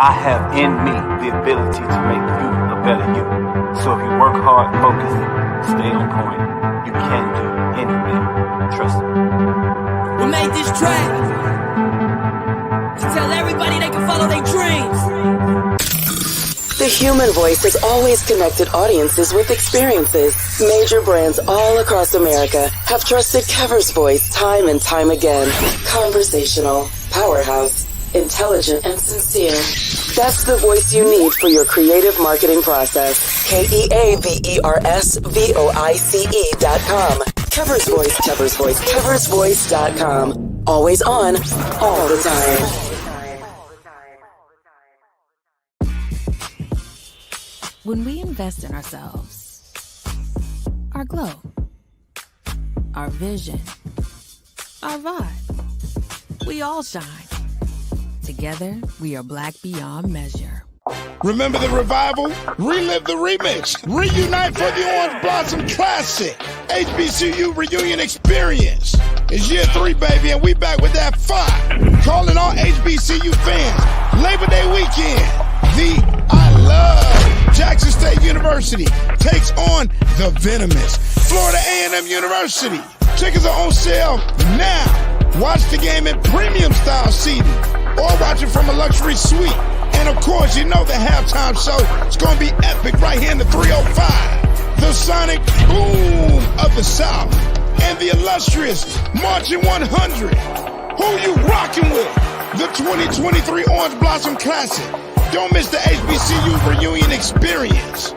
I have in me the ability to make you a better you. So if you work hard, focus, stay on point, you can do anything. Trust me. We made this track to tell everybody they can follow their dreams. The human voice has always connected audiences with experiences. Major brands all across America have trusted Kever's voice time and time again. Conversational, powerhouse, intelligent, and sincere. That's the voice you need for your creative marketing process. KEAVERSVOICE.com. Kever's Voice, Kever's Voice, KeversVoice.com. Always on, all the time. When we invest in ourselves, our glow, our vision, our vibe, we all shine. Together, we are Black beyond measure. Remember the revival? Relive the remix. Reunite for the Orange Blossom Classic. HBCU Reunion Experience. It's year 3, baby, and we back with that fire. Calling all HBCU fans. Labor Day weekend. The I Love Jackson State University takes on the venomous Florida A&M University. Tickets are on sale now. Watch the game in premium style seating or watch it from a luxury suite. And of course, you know the halftime show is going to be epic right here in the 305. The sonic boom of the South and the illustrious Marching 100. Who you rocking with? The 2023 Orange Blossom Classic. Don't miss the HBCU Reunion Experience.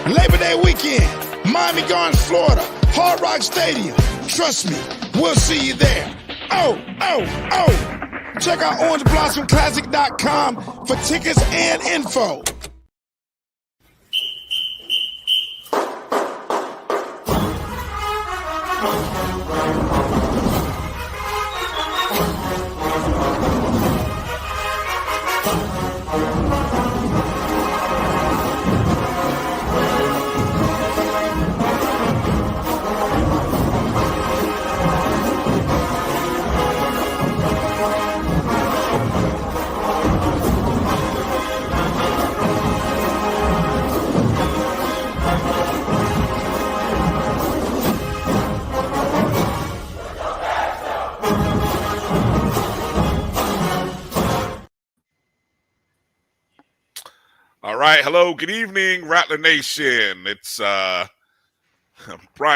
Labor Day weekend, Miami Gardens, Florida, Hard Rock Stadium. Trust me, we'll see you there. Oh. Check out OrangeBlossomClassic.com for tickets and info. All right. Hello. Good evening, Rattler Nation. It's Bryan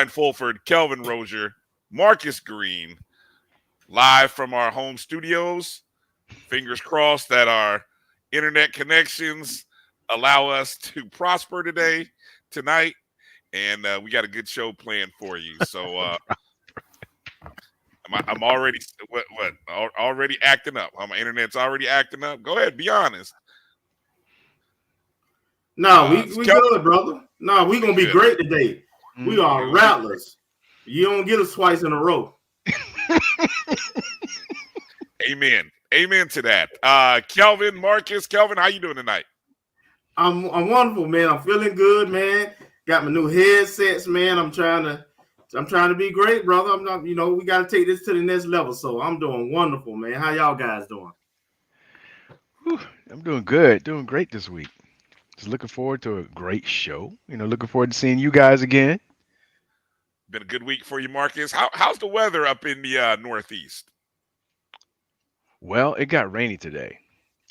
Fulford, Kelvin Rozier, Marcus Green, live from our home studios. Fingers crossed that our internet connections allow us to prosper tonight, and we got a good show planned for you. So I'm already already acting up. My internet's already acting up. Go ahead, be honest. No, we good, brother. No, we gonna be great today. We are Rattlers. You don't get us twice in a row. Amen to that. Kelvin, Marcus, Kelvin, how you doing tonight? I'm wonderful, man. I'm feeling good, man. Got my new headsets, man. I'm trying to be great, brother. I'm not, we got to take this to the next level. So I'm doing wonderful, man. How y'all guys doing? Whew, I'm doing good. Doing great this week. Just looking forward to a great show. Looking forward to seeing you guys again. Been a good week for you, Marcus. How's the weather up in the Northeast? Well, it got rainy today.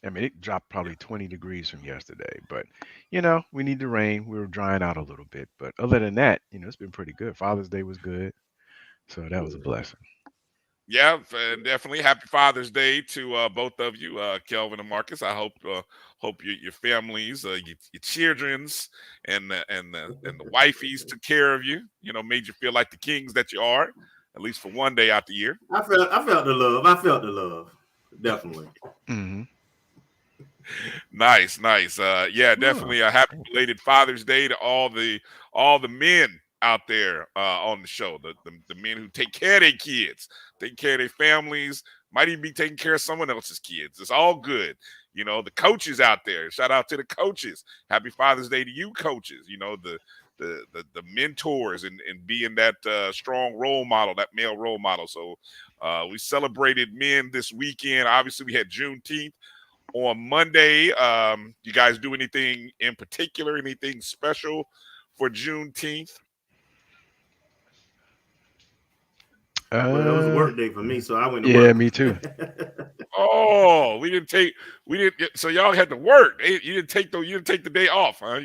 I mean, it dropped probably 20 degrees from yesterday. But, we need the rain. We were drying out a little bit. But other than that, it's been pretty good. Father's Day was good. So that was a blessing. Yeah, definitely. Happy Father's Day to both of you, Kelvin and Marcus. I hope your families, your childrens, and the wifeys took care of you. Made you feel like the kings that you are, at least for one day out the year. I felt the love. Definitely. Mm-hmm. Nice. Yeah, definitely a happy belated Father's Day to all the men out there on the show, the men who take care of their kids, take care of their families, might even be taking care of someone else's kids. It's all good. The coaches out there, shout out to the coaches. Happy Father's Day to you, coaches. The mentors and being that strong role model, that male role model. So we celebrated men this weekend. Obviously, we had Juneteenth. on Monday. You guys do anything in particular, anything special for Juneteenth? Well, it was a work day for me, so I went to Yeah, work. me too. Oh, so y'all had to work. You didn't take the day off, huh?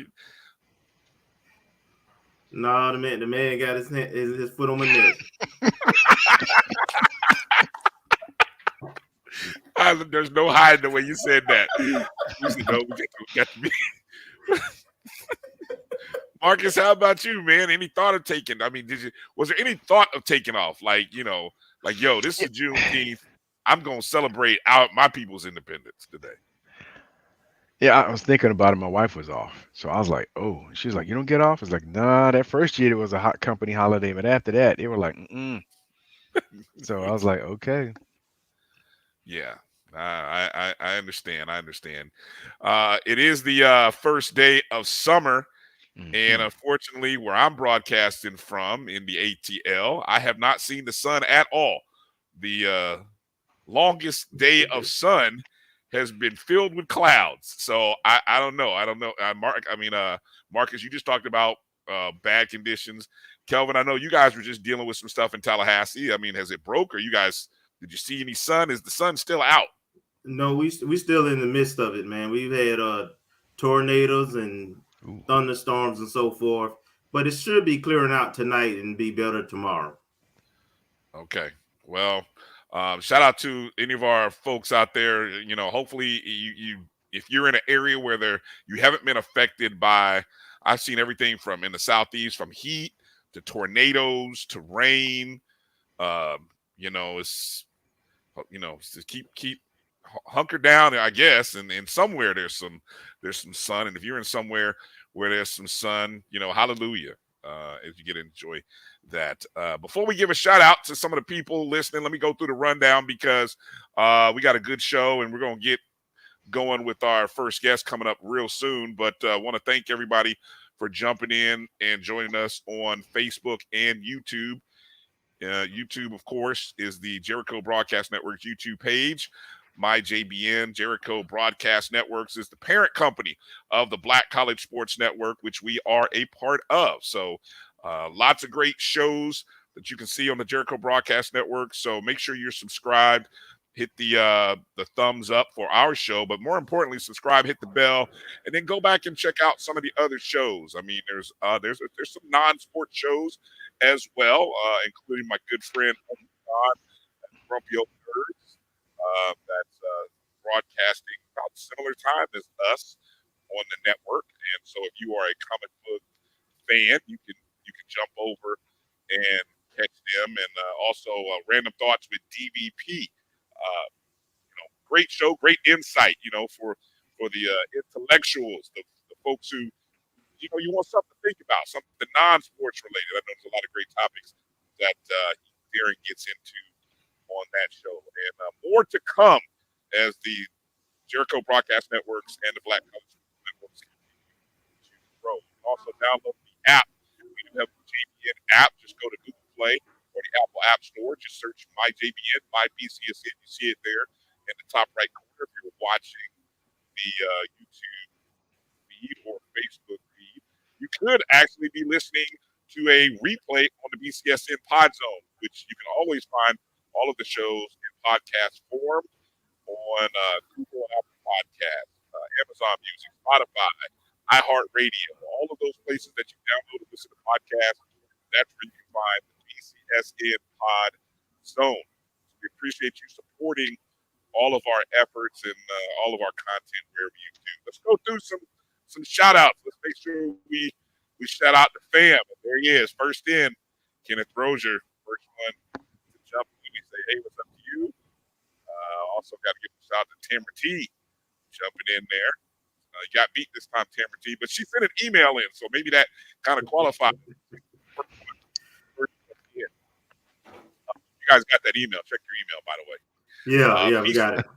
No, the man got his foot on my neck. There's no hiding the way you said that. You said, no, we got to be. Marcus, how about you, man? Any thought of taking? I mean, was there any thought of taking off? Like, yo, this is Juneteenth. I'm gonna celebrate my people's independence today. Yeah, I was thinking about it. My wife was off, so I was like, "Oh." She's like, "You don't get off?" It's like, "Nah." That first year it was a hot company holiday, but after that, they were like, "Mm." So I was like, "Okay." Yeah, I understand. I understand. It is the first day of summer, and unfortunately, where I'm broadcasting from in the ATL, I have not seen the sun at all. The longest day of sun has been filled with clouds. So I don't know. I don't know. Marcus, you just talked about bad conditions. Kelvin, I know you guys were just dealing with some stuff in Tallahassee. I mean, has it broke? Or did you see any sun? Is the sun still out? No, we still in the midst of it, man. We've had tornadoes and thunderstorms and so forth, but it should be clearing out tonight and be better tomorrow. Okay. Well, shout out to any of our folks out there. Hopefully if you're in an area where you haven't been affected by, I've seen everything from in the Southeast, from heat to tornadoes to rain. It's to keep hunker down, I guess, and somewhere there's some sun. And if you're in somewhere where there's some sun, hallelujah, as you get to enjoy that. Before we give a shout out to some of the people listening, let me go through the rundown because we got a good show and we're going to get going with our first guest coming up real soon. But I want to thank everybody for jumping in and joining us on Facebook and YouTube. YouTube, of course, is the Jericho Broadcast Network's YouTube page. My JBN, Jericho Broadcast Networks, is the parent company of the Black College Sports Network, which we are a part of. So lots of great shows that you can see on the Jericho Broadcast Network. So make sure you're subscribed. Hit the thumbs up for our show, but more importantly, subscribe, hit the bell, and then go back and check out some of the other shows. I mean, there's some non-sport shows as well, including my good friend John at Grumpy Old Nerds, that's broadcasting about similar time as us on the network. And so, if you are a comic book fan, you can jump over and catch them, and also Random Thoughts with DVP. Great show, great insight, for the intellectuals, the folks who, you want something to think about, something non-sports related. I know there's a lot of great topics that Darren gets into on that show. And more to come as the Jericho Broadcast Networks and the Black College Networks continue to grow. You can also download the app. We do have the JBN app. Just go to Google Play or the Apple App Store. Just search My JBN, My BCS. You see it there in the top right corner if you're watching the YouTube feed or Facebook feed. You could actually be listening to a replay on the BCSN Pod Zone, which you can always find all of the shows in podcast form on Google, Apple Podcasts, Amazon Music, Spotify, iHeartRadio, all of those places that you download and listen to podcasts. That's where you can find the BCSN Pod Zone. So we appreciate you supporting all of our efforts and all of our content wherever you do. Let's go through some shout outs. Let's make sure we shout out the fam. And there he is, first in, Kenneth Rozier, first one to jump in. We say, hey, what's up to you? Also got to give a shout out to Tamara T jumping in there. You got beat this time, Tamara T, but she sent an email in, so maybe that kind of qualifies. You guys got that email. Check your email, by the way. Yeah, we got it. All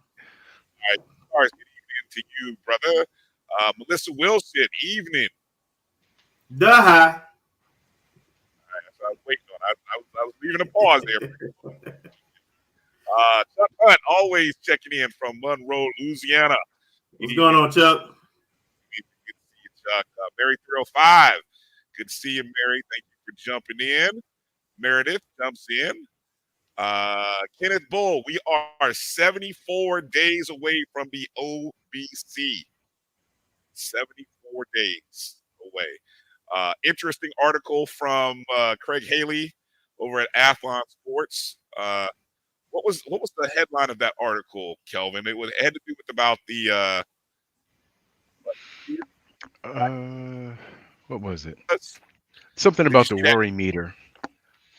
right. Stars, good evening to you, brother. Melissa Wilson, evening. Duh. All right, that's what I was waiting on. I was leaving a pause there. Chuck Hunt, always checking in from Monroe, Louisiana. What's going on, Chuck? Good to see you, Chuck. Mary 305. Good to see you, Mary. Thank you for jumping in. Meredith jumps in. Kenneth Bull, we are 74 days away from the OBC. 74 days away. Interesting article from Craig Haley over at Athlon Sports. What was the headline of that article, Kelvin? It had to do with about the what was it? Something about the worry meter.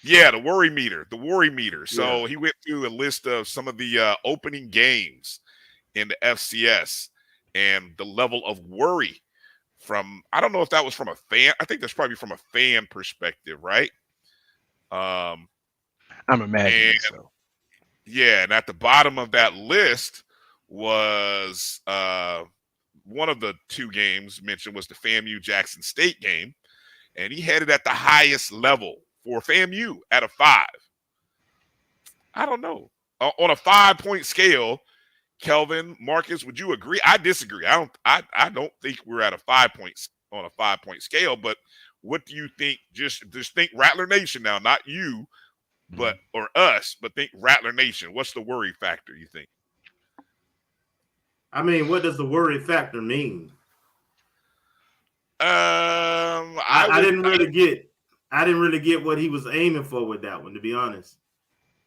Yeah, the worry meter. The worry meter. So he went through a list of some of the opening games in the FCS and the level of worry from, I don't know if that was from a fan. I think that's probably from a fan perspective, right? I'm imagining so. Yeah, and at the bottom of that list was one of the two games mentioned was the FAMU Jackson State game, and he had it at the highest level for FAMU at a 5. I don't know. On a 5-point scale, Kelvin, Marcus, would you agree? I disagree. I don't think we're at a 5-point on a 5-point scale, but what do you think? Just think Rattler Nation now, not you, but or us, but think Rattler Nation. What's the worry factor, you think? I mean, what does the worry factor mean? I didn't really get what he was aiming for with that one, to be honest.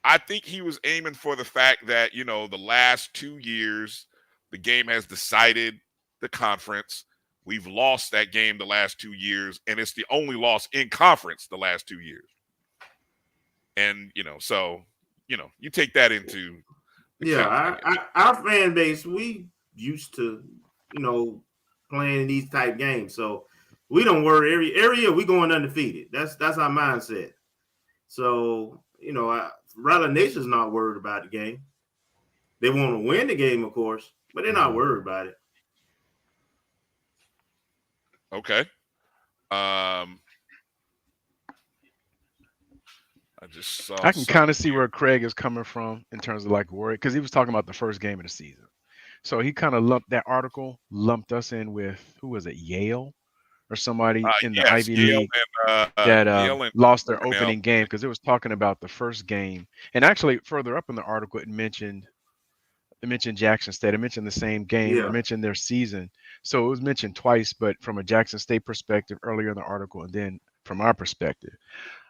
I think he was aiming for the fact that, you know, the last 2 years, the game has decided the conference. We've lost that game the last 2 years, and it's the only loss in conference the last 2 years. And, you know, so, you know, you take that into account. Our fan base, we used to, you know, playing these type games. So we don't worry. Every year we going undefeated. That's our mindset. So, you know, Rattler Nation's not worried about the game. They want to win the game, of course, but they're not worried about it. Okay. I can kind of see where Craig is coming from in terms of like worry, because he was talking about the first game of the season. So he kind of lumped us in with, who was it, Yale or somebody in the Ivy League that lost their opening game, because it was talking about the first game. And actually further up in the article, it mentioned Jackson State. It mentioned the same game. It mentioned their season. So it was mentioned twice, but from a Jackson State perspective earlier in the article, and then from our perspective.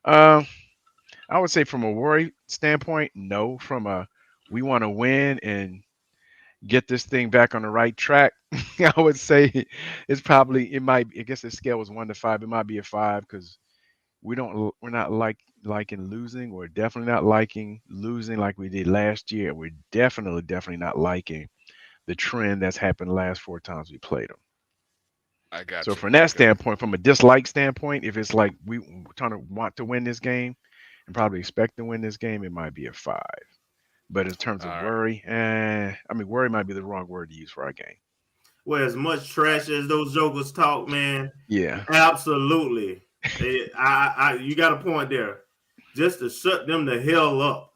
I would say from a worry standpoint, no. From a we want to win and get this thing back on the right track, I would say I guess the scale was 1 to 5. It might be a 5 because we're not liking losing. We're definitely not liking losing like we did last year. We're definitely not liking the trend that's happened the last 4 times we played them. I got so you. From that standpoint, from a dislike standpoint, if it's like we're trying to want to win this game and probably expect to win this game, it might be a 5. But in terms of worry, worry might be the wrong word to use for our game. Well, as much trash as those jokers talk, man. Yeah, absolutely. You got a point there. Just to shut them the hell up.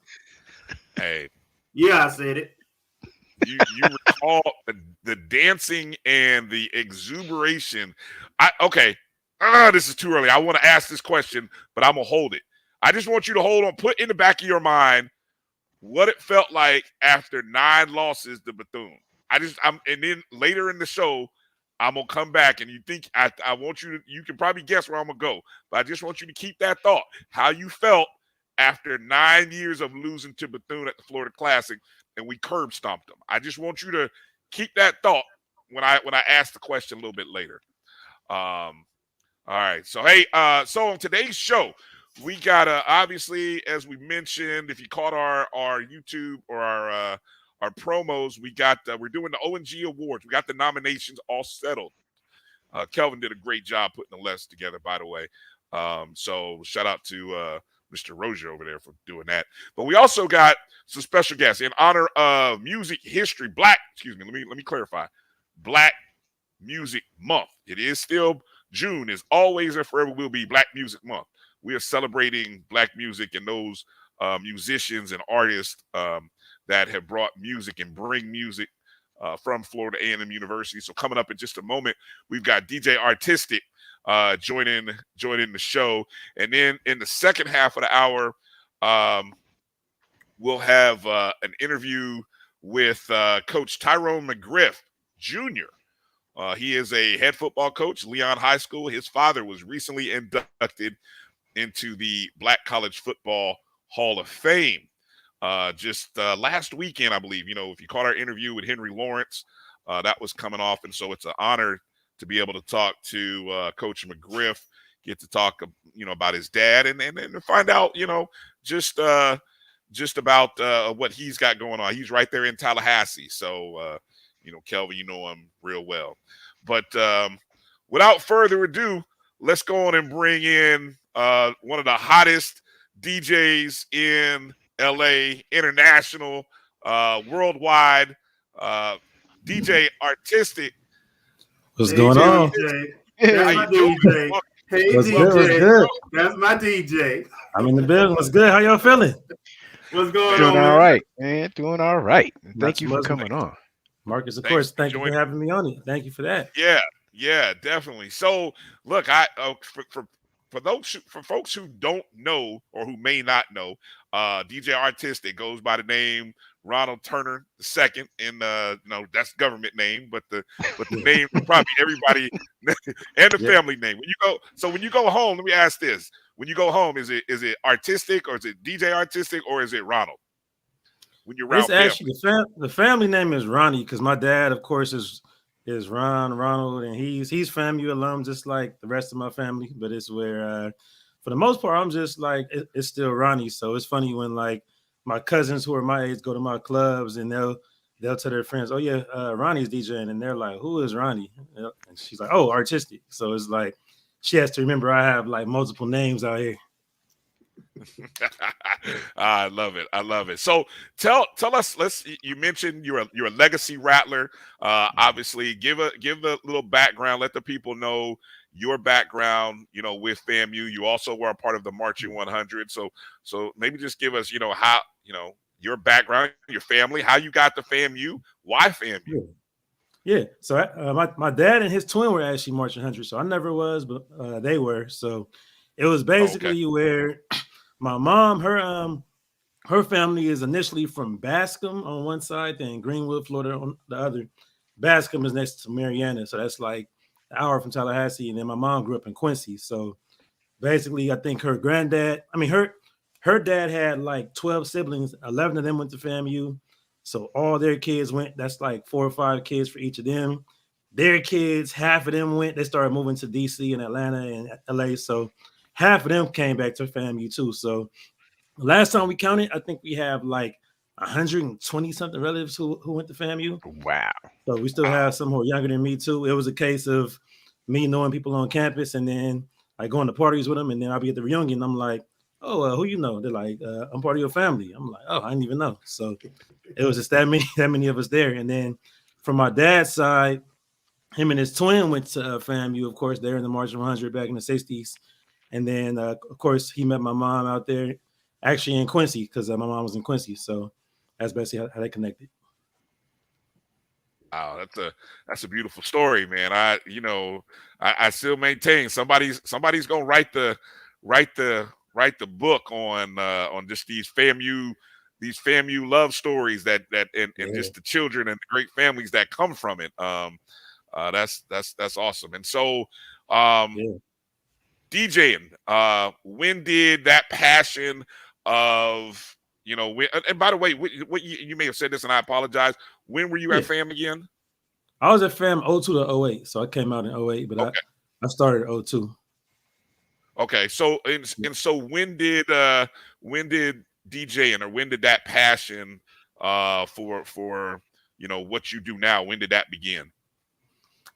Hey. Yeah, I said it. You recall the dancing and the exuberation. This is too early. I want to ask this question, but I'm gonna hold it. I just want you to hold on. Put in the back of your mind what it felt like after 9 losses to Bethune. And then later in the show, I'm gonna come back and you think I want you to. You can probably guess where I'm gonna go, but I just want you to keep that thought. How you felt after 9 years of losing to Bethune at the Florida Classic, and we curb stomped them. I just want you to keep that thought when I ask the question a little bit later. All right. So hey, so on today's show, we got obviously, as we mentioned, if you caught our YouTube or our promos, we're doing the O&G Awards. We got the nominations all settled. Kelvin did a great job putting the list together, by the way. So shout out to Mr. Rozier over there for doing that. But we also got some special guests in honor of music history. Let me clarify. Black Music Month. It is still June, is always and forever will be Black Music Month. We are celebrating Black music and those musicians and artists that have brought music and bring music from Florida A&M University. So coming up in just a moment, we've got DJ R-Tistic joining the show. And then in the second half of the hour, we'll have an interview with Coach Tyrone McGriff Jr. He is a head football coach, Leon High School. His father was recently inducted into the Black College Football Hall of Fame just last weekend, I believe. You know, if you caught our interview with Henry Lawrence, that was coming off. And so it's an honor to be able to talk to Coach McGriff, get to talk, about his dad and find out, just about what he's got going on. He's right there in Tallahassee. So, Kelvin, you know him real well. But without further ado, let's go on and bring in one of the hottest DJs in LA, international, worldwide, DJ R-Tistic. What's going on? That's my DJ. Hey, What's DJ. good? What's good? That's my DJ. I'm in the building. What's good? How y'all feeling? What's going Doing on? all man? right, man. Doing all right. Not Thank you too for much. coming on. Marcus, of Thanks course. for Thank you for joining. having me on it. Thank you for that. Yeah, definitely. So, look, for folks who don't know or who may not know, DJ R-Tistic goes by the name Ronald Turner II, and that's government name, but the name probably everybody and the family name. When you go home, let me ask this: when you go home, is it R-Tistic or is it DJ R-Tistic or is it Ronald? When you're around It's actually the family name is Ronnie because my dad, of course, is Ronald, and he's FAMU alum just like the rest of my family. But it's where, for the most part, I'm just like it's still Ronnie. So it's funny when like my cousins who are my age go to my clubs and they'll tell their friends, "Oh yeah, Ronnie's DJing," and they're like, "Who is Ronnie?" And she's like, "Oh, R-Tistic." So it's like she has to remember I have like multiple names out here. I love it. So tell us. You mentioned you're a legacy rattler. Obviously, give the little background. Let the people know your background. With FAMU, you also were a part of the Marching 100. So maybe just give us, how your background, your family, how you got to FAMU, why FAMU. Yeah. So my dad and his twin were actually Marching 100. So I never was, but they were. So it was basically where my mom, her family is initially from Bascom on one side, then Greenwood, Florida on the other. Bascom is next to Mariana, so that's like an hour from Tallahassee. And then my mom grew up in Quincy. So basically, I think her dad had like 12 siblings. 11 of them went to FAMU. So all their kids went. That's like 4 or 5 kids for each of them. Their kids, half of them went. They started moving to DC and Atlanta and LA. So half of them came back to FAMU too. So last time we counted, I think we have like 120 something relatives who went to FAMU. Wow. So we still have some who are younger than me too. It was a case of me knowing people on campus and then like going to parties with them, and then I'll be at the reunion. I'm like, "Oh, who you know?" They're like, "I'm part of your family." I'm like, "Oh, I didn't even know." So it was just that many of us there. And then from my dad's side, him and his twin went to FAMU. Of course, they're in the Marching 100 back in the 60s. And then, of course, he met my mom out there, actually in Quincy, because my mom was in Quincy. So that's basically how they connected. Wow, that's a beautiful story, man. I still maintain somebody's gonna write the book on just these FAMU love stories that just the children and the great families that come from it. That's awesome. And so DJing, when did that passion of and by the way, what you may have said this and I apologize, when were you at FAM again? I was at FAM 02 to 08, so I came out in 08, but I started 02. Okay, so and so when did DJing, or when did that passion for what you do now, when did that begin?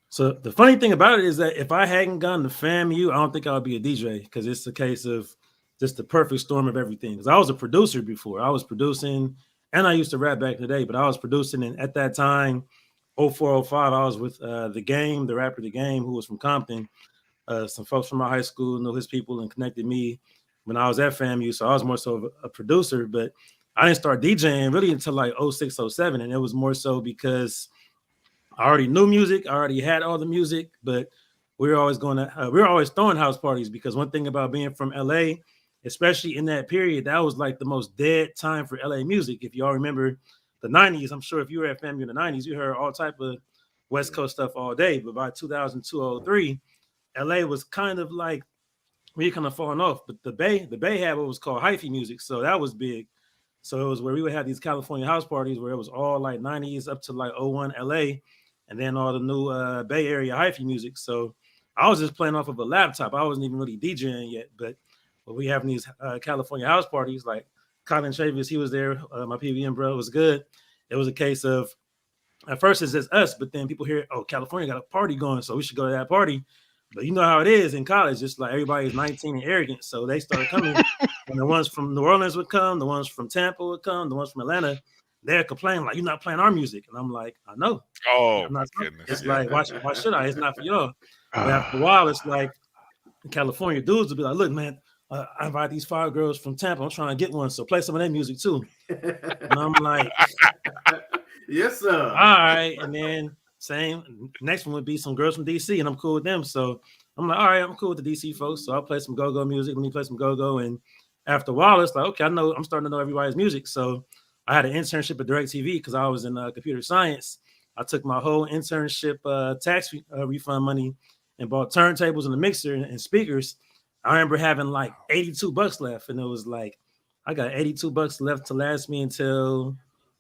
So the funny thing about it is that if I hadn't gone to FAMU, I don't think I would be a DJ, because it's a case of just the perfect storm of everything. Because I was a producer before. I was producing, and I used to rap back in the day, but I was producing, and at that time, 04, 05, I was with The Game, the rapper The Game, who was from Compton. Some folks from my high school knew his people and connected me when I was at FAMU. So I was more so of a producer, but I didn't start DJing really until like 06, 07. And it was more so because I already knew music. I already had all the music, but we were always throwing house parties because one thing about being from LA, especially in that period, that was like the most dead time for LA music. If y'all remember the 90s, I'm sure if you were at FAMU in the 90s, you heard all type of West Coast stuff all day. But by 2002, 03, LA was kind of like we kind of falling off. But the Bay had what was called hyphy music, so that was big. So it was where we would have these California house parties where it was all like 90s up to like 01 LA, and then all the new Bay Area hyphy music. So I was just playing off of a laptop. I wasn't even really DJing yet, but we having these California house parties, like Colin Travis, he was there. My PVM bro was good. It was a case of at first it's just us, but then people hear, oh, California got a party going, so we should go to that party. But you know how it is in college, just like everybody's 19 and arrogant. So they started coming. And the ones from New Orleans would come, the ones from Tampa would come, the ones from Atlanta, they're complaining, like, you're not playing our music. And I'm like, I know. Oh, I'm not, goodness. it's like, why should I? It's not for y'all. But after a while, it's like California dudes will be like, look, man, I invite these 5 girls from Tampa. I'm trying to get one, so play some of their music too. And I'm like, yes, sir. All right. And then same, next one would be some girls from DC, and I'm cool with them. So I'm like, all right, I'm cool with the DC folks. So I'll play some go-go music. Let me play some go-go. And after a while, it's like, okay, I'm starting to know everybody's music. So I had an internship at DirecTV because I was in computer science. I took my whole internship tax refund money and bought turntables and a mixer and speakers. I remember having like $82 left, and it was like, I got $82 left to last me until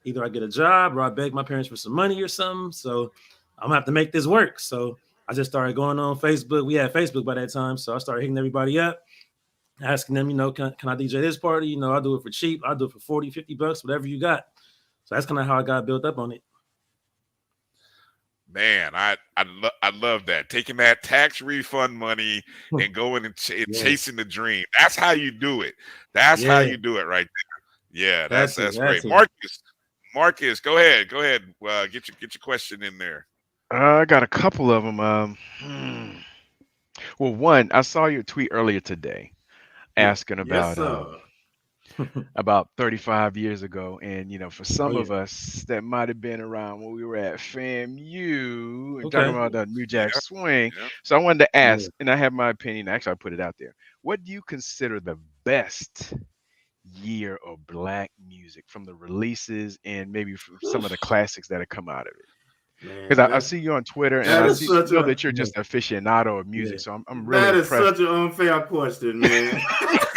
either I get a job or I beg my parents for some money or something. So I'm gonna have to make this work. So I just started going on Facebook. We had Facebook by that time. So I started hitting everybody up, asking them, can I DJ this party? I'll do it for cheap. I'll do it for $40, $50, whatever you got. So that's kind of how I got built up on it. Man, I love that. Taking that tax refund money and going and chasing the dream. That's how you do it. That's how you do it right there. Yeah, that's great. Marcus, go ahead. Get your question in there. I got a couple of them. Well, one, I saw your tweet earlier today asking about about 35 years ago, and for some of us that might have been around when we were at FAMU and talking about the New Jack Swing. Yeah. So I wanted to ask, and I have my opinion. Actually, I put it out there. What do you consider the best year of Black music from the releases and maybe from some of the classics that have come out of it? Because I see you on Twitter, and I see that you're just an aficionado of music, so I'm really that is impressed. such an unfair question, man.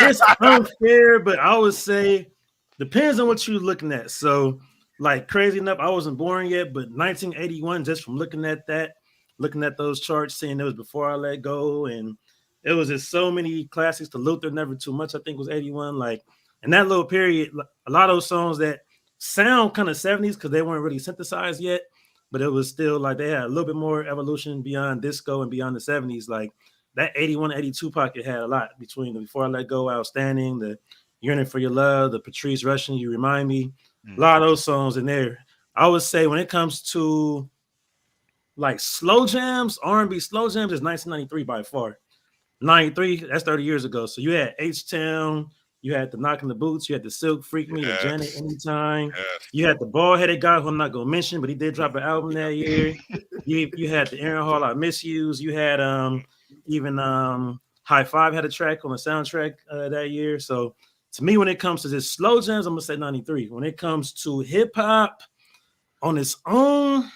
It's unfair, but I would say depends on what you're looking at. So, like, crazy enough, I wasn't born yet, but 1981, just from looking at those charts, seeing it was Before I Let Go, and it was just so many classics. To Luther, Never Too Much, I think was 81. Like, in that little period, a lot of those songs that sound kind of 70s because they weren't really synthesized yet, but it was still like they had a little bit more evolution beyond disco and beyond the 70s. Like that 81, 82 pocket had a lot between the Before I Let Go, Outstanding, the Yearning for Your Love, the Patrice Rushen, You Remind Me. A lot of those songs in there. I would say when it comes to like slow jams, R&B slow jams is 1993 by far. 93, that's 30 years ago. So you had H-Town, you had the Knockin' the Boots, you had the Silk Freak Me, the Janet Anytime. You had the bald-headed guy who I'm not gonna mention, but he did drop an album that year. You had the Aaron Hall I Miss Yous. You had even High Five had a track on the soundtrack that year. So to me, when it comes to this slow jams, I'm gonna say 93. When it comes to hip hop on its own,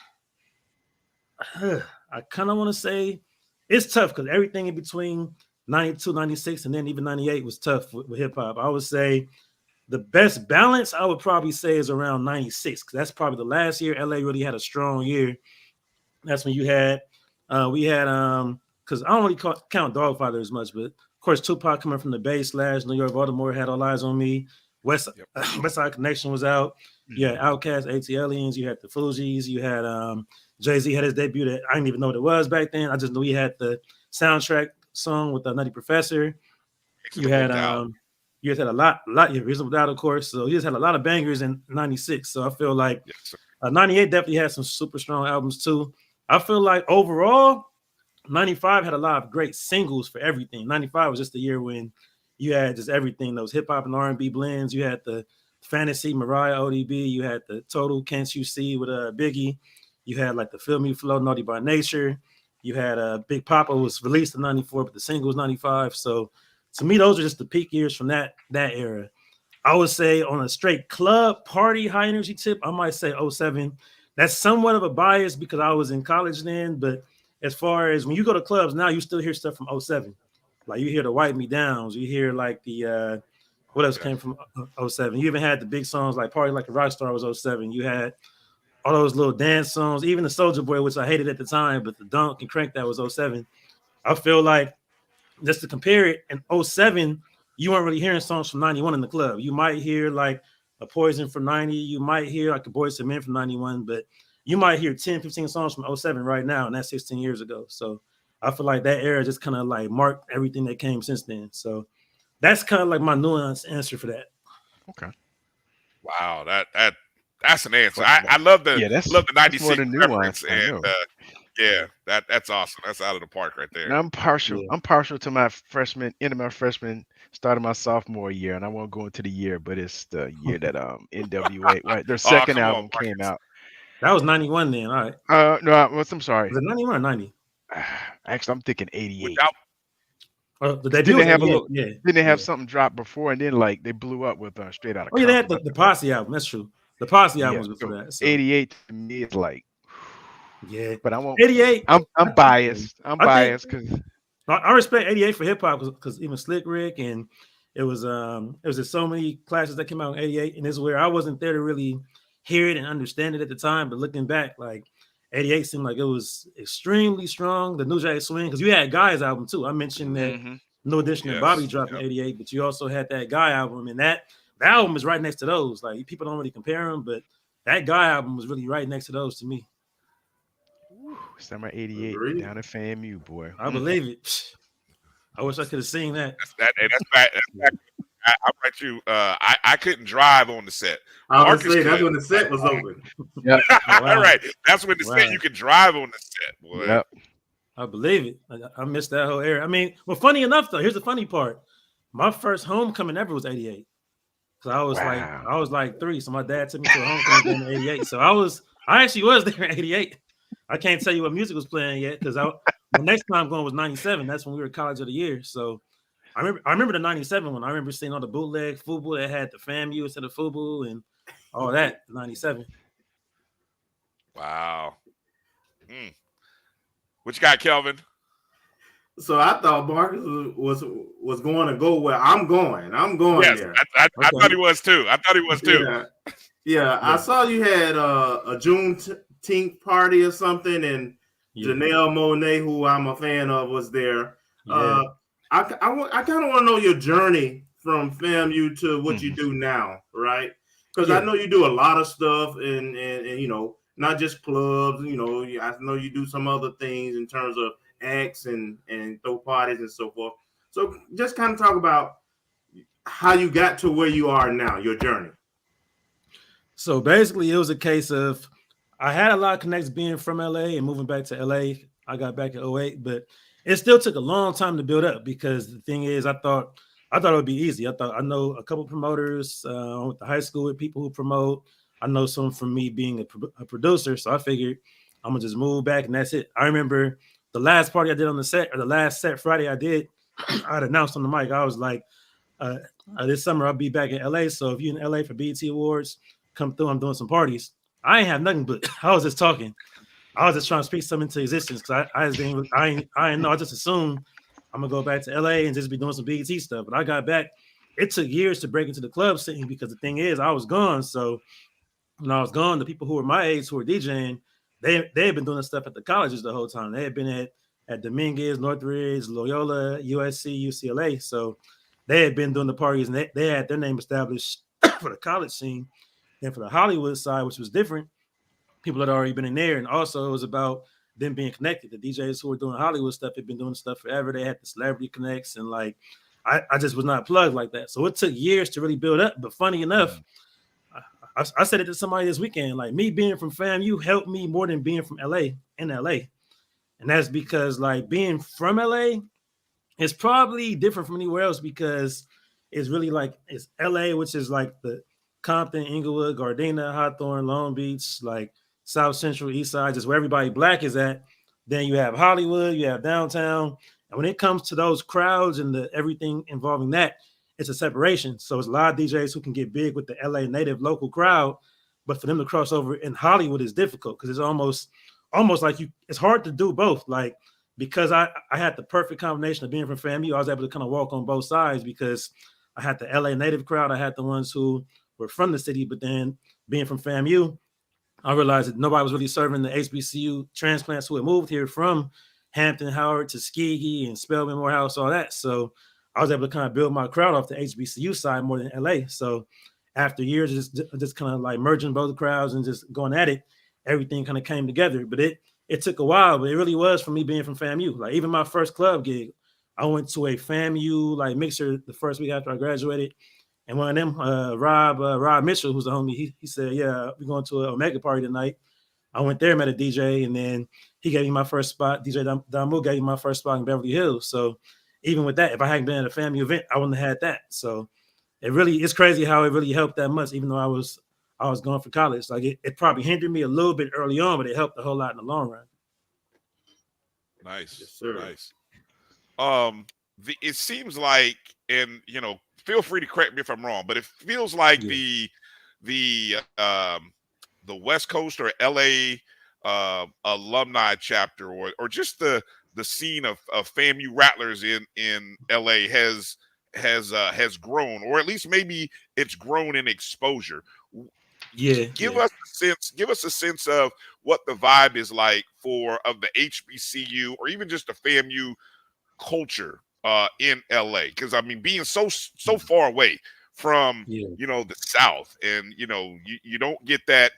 I kind of want to say it's tough because everything in between 92, 96, and then even 98 was tough with hip hop. I would say the best balance I would probably say is around 96 because that's probably the last year LA really had a strong year. That's when you had because I don't really count Dogfather as much, but of course Tupac coming from the Bay / New York, Baltimore had All Eyes on Me. West Side Connection was out. You had Outkast, ATLiens. You had the Fugees. You had Jay-Z had his debut that I didn't even know what it was back then. I just knew he had the soundtrack song with the Nutty Professor. You had a lot, Reasonable Doubt, of course. So he just had a lot of bangers in 96. So I feel like 98 definitely had some super strong albums too. I feel like overall, 95 had a lot of great singles for everything. 95 was just the year when you had just everything, those hip hop and R&B blends. You had the Fantasy, Mariah, ODB. You had the Total, Can't You See with Biggie. You had like the Feel Me Flow, Naughty by Nature. You had Big Papa was released in 94, but the single was 95. So to me, those are just the peak years from that era. I would say on a straight club party high energy tip, I might say 07. That's somewhat of a bias because I was in college then, but as far as when you go to clubs now, you still hear stuff from 07. Like you hear the Wipe Me Downs, you hear like the what else came from 07? You even had the big songs like Party Like a Rockstar was 07. You had all those little dance songs, even the Soulja Boy, which I hated at the time, but the Dunk and Crank that was 07. I feel like just to compare it, in 07, you weren't really hearing songs from 91 in the club. You might hear like a Poison from 90. You might hear like a Boyz II Men from 91, but you might hear 10, 15 songs from 07 right now, and that's 16 years ago. So I feel like that era just kind of like marked everything that came since then. So that's kind of like my nuanced answer for that. Okay. Wow, that's an answer. I love the 96 reference, and that's awesome. That's out of the park right there. Now I'm partial to my end of my freshman, start of my sophomore year, and I won't go into the year, but it's the year that NWA, right? Their second album came out. That was 91 then, all right. No, I'm sorry. Was it 91 or 90? Actually, I'm thinking 88. Didn't they have something drop before, and then like they blew up with Straight Outta Compton. They had the Posse album. That's true. The Posse album was before that. So. 88 to me is like, but I won't. 88. I'm biased. I'm biased because I respect 88 for hip hop because even Slick Rick and it was just so many classes that came out in 88, and this is where I wasn't there to really hear it and understand it at the time. But looking back, like 88 seemed like it was extremely strong. The New Jack Swing, because you had Guy's album too. I mentioned that No Addition to Bobby dropped in 88, but you also had that Guy album, and that album is right next to those. Like people don't really compare them, but that Guy album was really right next to those to me. Summer 88 down at FAMU, boy. I believe it. I wish I could have seen that. That's fact. I'm like you. I couldn't drive on the set. I was saying that's when the set was open. All right. That's when the set you could drive on the set, boy. Yep. I believe it. I missed that whole era. I mean, well, funny enough though, here's the funny part. My first homecoming ever was 88. So I was like 3. So my dad took me to a homecoming in 88. So I actually was there in 88. I can't tell you what music was playing yet because the next time going was 97. That's when we were College of the Year. So I remember the 97 one. I remember seeing all the bootleg FUBU that had the FAMU instead of FUBU and all that. 97. Wow. What you got, Kelvin? So I thought Marcus was going to go where I'm going. I'm going there. I thought he was too. Yeah. I saw you had a Juneteenth party or something, and Janelle Monáe, who I'm a fan of, was there. Yeah. I kind of want to know your journey from FAMU to what you do now, right? Because I know you do a lot of stuff, and you know, not just clubs. You know, I know you do some other things in terms of acts and throw parties and so forth. So just kind of talk about how you got to where you are now, your journey. So basically, it was a case of I had a lot of connects being from LA and moving back to LA. I got back in 08, but it still took a long time to build up because the thing is, I thought it would be easy. I know a couple promoters. I went to high school with people who promote. I know some from me being a producer, so I figured I'm gonna just move back and that's it. I remember the last party I did on the set, or the last set Friday I did, I'd announced on the mic. I was like, this summer I'll be back in LA. So if you're in LA for BET Awards, come through. I'm doing some parties. I ain't have nothing but I was just talking. I was just trying to speak something into existence because I didn't know. I just assumed I'm gonna go back to LA and just be doing some BET stuff. But I got back. It took years to break into the club scene because the thing is, I was gone. So when I was gone, the people who were my age who were DJing, they had been doing this stuff at the colleges the whole time. They had been at Dominguez, Northridge, Loyola, USC, UCLA. So they had been doing the parties and they had their name established for the college scene. And for the Hollywood side, which was different, people had already been in there. And also it was about them being connected. The DJs who were doing Hollywood stuff had been doing stuff forever. They had the celebrity connects. And like, I just was not plugged like that. So it took years to really build up. But funny enough, I said it to somebody this weekend, like me being from FAMU helped me more than being from LA in LA. And that's because like being from LA is probably different from anywhere else because it's really like it's LA, which is like the Compton, Inglewood, Gardena, Hawthorne, Long Beach, like South Central, East Side, just where everybody black is at. Then you have Hollywood, you have downtown. And when it comes to those crowds and everything involving that, it's a separation. So it's a lot of DJs who can get big with the LA native local crowd, but for them to cross over in Hollywood is difficult because it's almost like it's hard to do both. Like, because I had the perfect combination of being from FAMU, I was able to kind of walk on both sides because I had the LA native crowd, I had the ones who were from the city, but then being from FAMU, I realized that nobody was really serving the HBCU transplants who had moved here from Hampton, Howard, Tuskegee, and Spelman, Morehouse, all that. So I was able to kind of build my crowd off the HBCU side more than LA. So after years of just kind of like merging both crowds and just going at it, everything kind of came together. But it took a while, but it really was for me being from FAMU. Like even my first club gig, I went to a FAMU like mixer the first week after I graduated. And one of them, Rob Mitchell, who's the homie, he said, yeah, we're going to an Omega party tonight. I went there, met a DJ, and then he gave me my first spot. DJ Damu gave me my first spot in Beverly Hills. So even with that, if I hadn't been at a FAMU event, I wouldn't have had that. So it's crazy how it really helped that much, even though I was going for college. Like it probably hindered me a little bit early on, but it helped a whole lot in the long run. Nice. Yes, sir. Nice. It seems like, and feel free to correct me if I'm wrong, but it feels like the West Coast or LA alumni chapter or just the scene of FAMU Rattlers in LA has grown, or at least maybe it's grown in exposure. Give us a sense of what the vibe is like of the HBCU or even just the FAMU culture in LA, because I mean, being so far away from the South, and you don't get that.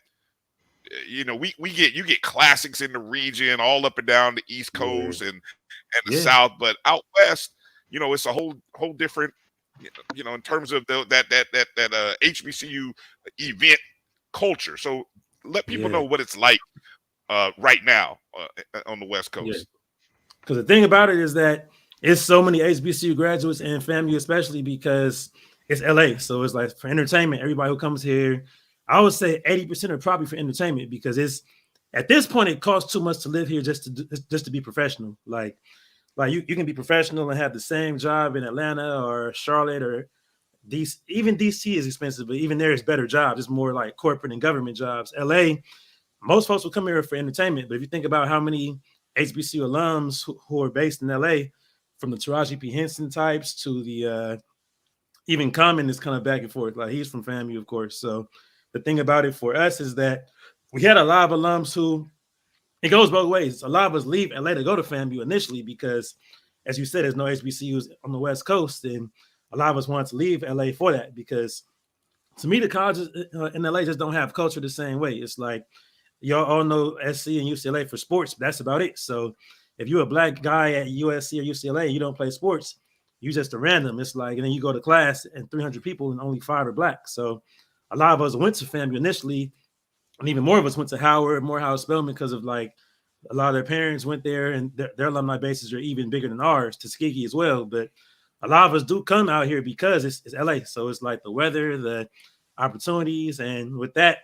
You get classics in the region, all up and down the East Coast and the South, but out West, it's a whole different, in terms of that HBCU event culture. So let people know what it's like right now on the West Coast. Because the thing about it is that it's so many HBCU graduates and FAMU, especially because it's LA. So it's like for entertainment, everybody who comes here, I would say 80% are probably for entertainment, because at this point it costs too much to live here just to be professional. Like you can be professional and have the same job in Atlanta or Charlotte or DC. Even DC is expensive, but even there is better jobs. It's more like corporate and government jobs. LA, most folks will come here for entertainment, but if you think about how many HBCU alums who are based in LA, from the Taraji P. Henson types to the even Common is kind of back and forth. Like he's from FAMU, of course. So the thing about it for us is that we had a lot of alums who, it goes both ways. A lot of us leave LA to go to FAMU initially because, as you said, there's no HBCUs on the West Coast. And a lot of us wanted to leave LA for that, because to me, the colleges in LA just don't have culture the same way. It's like, y'all all know SC and UCLA for sports, but that's about it. So if you're a black guy at USC or UCLA and you don't play sports, you're just a random. It's like, and then you go to class and 300 people and only 5 are black. So a lot of us went to FAMU initially, and even more of us went to Howard, Morehouse, Spelman, because of like a lot of their parents went there, and their alumni bases are even bigger than ours, Tuskegee as well. But a lot of us do come out here because it's LA. So it's like the weather, the opportunities, and with that,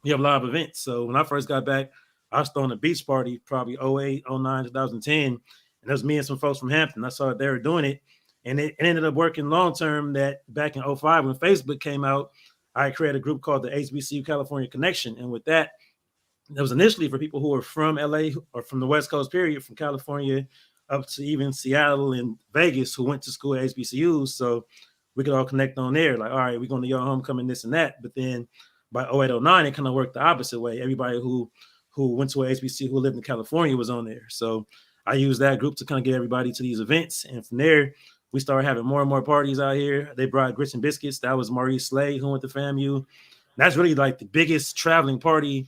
we have a lot of events. So when I first got back, I was throwing a beach party probably 08, 09, 2010. And it was me and some folks from Hampton. I saw they were doing it. And it ended up working long term that back in 05, when Facebook came out, I created a group called the HBCU California Connection. And with that, it was initially for people who were from LA or from the West Coast period, from California up to even Seattle and Vegas, who went to school at HBCUs. So we could all connect on there. Like, all right, we're going to your homecoming, this and that. But then by 08, 09, it kind of worked the opposite way. Everybody who went to a HBCU who lived in California was on there. So I used that group to kind of get everybody to these events. And from there, we started having more and more parties out here. They brought Grits and Biscuits. That was Maurice Slade, who went to FAMU. That's really like the biggest traveling party,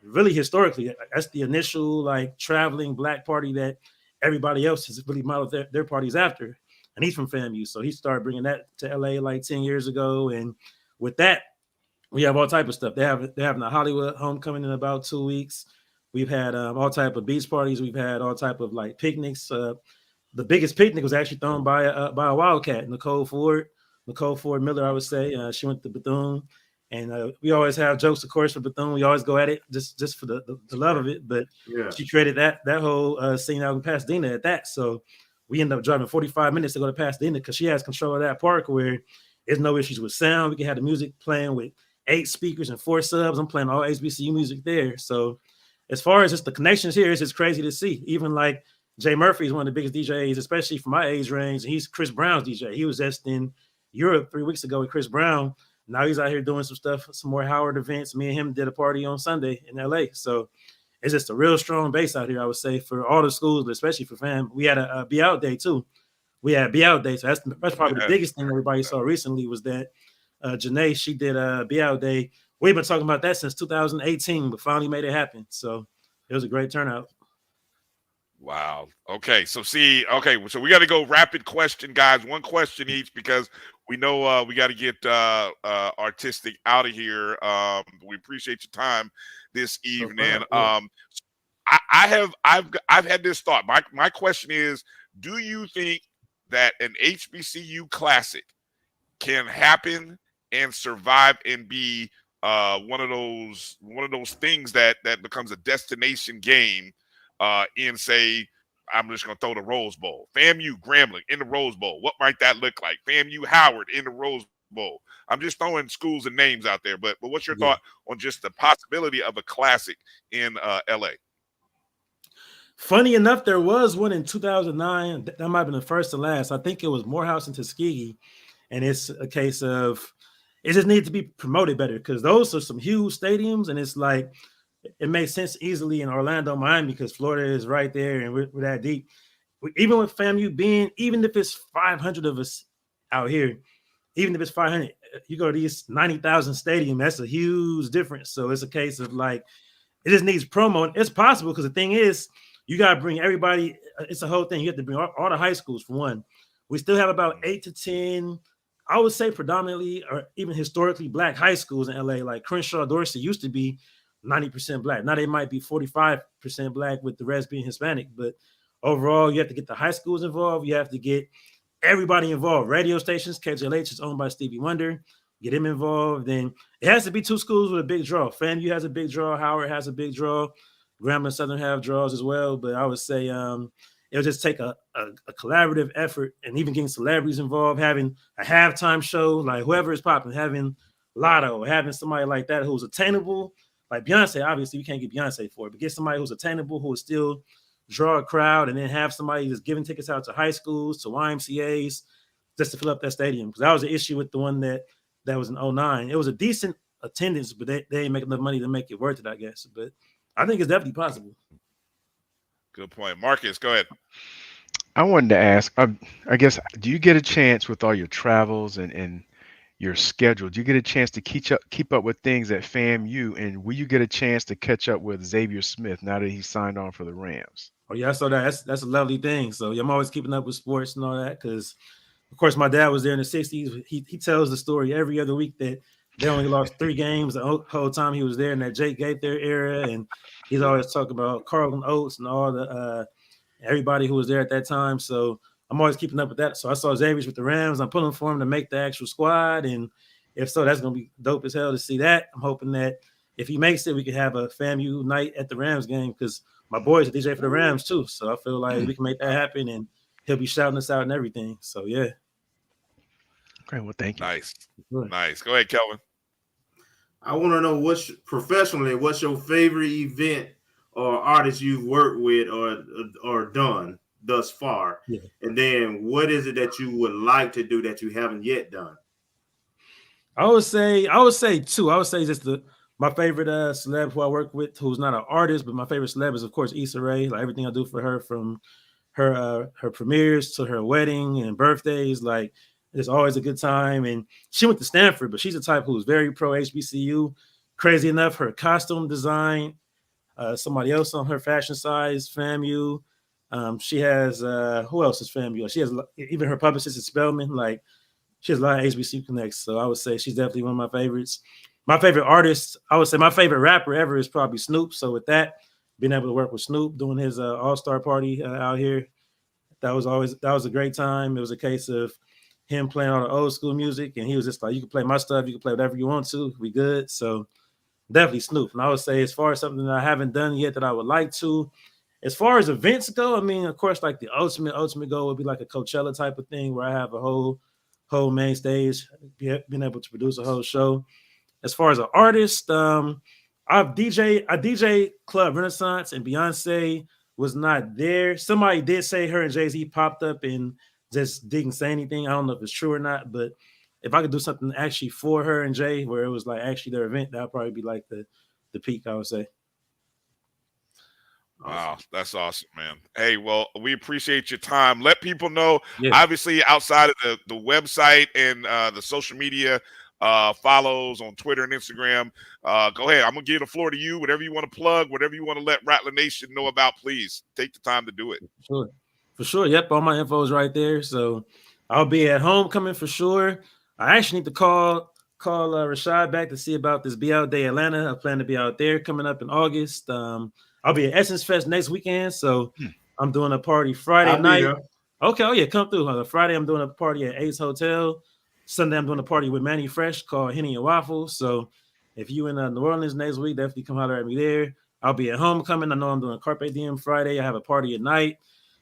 really historically. That's the initial like traveling black party that everybody else has really modeled their parties after. And he's from FAMU. So he started bringing that to LA like 10 years ago. And with that, we have all type of stuff. They're having a Hollywood homecoming in about 2 weeks. We've had all type of beach parties. We've had all type of like picnics. The biggest picnic was actually thrown by a Wildcat, Nicole Ford Miller, I would say. She went to Bethune, And we always have jokes, of course, for Bethune. We always go at it just for the love of it. But she created that whole scene out in Pasadena at that. So we end up driving 45 minutes to go to Pasadena because she has control of that park where there's no issues with sound. We can have the music playing with 8 speakers and 4 subs. I'm playing all HBCU music there. So as far as just the connections here, it's just crazy to see. Even like Jay Murphy is one of the biggest DJs, especially for my age range. He's Chris Brown's DJ. He was just in Europe 3 weeks ago with Chris Brown. Now he's out here doing some stuff, some more Howard events. Me and him did a party on Sunday in LA. So it's just a real strong base out here, I would say, for all the schools, but especially for FAM. We had a Be Out Day too. We had Be Out Day. So that's probably the biggest thing everybody saw recently was that Janae, she did a Be Out Day. We've been talking about that since 2018, but finally made it happen. So it was a great turnout. Wow. Okay. So so we got to go rapid question, guys. One question each because we know we got to get R-Tistic out of here. We appreciate your time this evening. I've had this thought. My question is, do you think that an HBCU Classic can happen and survive and be one of those things that becomes a destination game in, say, I'm just going to throw the Rose Bowl. FAMU Grambling in the Rose Bowl. What might that look like? FAMU Howard in the Rose Bowl. I'm just throwing schools and names out there, but what's your thought on just the possibility of a Classic in LA? Funny enough, there was one in 2009. That might have been the first and last. I think it was Morehouse and Tuskegee, and it's a case of it just needs to be promoted better because those are some huge stadiums, and it's like it makes sense easily in Orlando, Miami, because Florida is right there and we're that deep. Even with FAMU being, even if it's 500 of us out here, even if it's 500, you go to these 90,000 stadium, that's a huge difference. So it's a case of like, it just needs promo. It's possible because the thing is, you got to bring everybody. It's a whole thing. You have to bring all the high schools for one. We still have about 8 to 10, I would say predominantly or even historically black high schools in LA. Like Crenshaw, Dorsey used to be 90% black. Now they might be 45% black with the rest being Hispanic. But overall, you have to get the high schools involved. You have to get everybody involved. Radio stations, KJLH is owned by Stevie Wonder. Get him involved. Then it has to be 2 schools with a big draw. FAMU has a big draw. Howard has a big draw. Grambling and Southern have draws as well. But I would say it'll just take a collaborative effort and even getting celebrities involved, having a halftime show, like whoever is popping, having Lotto, having somebody like that who's attainable. Like Beyonce, obviously, we can't get Beyonce for it, but get somebody who's attainable, who will still draw a crowd, and then have somebody just giving tickets out to high schools, to YMCAs, just to fill up that stadium. Because that was the issue with the one that was in 2009. It was a decent attendance, but they didn't make enough money to make it worth it, I guess. But I think it's definitely possible. Good point. Marcus, go ahead. I wanted to ask, I guess, do you get a chance with all your travels and your schedule? Do you get a chance to keep up with things at FAMU, and will you get a chance to catch up with Xavier Smith now that he's signed on for the Rams? Oh yeah, so that's a lovely thing. So I'm always keeping up with sports and all that because, of course, my dad was there in the 60s. He tells the story every other week that they only lost 3 games the whole time he was there in that Jake Gaither era, and he's always talking about Carlton Oates and all the everybody who was there at that time. So I'm always keeping up with that. So I saw Xavier's with the Rams. I'm pulling for him to make the actual squad. And if so, that's going to be dope as hell to see that. I'm hoping that if he makes it, we can have a FAMU night at the Rams game because my boy's a DJ for the Rams too. So I feel like we can make that happen and he'll be shouting us out and everything. So, yeah. Great. Well, thank you. Nice. Nice. Go ahead, Kelvin. I want to know professionally, what's your favorite event or artist you've worked with or done thus far? Yeah. And then what is it that you would like to do that you haven't yet done? I would say 2. I would say just my favorite celeb who I work with, who's not an artist, but my favorite celeb is, of course, Issa Rae. Like everything I do for her, from her premieres to her wedding and birthdays, like it's always a good time. And she went to Stanford, but she's a type who's very pro HBCU. Crazy enough, her costume design, somebody else on her fashion side is FAMU. She has who else is FAMU? She has even her publicist is Spelman. Like she has a lot of HBCU connects. So I would say she's definitely one of my favorites. My favorite artist, I would say my favorite rapper ever is probably Snoop. So with that, being able to work with Snoop, doing his all-star party out here, that was a great time. It was a case of him playing all the old school music, and he was just like, you can play my stuff, you can play whatever you want to, we good. So definitely Snoop. And I would say, as far as something that I haven't done yet that I would like to, as far as events go, I mean, of course, like the ultimate goal would be like a Coachella type of thing where I have a whole main stage, being able to produce a whole show. As far as an artist, I DJ Club Renaissance, and Beyonce was not there. Somebody did say her and Jay-Z popped up and just didn't say anything. I don't know if it's true or not, but if I could do something actually for her and Jay, where it was like actually their event, that would probably be like the peak, I would say. Wow, that's awesome, man. Hey, well, we appreciate your time. Let people know, Yeah. obviously, outside of the website and the social media follows on Twitter and Instagram. Go ahead. I'm going to give the floor to you. Whatever you want to plug, whatever you want to let Rattler Nation know about, please take the time to do it. For sure. Yep, all my info is right there. So I'll be at homecoming for sure. I actually need to call Rashad back to see about this Be Out Day Atlanta. I plan to be out there coming up in August. I'll be at Essence Fest next weekend, so I'm doing a party Friday night. Okay, oh yeah, come through. Friday I'm doing a party at Ace Hotel. Sunday I'm doing a party with Manny Fresh called Henny and Waffles. So if you in New Orleans next week, definitely come holler at me there. I'll be at homecoming. I know I'm doing Carpe Diem Friday. I have a party at night.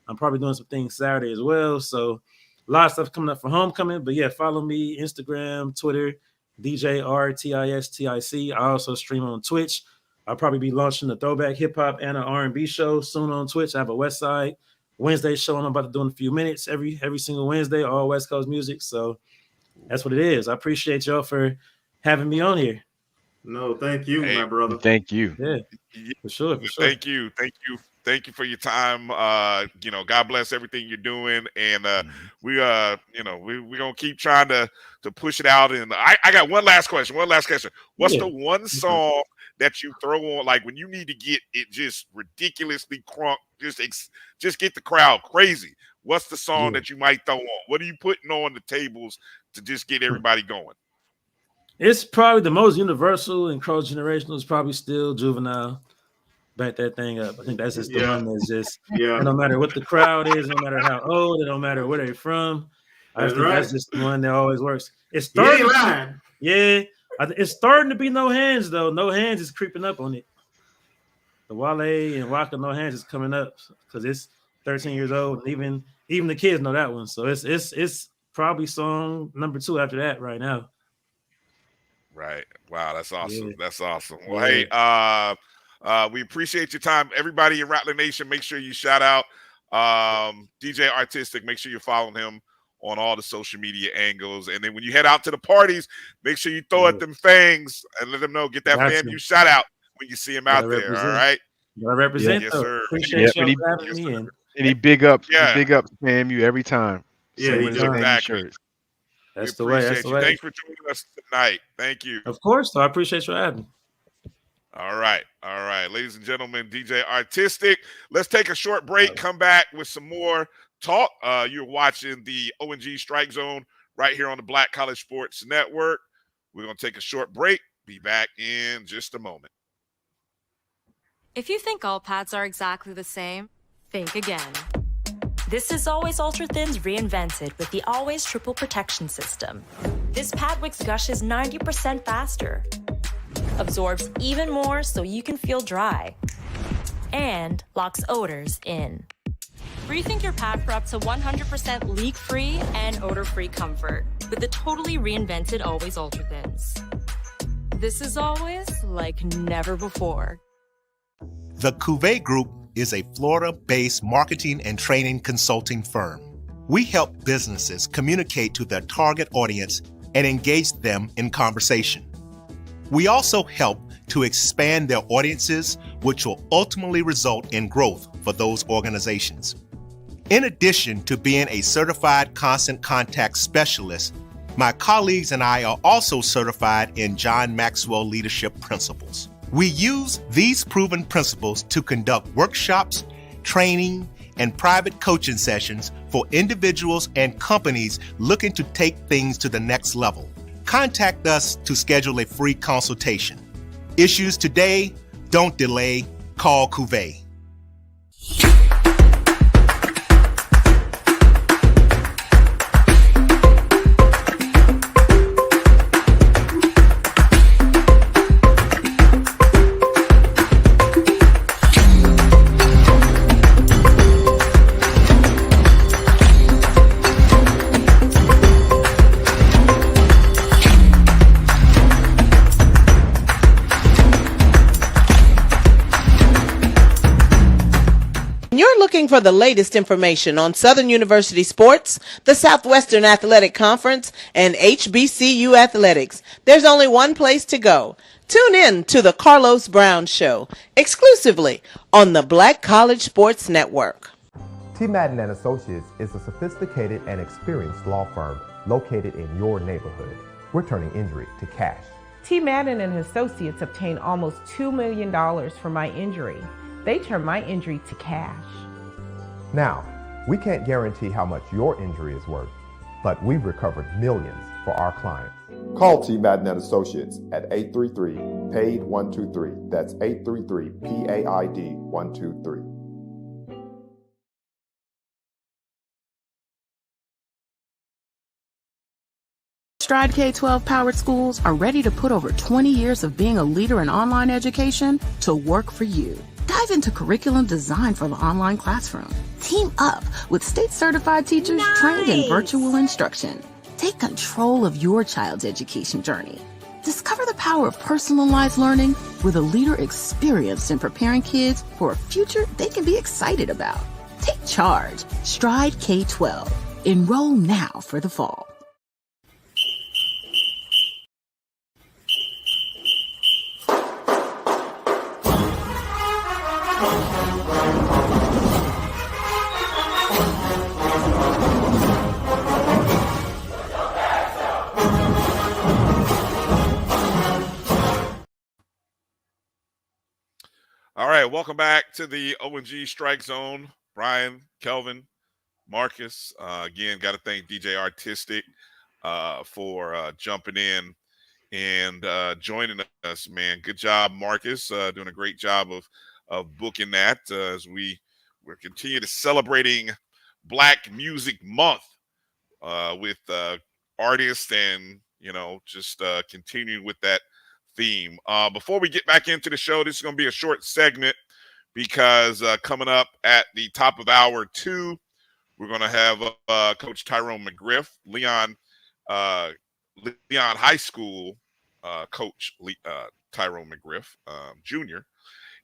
I'm probably doing some things Saturday as well. So a lot of stuff coming up for homecoming. But yeah, follow me, Instagram, Twitter, DJ R-Tistic. I also stream on Twitch. I'll probably be launching a throwback hip hop and an R&B show soon on Twitch. I have a West Side Wednesday show I'm about to do in a few minutes every single Wednesday, all West Coast music. So that's what it is. I appreciate y'all for having me on here. No, thank you, my brother. Thank you. Yeah, for sure. Thank you for your time. God bless everything you're doing, and we're gonna keep trying to push it out. And I got one last question. What's the one song that you throw on, like when you need to get it just ridiculously crunk, just get the crowd crazy? What's the song that you might throw on? What are you putting on the tables to just get everybody going? It's probably the most universal and cross-generational is probably still Juvenile. Back that thing up. I think that's just the one that's just, no matter what the crowd is, no matter how old, it don't matter where they're from. I think that's just the one that always works. It's starting. It's starting to be No Hands, though. No Hands is creeping up on it. The Wale and Waka No Hands is coming up because it's 13 years old. And even the kids know that one. So it's probably song number 2 after that right now. Right. Wow, that's awesome. That's awesome. Well, hey, we appreciate your time. Everybody in Rattler Nation, make sure you shout out DJ R-Tistic. Make sure you're following him on all the social media angles. And then when you head out to the parties, make sure you throw at them fangs and let them know, get that FAMU shout out when you see him out there. All right. You represent. Yes, sir. Appreciate you having me in. And he big ups FAMU every time. Yeah, exactly. That's the way. That's the way. Thanks for joining us tonight. Thank you. Of course. So I appreciate you having me. All right. Ladies and gentlemen, DJ R-Tistic. Let's take a short break, come back with some more talk. You're watching the O&G StrikeZone right here on the Black College Sports Network. We're going to take a short break. Be back in just a moment. If you think all pads are exactly the same, think again. This is Always Ultra Thins reinvented with the Always Triple Protection System. This pad wicks gushes 90% faster, absorbs even more so you can feel dry, and locks odors in. Rethink your pad for up to 100% leak-free and odor-free comfort with the totally reinvented Always Ultra Thins. This is always like never before. The Cuvée Group is a Florida-based marketing and training consulting firm. We help businesses communicate to their target audience and engage them in conversation. We also help to expand their audiences, which will ultimately result in growth for those organizations. In addition to being a certified constant contact specialist, my colleagues and I are also certified in John Maxwell Leadership Principles. We use these proven principles to conduct workshops, training, and private coaching sessions for individuals and companies looking to take things to the next level. Contact us to schedule a free consultation. Issues today, don't delay, call Cuvée. When you're looking for the latest information on Southern University sports, the Southwestern Athletic Conference, and HBCU athletics, there's only one place to go. Tune in to the Carlos Brown Show, exclusively on the Black College Sports Network. T. Madden and Associates is a sophisticated and experienced law firm located in your neighborhood. We're turning injury to cash. T. Madden and Associates obtained almost $2 million for my injury. They turned my injury to cash. Now, we can't guarantee how much your injury is worth, but we've recovered millions for our clients. Call T. Madden and Associates at 833-PAID-123. That's 833-PAID-123. Stride K-12 powered schools are ready to put over 20 years of being a leader in online education to work for you. Dive into curriculum design for the online classroom. Team up with state-certified teachers trained in virtual instruction. Take control of your child's education journey. Discover the power of personalized learning with a leader experienced in preparing kids for a future they can be excited about. Take charge. Stride K-12. Enroll now for the fall. All right, welcome back to the O&G Strike Zone. Bryan, Kelvin, Marcus. Again, got to thank DJ R-Tistic for jumping in and joining us, man. Good job, Marcus. Doing a great job of booking that as we're continuing to celebrating Black Music Month with artists and, just continuing with that theme. Before we get back into the show, this is going to be a short segment because coming up at the top of hour 2, we're going to have Coach Tyrone McGriff, Leon High School coach Tyrone McGriff Jr.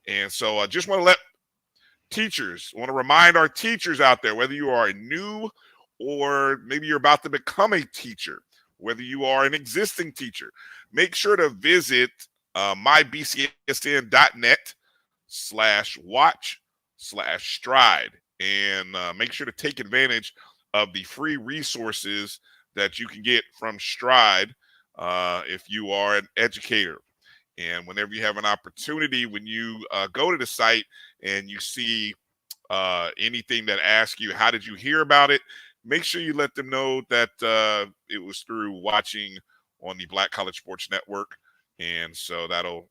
And so I just want to remind our teachers out there, whether you are new or maybe you're about to become a teacher, whether you are an existing teacher, make sure to visit mybcsn.net/watch/stride and make sure to take advantage of the free resources that you can get from Stride if you are an educator. And whenever you have an opportunity, when you go to the site and you see anything that asks you, how did you hear about it? Make sure you let them know that it was through watching on the Black College Sports Network. And so that'll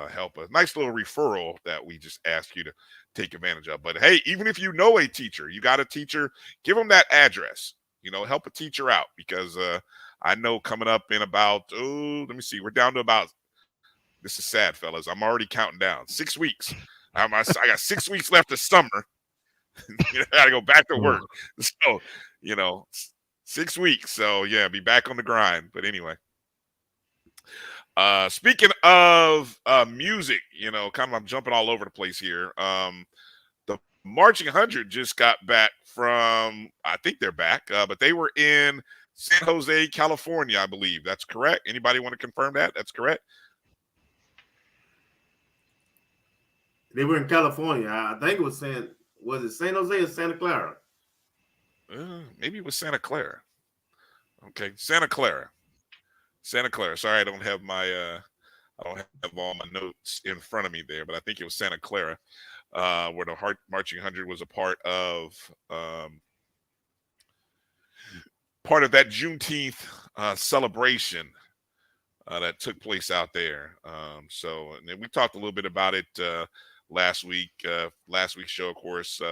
help. A nice little referral that we just ask you to take advantage of. But hey, even if you know a teacher, you got a teacher, give them that address. Help a teacher out because I know coming up in about, let me see, we're down to about, this is sad, fellas. I'm already counting down. 6 weeks. I got 6 weeks left of summer. I got to go back to work. So, 6 weeks. So, yeah, be back on the grind. But anyway, speaking of music, I'm jumping all over the place here. The Marching 100 just got back from, I think they're back, but they were in San Jose, California, I believe. That's correct. Anybody want to confirm that? That's correct. They were in California. I think it was San Jose or Santa Clara? Maybe it was Santa Clara. Okay, Santa Clara. Sorry, I don't have all my notes in front of me there, but I think it was Santa Clara, where the Marching 100 was a part of that Juneteenth celebration that took place out there. So, and then we talked a little bit about it last week. Last week's show, of course,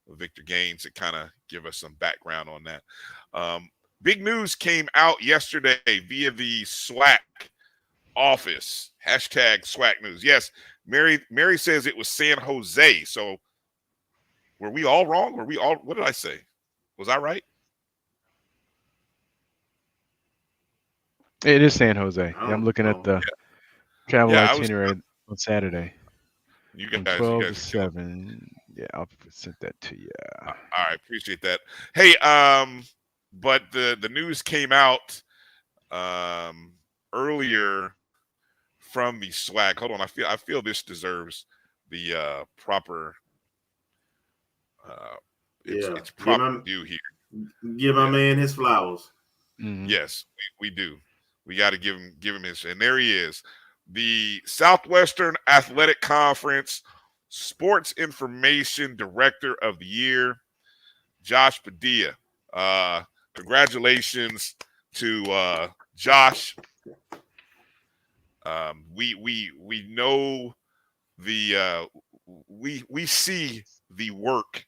Victor Gaines to kind of give us some background on that. Big news came out yesterday via the SWAC office. Hashtag SWAC news. Yes, Mary says it was San Jose. So were we all wrong? What did I say? Was I right? It is San Jose. Yeah, I'm looking at the travel itinerary on Saturday. You guys, 12 to 7. Yeah, I'll send that to you. All right, appreciate that. Hey, but the news came out earlier from the SWAC. Hold on, I feel this deserves the proper Yeah, it's proper due here. give my man his flowers. Yes, we do. We got to give him his, and there he is, the Southwestern Athletic Conference Sports Information Director of the Year, Josh Padilla. Congratulations to Josh. We know the we see the work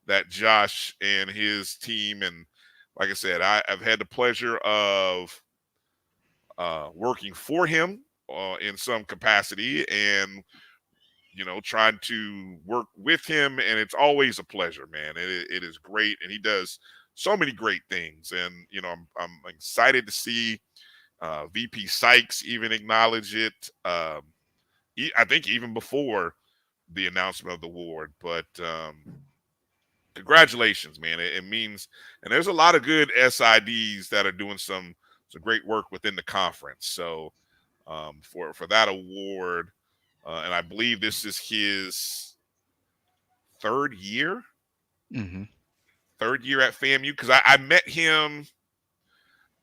that Josh and his team, and like I said, I've had the pleasure of working for him in some capacity, and trying to work with him, and it's always a pleasure, man. It is great, and he does so many great things, and I'm excited to see VP Sykes even acknowledge it. I think even before the announcement of the award, but congratulations, man. It means, and there's a lot of good SIDs that are doing some great work within the conference. So for that award, and I believe this is his third year at FAMU, because I met him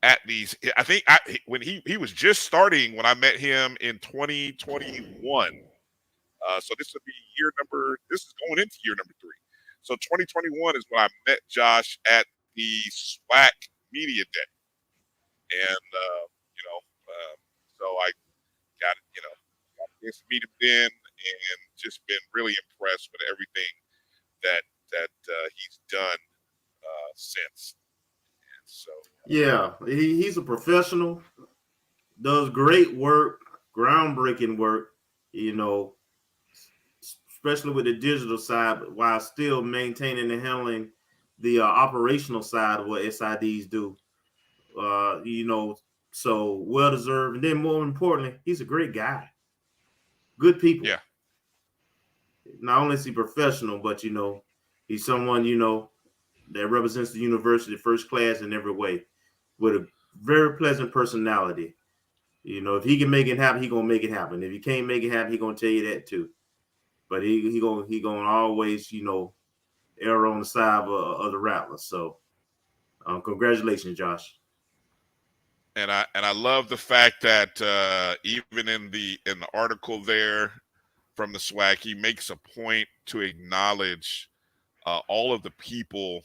at these. I think when he was just starting when I met him in 2021. So this would be this is going into year number 3. So 2021 is when I met Josh at the SWAC Media Day. And, so I got to meet him then, and just been really impressed with everything that he's done since. And so. Yeah, he's a professional, does great work, groundbreaking work, especially with the digital side, while still maintaining and handling the operational side of what SIDs do. So well deserved. And then more importantly, he's a great guy. Good people. Yeah. Not only is he professional, but he's someone that represents the university first class in every way, with a very pleasant personality. If he can make it happen, he's gonna make it happen. If he can't make it happen, he's gonna tell you that too. But he gonna always, err on the side of the Rattlers. So congratulations, Josh. And I love the fact that even in the article there from the SWAC, he makes a point to acknowledge all of the people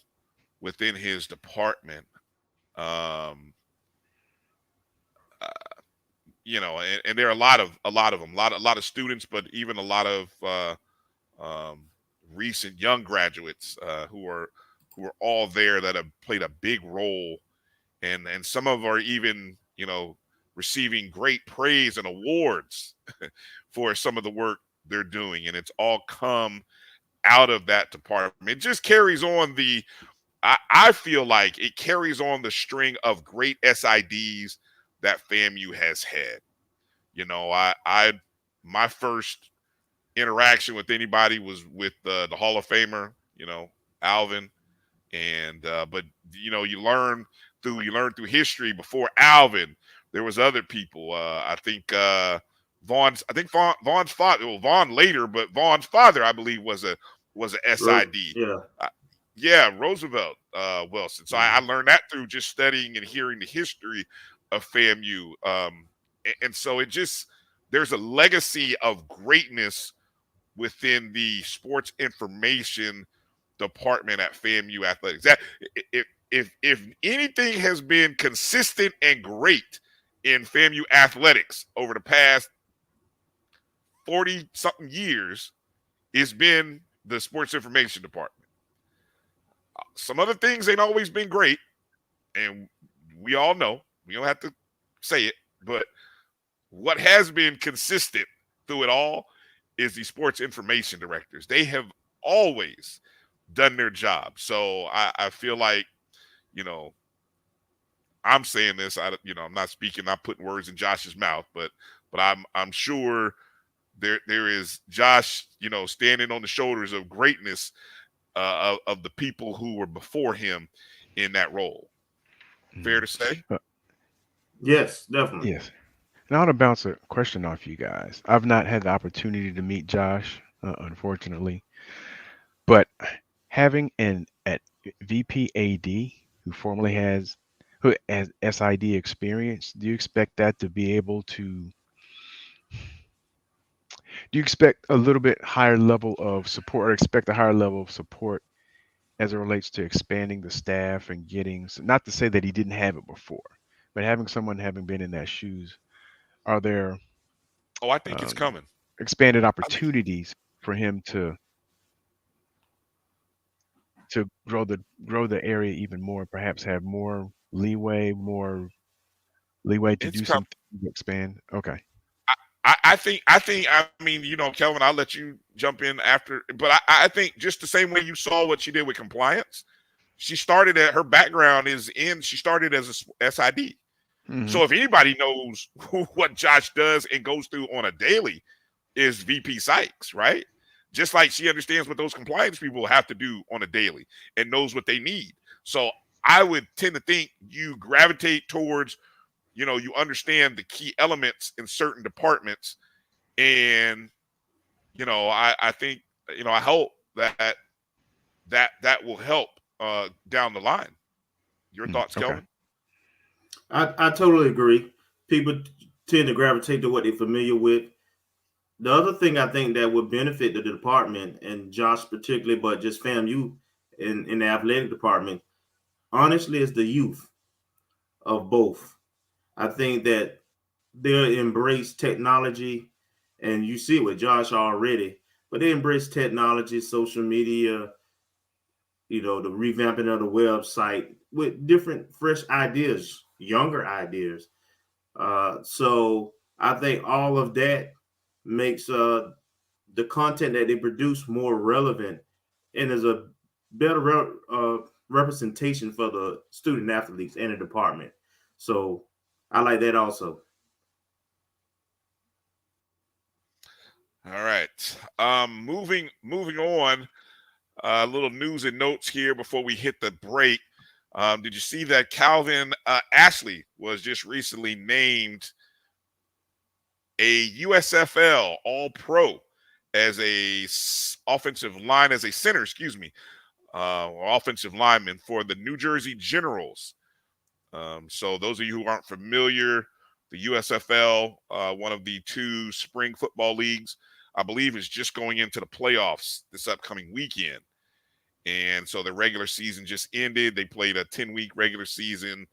within his department. And there are a lot of them, a lot of students, but even a lot of recent young graduates who are all there that have played a big role, and some of them are even receiving great praise and awards for some of the work they're doing, and it's all come out of that department. It just carries on I feel like it carries on the string of great SIDs that FAMU has had. My first interaction with anybody was with the Hall of Famer, Alvin, and but you learn through history. Before Alvin, there was other people. I think Vaughn's father. Well, Vaughn later, but Vaughn's father, I believe, was a SID. Yeah, Roosevelt Wilson. So I learned that through just studying and hearing the history of FAMU. And so there's a legacy of greatness within the sports information department at FAMU Athletics. That if anything has been consistent and great in FAMU Athletics over the past 40-something years, it's been the sports information department. Some other things ain't always been great, and we all know. We don't have to say it, but what has been consistent through it all is the sports information directors. They have always done their job. So I feel like, I'm saying this. I'm not speaking, not putting words in Josh's mouth, but I'm sure there is Josh, standing on the shoulders of greatness of the people who were before him in that role. Fair to say? Yes, definitely. Yes. And I want to bounce a question off you guys. I've not had the opportunity to meet Josh, unfortunately, but having an at VPAD who has SID experience, do you expect that to be able to? Do you expect a little bit higher level of support, or expect a higher level of support as it relates to expanding the staff and getting? Not to say that he didn't have it before, but having been in that shoes, are there Oh, I think it's coming. expanded opportunities for him to grow the area even more, perhaps have more leeway to It's do coming. something to expand? Okay. I mean, Kelvin, I'll let you jump in after, but I think just the same way you saw what she did with compliance, she started as a SID. Mm-hmm. So if anybody knows what Josh does and goes through on a daily is VP Sykes, right? Just like she understands what those compliance people have to do on a daily and knows what they need. So I would tend to think you gravitate towards, you understand the key elements in certain departments. And, I think, I hope that will help down the line. Your thoughts, Okay. Kelvin? I totally agree. People tend to gravitate to what they're familiar with. The other thing I think that would benefit the department, and Josh particularly, but just FAMU in the athletic department, honestly, is the youth of both. I think that they'll embrace technology, and you see it with Josh already, but they embrace technology, social media, the revamping of the website with different, fresh ideas, younger ideas. So I think all of that makes the content that they produce more relevant and is a better representation for the student athletes and the department. So I like that also. All right. Moving on. A little news and notes here before we hit the break. Did you see that Calvin Ashley was just recently named a USFL All-Pro as a center, or offensive lineman for the New Jersey Generals. So those of you who aren't familiar, the USFL, one of the two spring football leagues, I believe is just going into the playoffs this upcoming weekend. And so the regular season just ended. They played a 10-week regular season.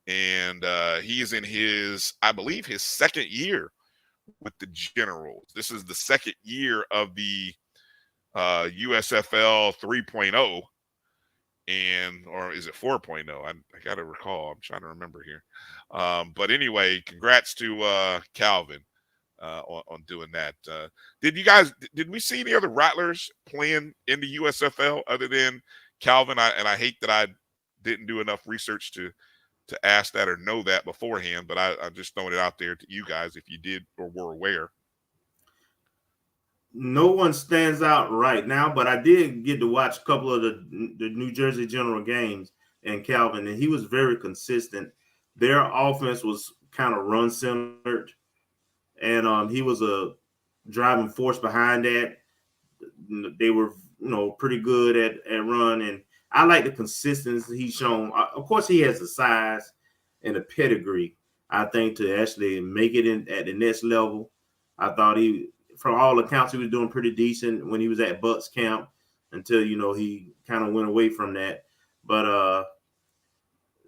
And he is in I believe his second year with the Generals. This is the second year of the USFL 3.0. Or is it 4.0? I got to recall. I'm trying to remember here. But anyway, congrats to Calvin on doing that. Did we see any other Rattlers playing in the USFL other than Calvin? I hate that I didn't do enough research to ask that or know that beforehand, but I'm just throwing it out there to you guys if you did or were aware. No one stands out right now, but I did get to watch a couple of the New Jersey General games and Calvin, and he was very consistent. Their offense was kind of run centered, and he was a driving force behind that. They were, pretty good at run, and I like the consistency he's shown. Of course, he has the size and the pedigree, I think, to actually make it in at the next level. I thought from all accounts, he was doing pretty decent when he was at Bucks camp until, he kind of went away from that. But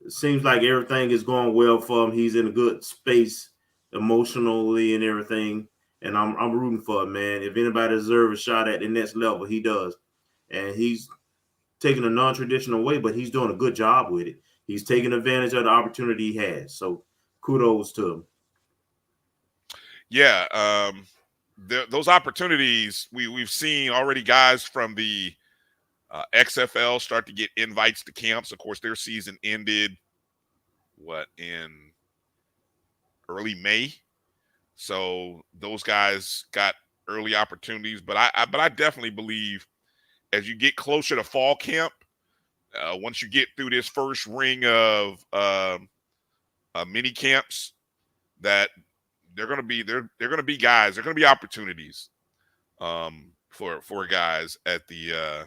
it seems like everything is going well for him. He's in a good space emotionally and everything. And I'm rooting for him, man. If anybody deserves a shot at the next level, he does. And he's taking a non-traditional way, but he's doing a good job with it. He's taking advantage of the opportunity he has. So kudos to him. Yeah. Those opportunities, we've seen already guys from the XFL start to get invites to camps. Of course, their season ended in early May. So those guys got early opportunities, but I definitely believe as you get closer to fall camp, once you get through this first ring of mini camps, that they're going to be guys, they're going to be opportunities for guys at the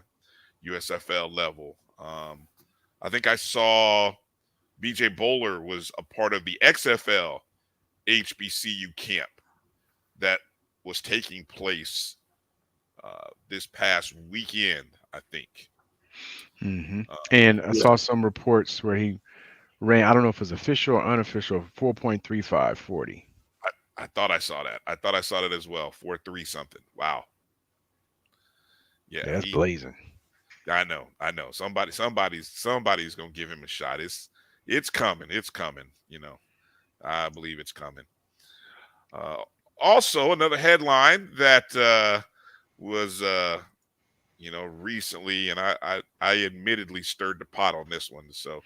USFL level. I think I saw BJ Bowler was a part of the XFL HBCU camp that was taking place this past weekend, I think. And I saw some reports where he ran, I don't know if it was official or unofficial, 4.3540. I thought I saw that. I thought I saw that as well. 4.3 something. Wow. Yeah, that's blazing. I know. Somebody's gonna give him a shot. It's coming. It's coming. You know, I believe it's coming. Also, another headline that was recently, and I admittedly stirred the pot on this one. So,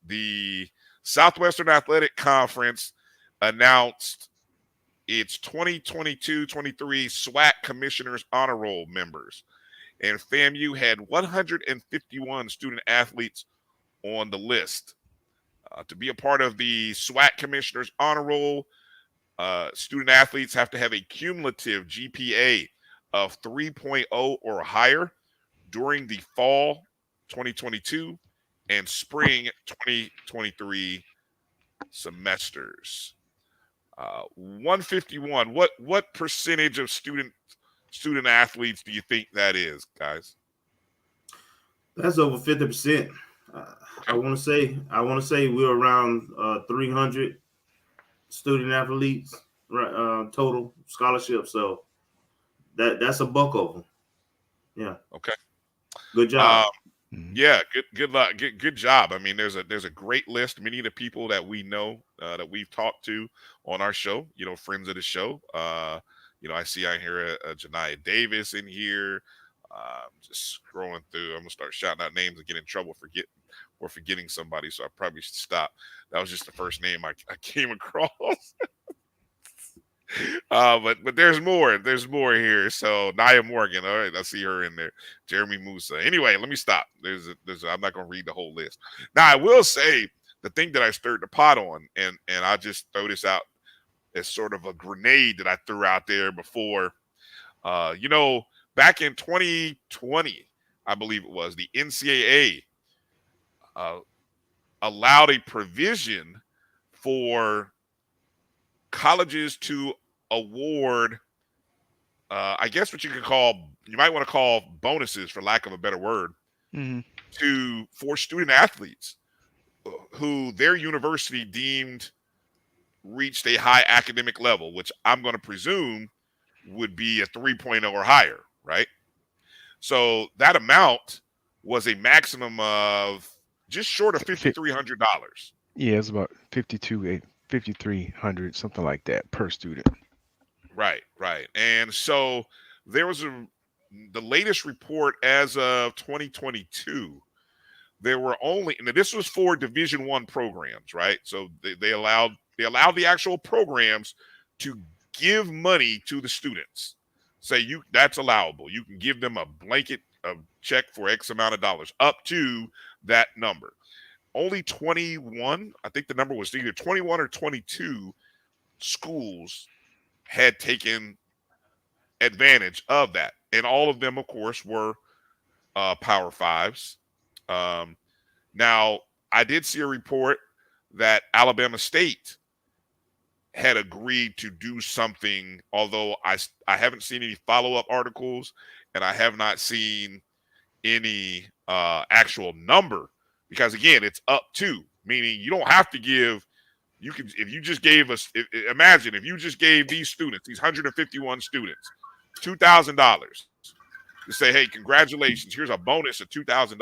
the Southwestern Athletic Conference announced its 2022-23 SWAC Commissioners Honor Roll members. And FAMU had 151 student athletes on the list. To be a part of the SWAC Commissioners Honor Roll, student athletes have to have a cumulative GPA of 3.0 or higher during the fall 2022 and spring 2023 semesters. 151. What percentage of student athletes do you think that is, guys? That's over 50%. I want to say we're around 300 student athletes, right? Total scholarship. So that's a buck of them. Yeah. Okay. Good job. Yeah. Good luck. Good job. I mean, there's a great list. Many of the people that we know that we've talked to on our show, friends of the show. I see I hear Janiyah Davis in here. Just scrolling through. I'm gonna start shouting out names and get in trouble for forgetting somebody. So I probably should stop. That was just the first name I came across. But there's more. There's more here. So Nia Morgan. All right, I see her in there. Jeremy Musa. Anyway, let me stop. I'm not gonna read the whole list. Now I will say the thing that I stirred the pot on, and I just throw this out as sort of a grenade that I threw out there before. Back in 2020, I believe it was, the NCAA allowed a provision for colleges to award, I guess what you might want to call bonuses, for lack of a better word, for student athletes who their university deemed reached a high academic level, which I'm going to presume would be a 3.0 or higher, right? So that amount was a maximum of just short of $5,300. Yeah, it's about $5,300, something like that per student. Right. And so there was the latest report as of 2022. There were only, and this was for Division I programs, right? So they allowed the actual programs to give money to the students. Say that's allowable. You can give them a blanket check for X amount of dollars, up to that number. Only 21, I think the number was either 21 or 22 schools had taken advantage of that. And all of them, of course, were Power Fives. Now, I did see a report that Alabama State had agreed to do something, although I haven't seen any follow-up articles, and I have not seen any actual number, because again, it's up to, meaning you don't have to give. You can, if you just gave us, imagine if you just gave these students, these 151 students, $2,000 to say, hey, congratulations, here's a bonus of $2,000.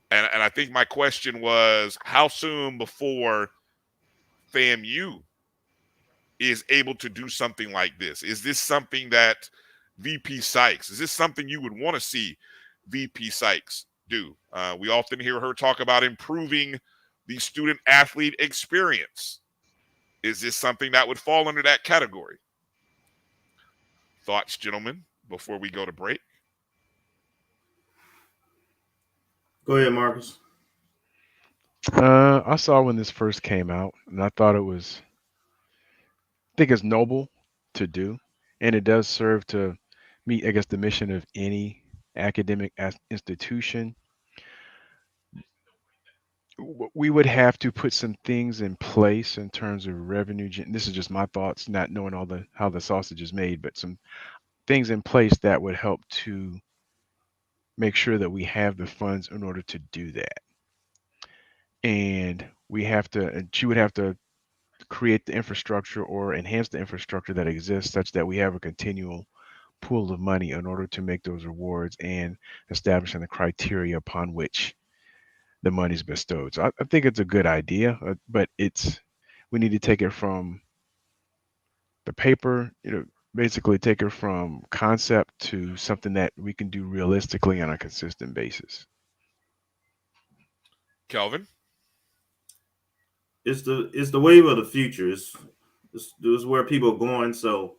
And I think my question was, how soon before FAMU is able to do something like this? Is this something that VP Sykes, is this something you would want to see VP Sykes do? We often hear her talk about improving the student athlete experience. is this something that would fall under that category? Thoughts, gentlemen, before we go to break? Go ahead, Marcus. I saw when this first came out, and I thought I think it's noble to do, and it does serve to meet, I guess, the mission of any academic institution. We would have to put some things in place in terms of revenue. This is just my thoughts, not knowing how the sausage is made, but some things in place that would help to make sure that we have the funds in order to do that. And she would have to create the infrastructure or enhance the infrastructure that exists such that we have a continual pool of money in order to make those awards and establishing the criteria upon which the money is bestowed. So I think it's a good idea, but we need to take it from the paper, basically take it from concept to something that we can do realistically on a consistent basis. Kelvin? It's the wave of the future. This is where people are going. So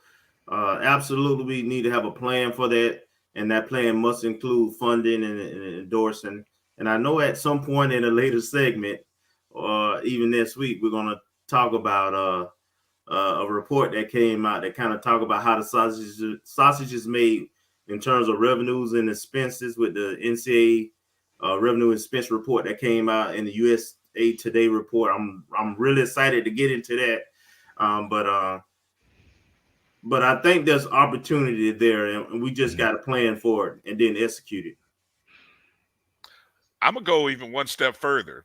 absolutely we need to have a plan for that. And that plan must include funding and endorsing. And I know at some point in a later segment, or even this week, we're going to talk about a report that came out that kind of talk about how the sausage is made in terms of revenues and expenses with the NCAA revenue and expense report that came out in the USA Today report. I'm really excited to get into that. But I think there's opportunity there, and we just got to plan for it and then execute it. I'm going to go even one step further.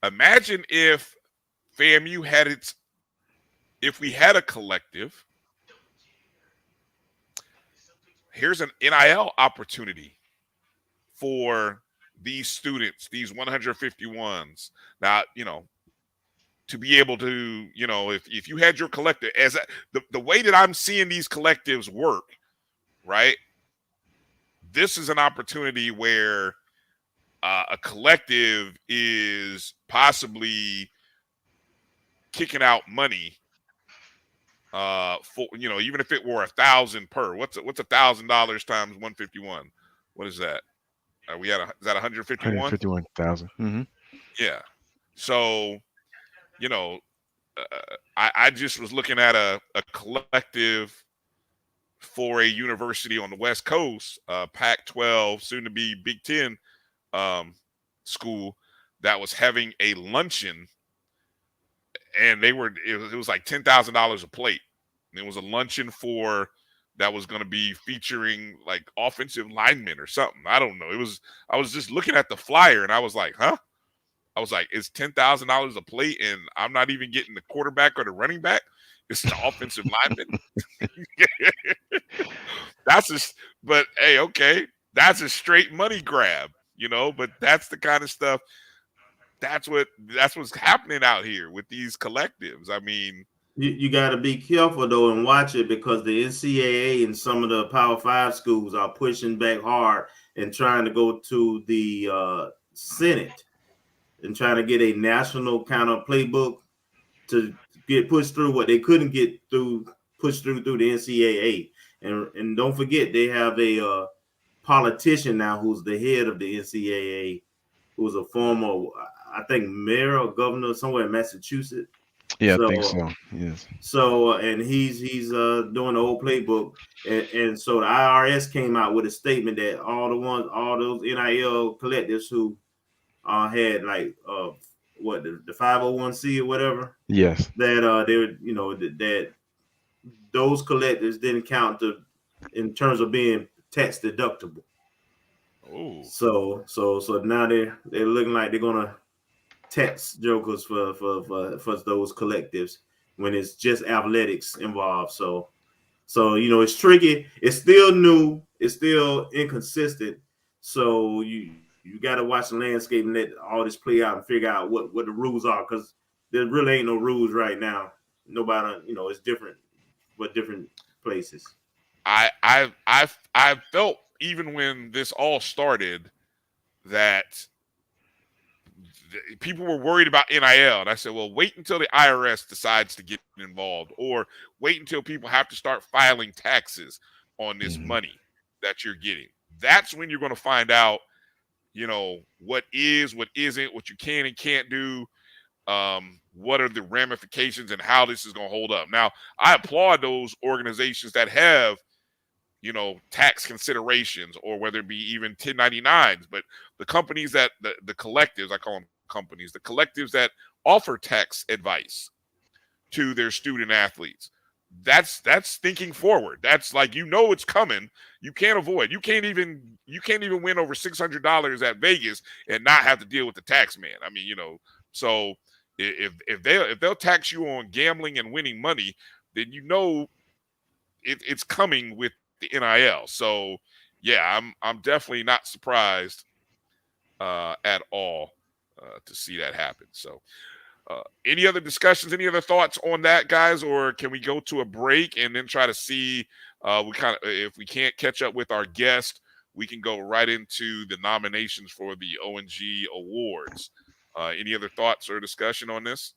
Imagine if FAMU if we had a collective, here's an NIL opportunity for these students, these 151s. Now, to be able to, if you had your collective, the way that I'm seeing these collectives work, right? This is an opportunity where a collective is possibly kicking out money for, even if it were $1,000 per. What's $1,000 times 151? What is that? Is that 151? 151,000. Mm-hmm. Yeah. So, I just was looking at a collective for a university on the West Coast, Pac-12, soon to be Big Ten school, that was having a luncheon, and it was like $10,000 a plate. And it was a luncheon that was going to be featuring like offensive linemen or something. I don't know. I was just looking at the flyer and I was like, huh? I was like, it's $10,000 a plate and I'm not even getting the quarterback or the running back. It's the offensive lineman. But hey, okay. That's a straight money grab, but that's the kind of stuff. That's what's happening out here with these collectives. I mean, you got to be careful though and watch it, because the NCAA and some of the Power 5 schools are pushing back hard and trying to go to the Senate and trying to get a national kind of playbook to get pushed through what they couldn't get pushed through the NCAA. And don't forget, they have a politician now who's the head of the NCAA, who's a former, I think, mayor or governor somewhere in Massachusetts. Yeah, I think so. Yes. So, and he's doing the whole playbook, and so the IRS came out with a statement that all those NIL collectives who had like the 501c or whatever. Yes. That they were, that those collectives didn't count in terms of being tax deductible. Oh. So now they're looking like they're gonna tax jokers for those collectives when it's just athletics involved. So it's tricky. It's still new. It's still inconsistent. So you got to watch the landscape and let all this play out and figure out what the rules are, because there really ain't no rules right now. Nobody, it's different, but different places. I felt even when this all started that people were worried about NIL. And I said, well, wait until the IRS decides to get involved, or wait until people have to start filing taxes on this money that you're getting. That's when you're going to find out, what is, what isn't, what you can and can't do, what are the ramifications and how this is going to hold up. Now, I applaud those organizations that have, tax considerations, or whether it be even 1099s, but the companies that the collectives, I call them companies, the collectives that offer tax advice to their student athletes. That's thinking forward. That's like, it's coming. You can't avoid. You can't even win over $600 at Vegas and not have to deal with the tax man. I mean, so if they'll tax you on gambling and winning money, then it's coming with the NIL. So yeah, I'm definitely not surprised at all to see that happen. So any other discussions, any other thoughts on that, guys, or can we go to a break and then try to see if we can't catch up with our guest, we can go right into the nominations for the O&G Awards. Any other thoughts or discussion on this?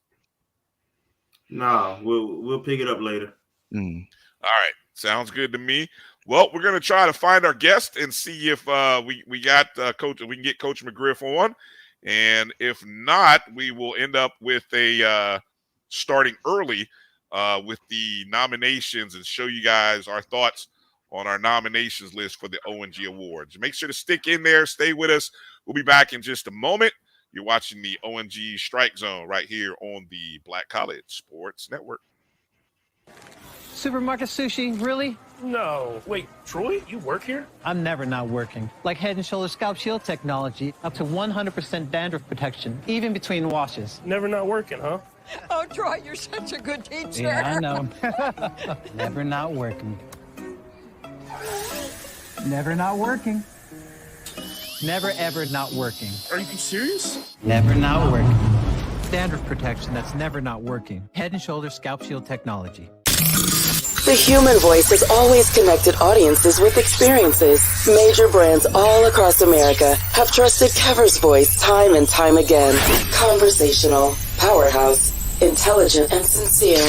No, we'll pick it up later. All right, sounds good to me. Well, we're going to try to find our guest and see if we got Coach. We can get Coach McGriff on, and if not, we will end up with a starting early with the nominations and show you guys our thoughts on our nominations list for the O&G Awards. Make sure to stick in there, stay with us. We'll be back in just a moment. You're watching the O&G Strike Zone right here on the Black College Sports Network. Supermarket sushi, really? No. Wait, Troy, you work here? I'm never not working. Like Head & Shoulders Scalp Shield technology, up to 100% dandruff protection, even between washes. Never not working, huh? Oh, Troy, you're such a good teacher. Yeah, I know. Never not working. Never not working. Never, ever not working. Are you serious? Never not working. Dandruff protection that's never not working. Head & Shoulders Scalp Shield technology. The human voice has always connected audiences with experiences. Major brands all across America have trusted Kever's voice time and time again. Conversational, powerhouse, intelligent, and sincere.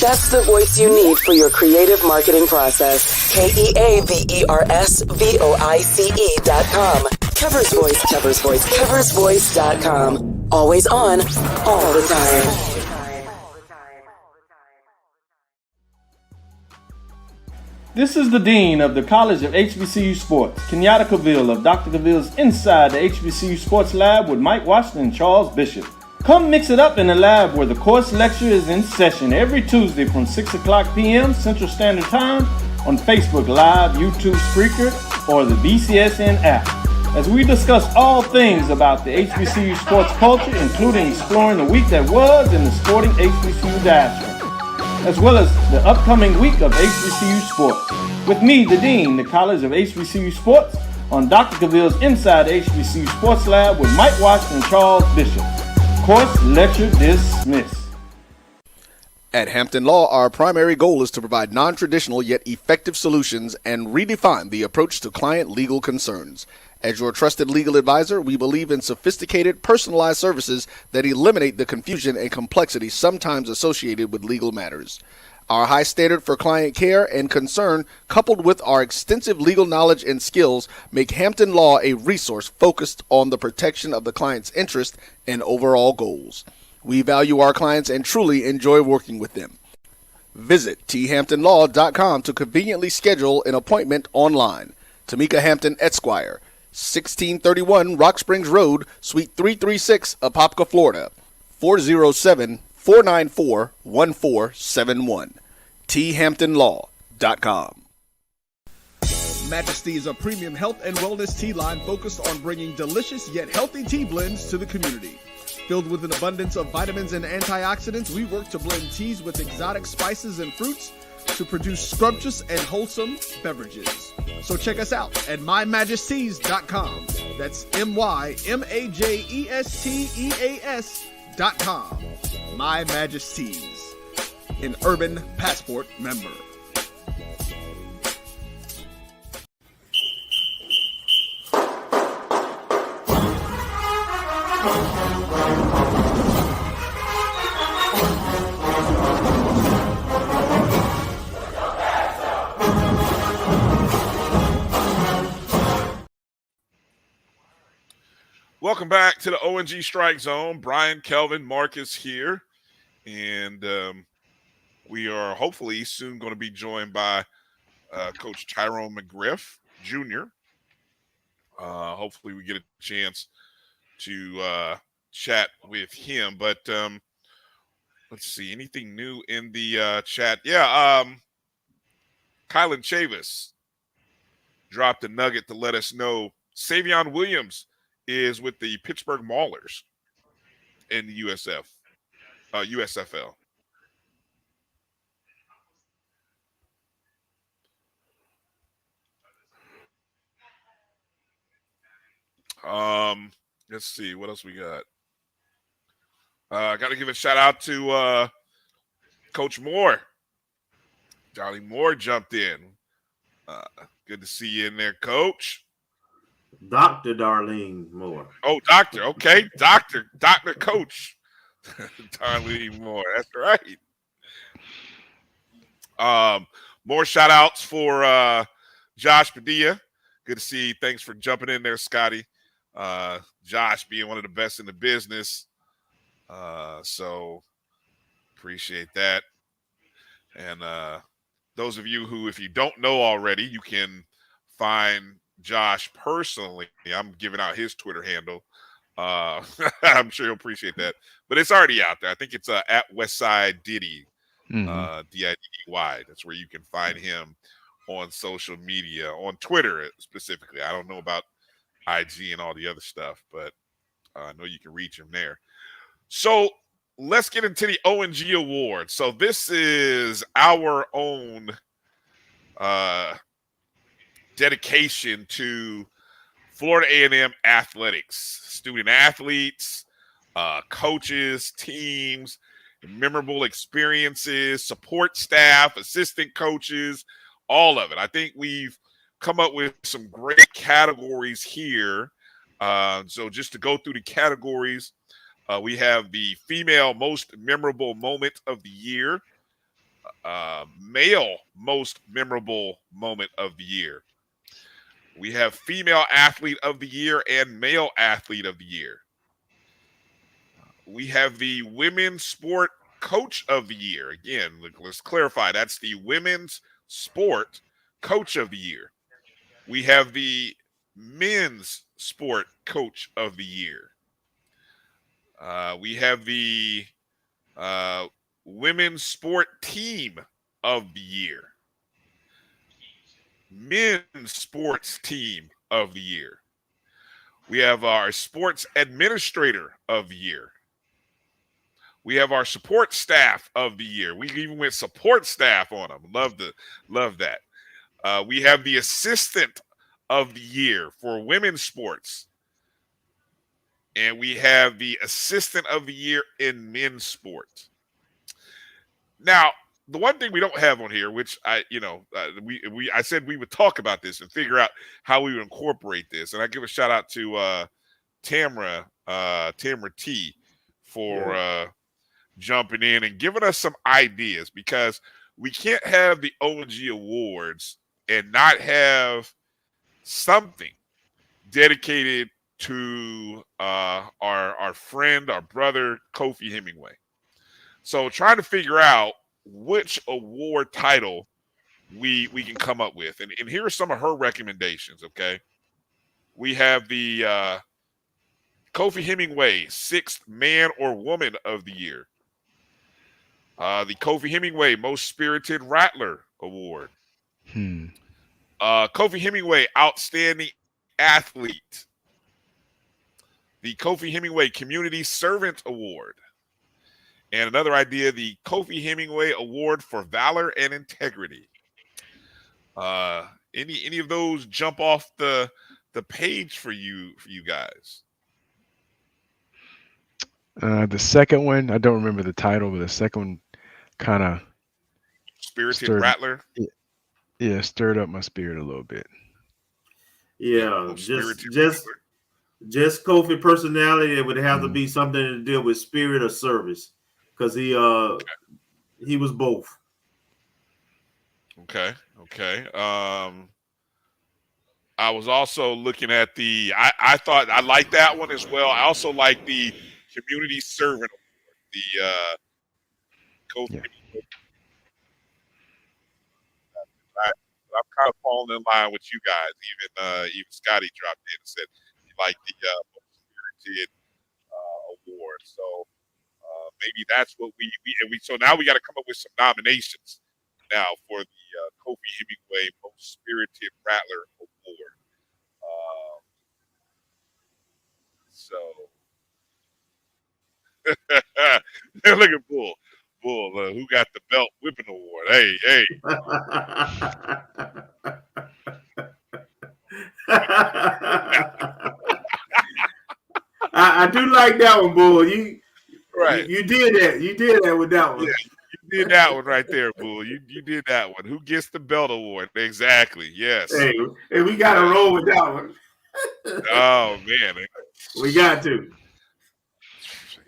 That's the voice you need for your creative marketing process. KEAVERSVOICE.com. Kever's Voice, Kever's Voice, KeversVoice.com. Always on, all the time. This is the Dean of the College of HBCU Sports, Kenyatta Cavill of Dr. Cavill's Inside the HBCU Sports Lab with Mike Washington and Charles Bishop. Come mix it up in the lab where the course lecture is in session every Tuesday from 6 o'clock p.m. Central Standard Time on Facebook Live, YouTube Spreaker, or the BCSN app, as we discuss all things about the HBCU sports culture, including exploring the week that was in the sporting HBCU diaspora, as well as the upcoming week of HBCU sports. With me, the Dean, the College of HBCU Sports, on Dr. Cavill's Inside the HBCU Sports Lab with Mike Washington and Charles Bishop. Course lecture dismissed. At Hampton Law, our primary goal is to provide non-traditional yet effective solutions and redefine the approach to client legal concerns. As your trusted legal advisor, we believe in sophisticated, personalized services that eliminate the confusion and complexity sometimes associated with legal matters. Our high standard for client care and concern, coupled with our extensive legal knowledge and skills, make Hampton Law a resource focused on the protection of the client's interest and overall goals. We value our clients and truly enjoy working with them. Visit thamptonlaw.com to conveniently schedule an appointment online. Tamika Hampton Esquire, 1631 Rock Springs Road, Suite 336, Apopka, Florida, 407-494-1471. thamptonlaw.com. Majesty is a premium health and wellness tea line focused on bringing delicious yet healthy tea blends to the community. Filled with an abundance of vitamins and antioxidants, we work to blend teas with exotic spices and fruits to produce scrumptious and wholesome beverages. So check us out at mymajesties.com. That's MyMajesties.com. My Majesties, an Urban Passport member. Welcome back to the O&G Strike Zone. Bryan, Kelvin, Marcus here. And we are hopefully soon going to be joined by Coach Tyrone McGriff, Jr. Hopefully we get a chance to chat with him. But let's see, anything new in the chat? Yeah, Kylan Chavis dropped a nugget to let us know Savion Williams is with the Pittsburgh Maulers in the USFL. Let's see what else we got. Got to give a shout out to Coach Moore. Charlie Moore jumped in. Good to see you in there, Coach. Dr. Darlene Moore. Oh, Doctor. Okay. Doctor Coach. Darlene Moore. That's right. More shout outs for Josh Padilla. Good to see you. Thanks for jumping in there, Scotty. Josh being one of the best in the business. So appreciate that. And those of you who, if you don't know already, you can find Josh personally. I'm giving out his Twitter handle. I'm sure you'll appreciate that. But it's already out there. I think it's at Westside Diddy, D-I-D-D-Y. That's where you can find him on social media, on Twitter specifically. I don't know about IG and all the other stuff, but I know you can reach him there. So let's get into the O&G Awards. So this is our own dedication to Florida A&M athletics, student athletes, coaches, teams, memorable experiences, support staff, assistant coaches, all of it. I think we've come up with some great categories here. So just to go through the categories, we have the female most memorable moment of the year, male most memorable moment of the year. We have female athlete of the year and male athlete of the year. We have the women's sport coach of the year. Again, let's clarify. That's the women's sport coach of the year. We have the men's sport coach of the year. We have the women's sport team of the year. Men's sports team of the year. We have our sports administrator of the year. We have our support staff of the year. We even went support staff on them. Love that. We have the assistant of the year for women's sports. And we have the assistant of the year in men's sports. Now, the one thing we don't have on here, which I said we would talk about this and figure out how we would incorporate this. And I give a shout out to Tamra T for jumping in and giving us some ideas, because we can't have the O&G Awards and not have something dedicated to our friend, our brother, Kofi Hemingway. So trying to figure out which award title we can come up with. And here are some of her recommendations, okay? We have the Kofi Hemingway Sixth Man or Woman of the Year. The Kofi Hemingway Most Spirited Rattler Award. Kofi Hemingway Outstanding Athlete. The Kofi Hemingway Community Servant Award. And another idea, the Kofi Hemingway Award for Valor and Integrity. Any of those jump off the page for you guys? The second one, I don't remember the title, but the second one kind of Spirited Rattler. Yeah, stirred up my spirit a little bit. Yeah, just Kofi personality. It would have to be something to deal with spirit or service, because he was both. Okay. I was also looking at I thought I liked that one as well. I also like the Community Servant Award, the Coach. Yeah. I'm kind of falling in line with you guys. Even Scotty dropped in and said he liked the most spirited award. So maybe that's what we so now we got to come up with some nominations now for the Kofi Hemingway Most Spirited Rattler Award. So look at Bull. Who got the belt whipping award? Hey. I do like that one, Bull. You right. You did that. You did that with that one. Yeah, you did that one right there, Bull. You did that one. Who gets the belt award? Exactly. Yes. Hey, we got to roll with that one. Oh man, we got to.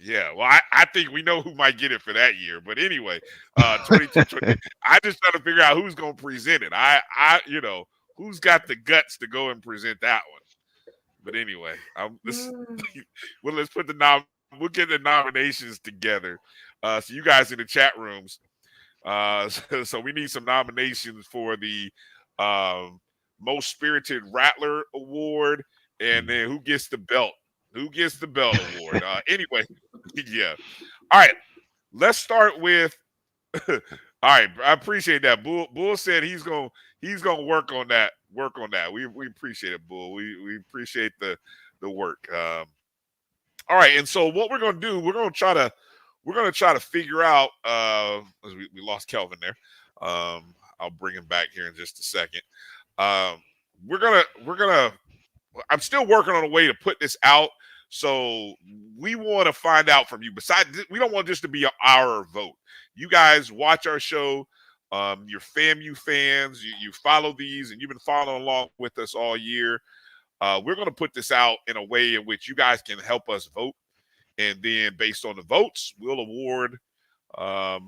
Yeah, well, I think we know who might get it for that year. But anyway, 22-20. I just trying to figure out who's going to present it. Who's got the guts to go and present that one. But anyway, let's put we'll get the nominations together. So you guys in the chat rooms. So we need some nominations for the Most Spirited Rattler Award, and then who gets the belt? Who gets the belt award? Anyway, yeah. All right, let's start with. All right, I appreciate that. Bull said he's gonna work on that. We appreciate it, Bull. We appreciate the work. All right, and so what we're gonna do, we're gonna try to figure out. We lost Kelvin there. I'll bring him back here in just a second. We're gonna. I'm still working on a way to put this out. So we want to find out from you. Besides, we don't want this to be our vote. You guys watch our show. You're FAMU fans. You follow these, and you've been following along with us all year. We're going to put this out in a way in which you guys can help us vote. And then based on the votes, we'll award the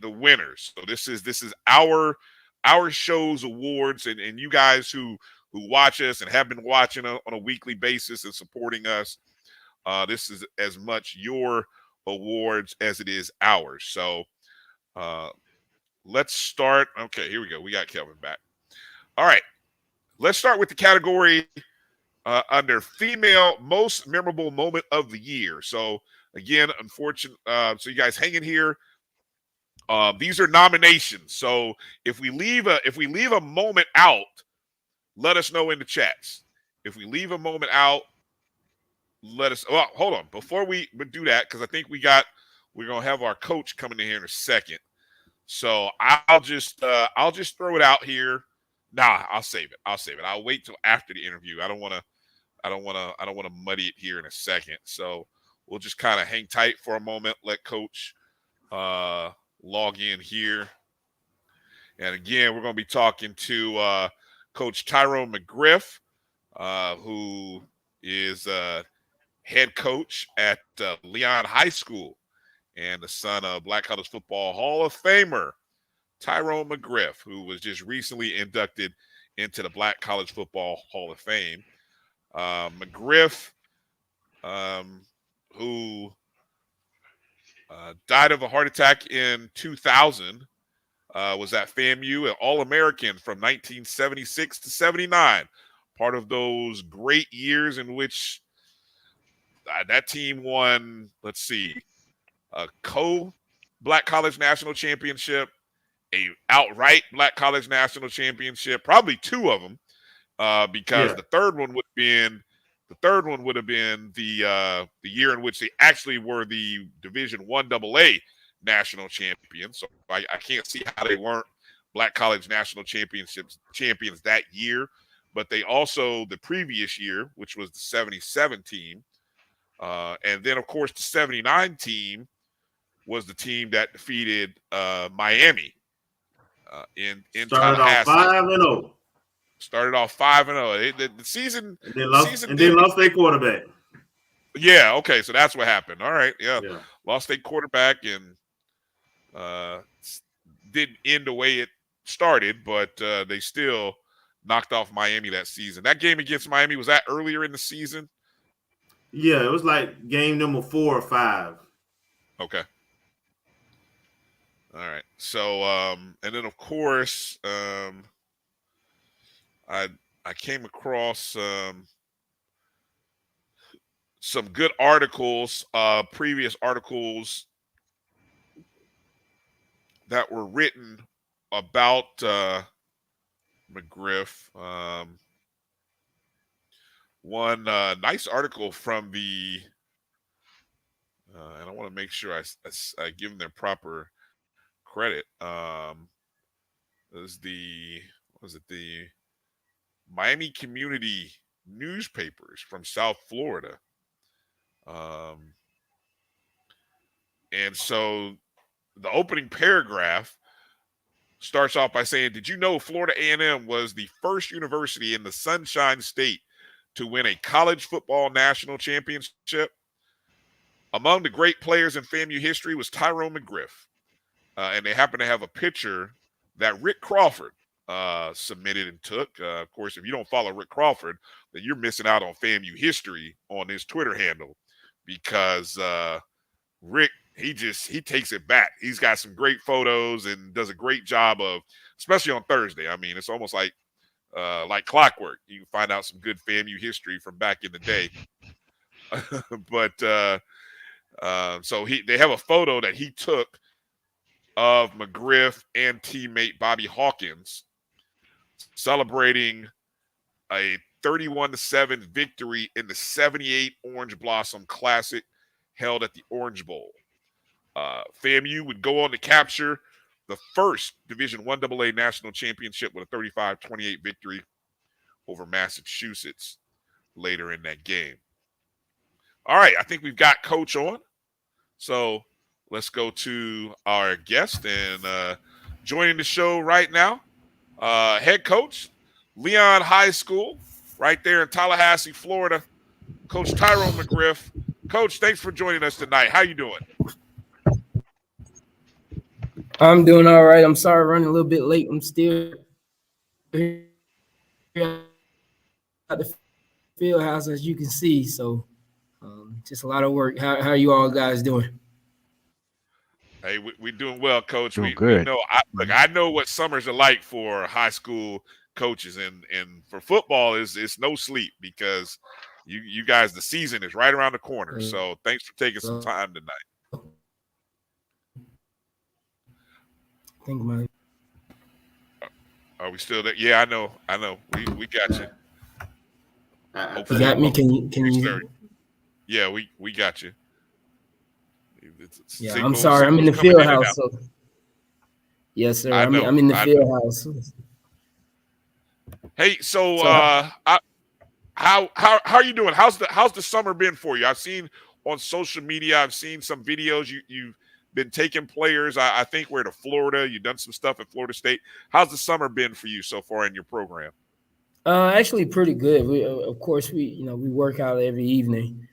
winners. So this is our show's awards, and you guys who watch us and have been watching on a weekly basis and supporting us. This is as much your awards as it is ours. So let's start. Okay, here we go. We got Kelvin back. All right. Let's start with the category under female most memorable moment of the year. So again, unfortunate. So you guys hang in here. These are nominations. So if we leave a moment out, let us know in the chats. If we leave a moment out, let us. Well, hold on. Before we do that, because I think we're gonna have our coach coming in here in a second. So I'll just throw it out here. Nah, I'll save it. I'll wait till after the interview. I don't want to muddy it here in a second. So we'll just kind of hang tight for a moment. Let Coach log in here. And again, we're gonna be talking to Coach Tyrone McGriff, who is head coach at Leon High School and the son of Black College Football Hall of Famer Tyrone McGriff, who was just recently inducted into the Black College Football Hall of Fame. McGriff, who died of a heart attack in 2000, was at FAMU, an All-American from 1976 to 79. Part of those great years in which that team won, let's see, a co-Black College National Championship, a outright Black College National Championship, probably two of them, because the third one would have been the year in which they actually were the Division I AA national champions. So I can't see how they weren't Black College National champions that year. But they also, the previous year, which was the 77 team, and then of course the 79 team was the team that defeated Miami in Tallahassee. Started off 5-0. The season, and they lost their quarterback. Yeah, okay, so that's what happened. All right, yeah. Lost their quarterback and didn't end the way it started, but they still knocked off Miami that season. That game against Miami, was that earlier in the season? Yeah, it was like game number 4 or 5. Okay. All right. So, and then of course, I came across some good articles, previous articles that were written about McGriff. One nice article from the, and I want to make sure I give them their proper credit. Is the, what was it, the Miami Community Newspapers from South Florida. And so the opening paragraph starts off by saying, did you know Florida A&M was the first university in the Sunshine State to win a college football national championship? Among the great players in FAMU history was Tyrone McGriff. And they happen to have a picture that Rick Crawford submitted and took. Of course, if you don't follow Rick Crawford, then you're missing out on FAMU history on his Twitter handle, because Rick, he takes it back. He's got some great photos and does a great job of, especially on Thursday. I mean, it's almost like clockwork. You can find out some good FAMU history from back in the day. But so they have a photo that he took of McGriff and teammate Bobby Hawkins celebrating a 31-7 victory in the 78 Orange Blossom Classic held at the Orange Bowl. FAMU would go on to capture the first Division I AA national championship with a 35-28 victory over Massachusetts later in that game. All right, I think we've got Coach on. So let's go to our guest, and joining the show right now, head coach, Leon High School, right there in Tallahassee, Florida, Coach Tyrone McGriff. Coach, thanks for joining us tonight. How you doing? I'm doing all right. I'm sorry running a little bit late. I'm still here at the field house, as you can see. So just a lot of work. How are you all guys doing? Hey, we're doing well, Coach. Doing We good. know. I know what summers are like for high school coaches, and for football it's no sleep, because you guys, the season is right around the corner. So thanks for taking some time tonight. Think about it. Are we still there? Yeah, I know. We got you. You got me? Can you? Yeah, we got you. Yeah, I'm sorry. I'm in the field house. So. Yes, sir. I'm in the field house. Hey, so how are you doing? How's the summer been for you? I've seen on social media, I've seen some videos. You've been taking players. I think we're to Florida. You've done some stuff at Florida State. How's the summer been for you so far in your program? Actually, pretty good. Of course, we work out every evening.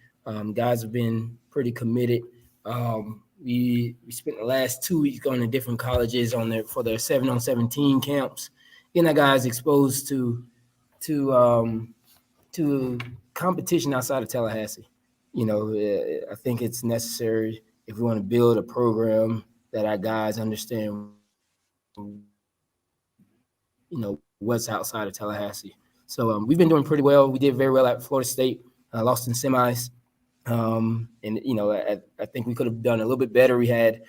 Guys have been pretty committed. We spent the last 2 weeks going to different colleges for their 7-on-17 camps, getting our guys exposed to competition outside of Tallahassee. I think it's necessary if we want to build a program that our guys understand, what's outside of Tallahassee. So we've been doing pretty well. We did very well at Florida State, lost in semis. And I think we could have done a little bit better. We had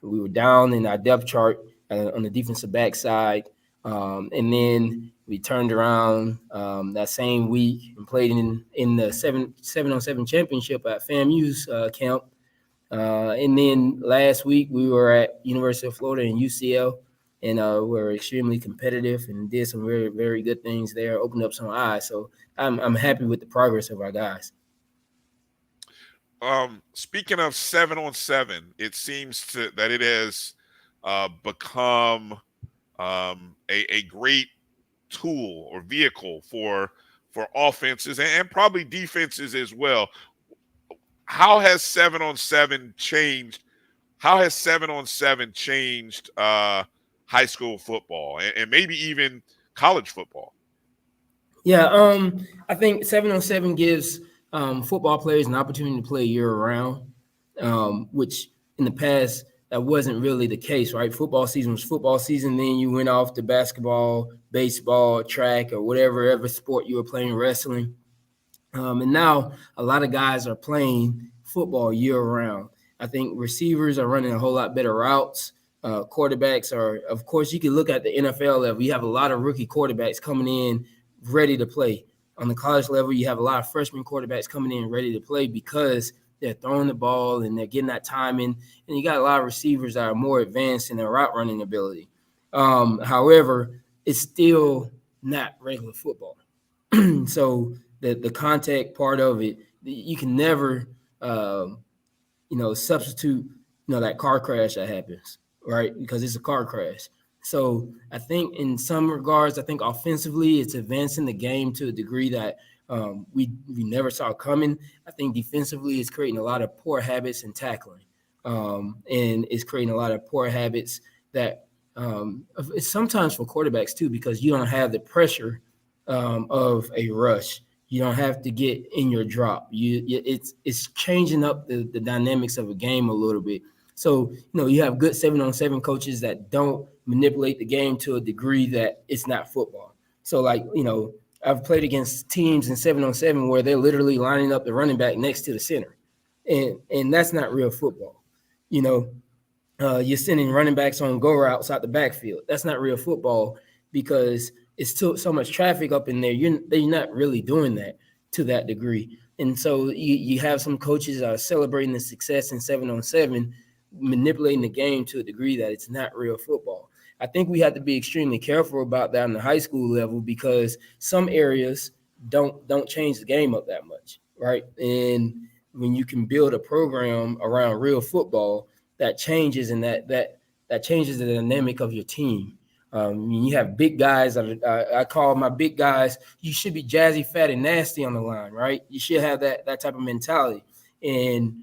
we were down in our depth chart on the defensive back side, and then we turned around that same week and played in the 7-on-7 championship at FAMU's camp. And then last week we were at University of Florida and UCL, and we were extremely competitive and did some very, very good things there, opened up some eyes. So I'm happy with the progress of our guys. Speaking of 7-on-7, it seems that it has become a great tool or vehicle for offenses and probably defenses as well. How has 7-on-7 changed? How has 7-on-7 changed high school football, and maybe even college football? Yeah, I think 7-on-7 gives football players an opportunity to play year round, which in the past that wasn't really the case, right? Football season was football season, then you went off to basketball, baseball, track, or whatever sport you were playing, wrestling. And now a lot of guys are playing football year round. I think receivers are running a whole lot better routes. Quarterbacks are, of course, you can look at the NFL level. You have a lot of rookie quarterbacks coming in ready to play. On the college level, you have a lot of freshman quarterbacks coming in ready to play because they're throwing the ball and they're getting that timing. And you got a lot of receivers that are more advanced in their route running ability. However, it's still not regular football. So the contact part of it, you can never, substitute, that car crash that happens, right? Because it's a car crash. So I think in some regards, I think offensively, it's advancing the game to a degree that we never saw coming. I think defensively, it's creating a lot of poor habits in tackling, and it's creating a lot of poor habits that it's sometimes for quarterbacks too, because you don't have the pressure of a rush. You don't have to get in your drop. It's changing up the dynamics of a game a little bit. So, you have good 7-on-7 coaches that don't manipulate the game to a degree that it's not football. So, I've played against teams in 7-on-7 where they're literally lining up the running back next to the center. And that's not real football. You're sending running backs on go routes out the backfield. That's not real football because it's so much traffic up in there. They're not really doing that to that degree. And so you have some coaches that are celebrating the success in 7-on-7, manipulating the game to a degree that it's not real football. I think we have to be extremely careful about that on the high school level because some areas don't change the game up that much, right? And when you can build a program around real football, that changes and that changes the dynamic of your team. You have big guys. I call my big guys. You should be jazzy, fat, and nasty on the line, right? You should have that type of mentality. And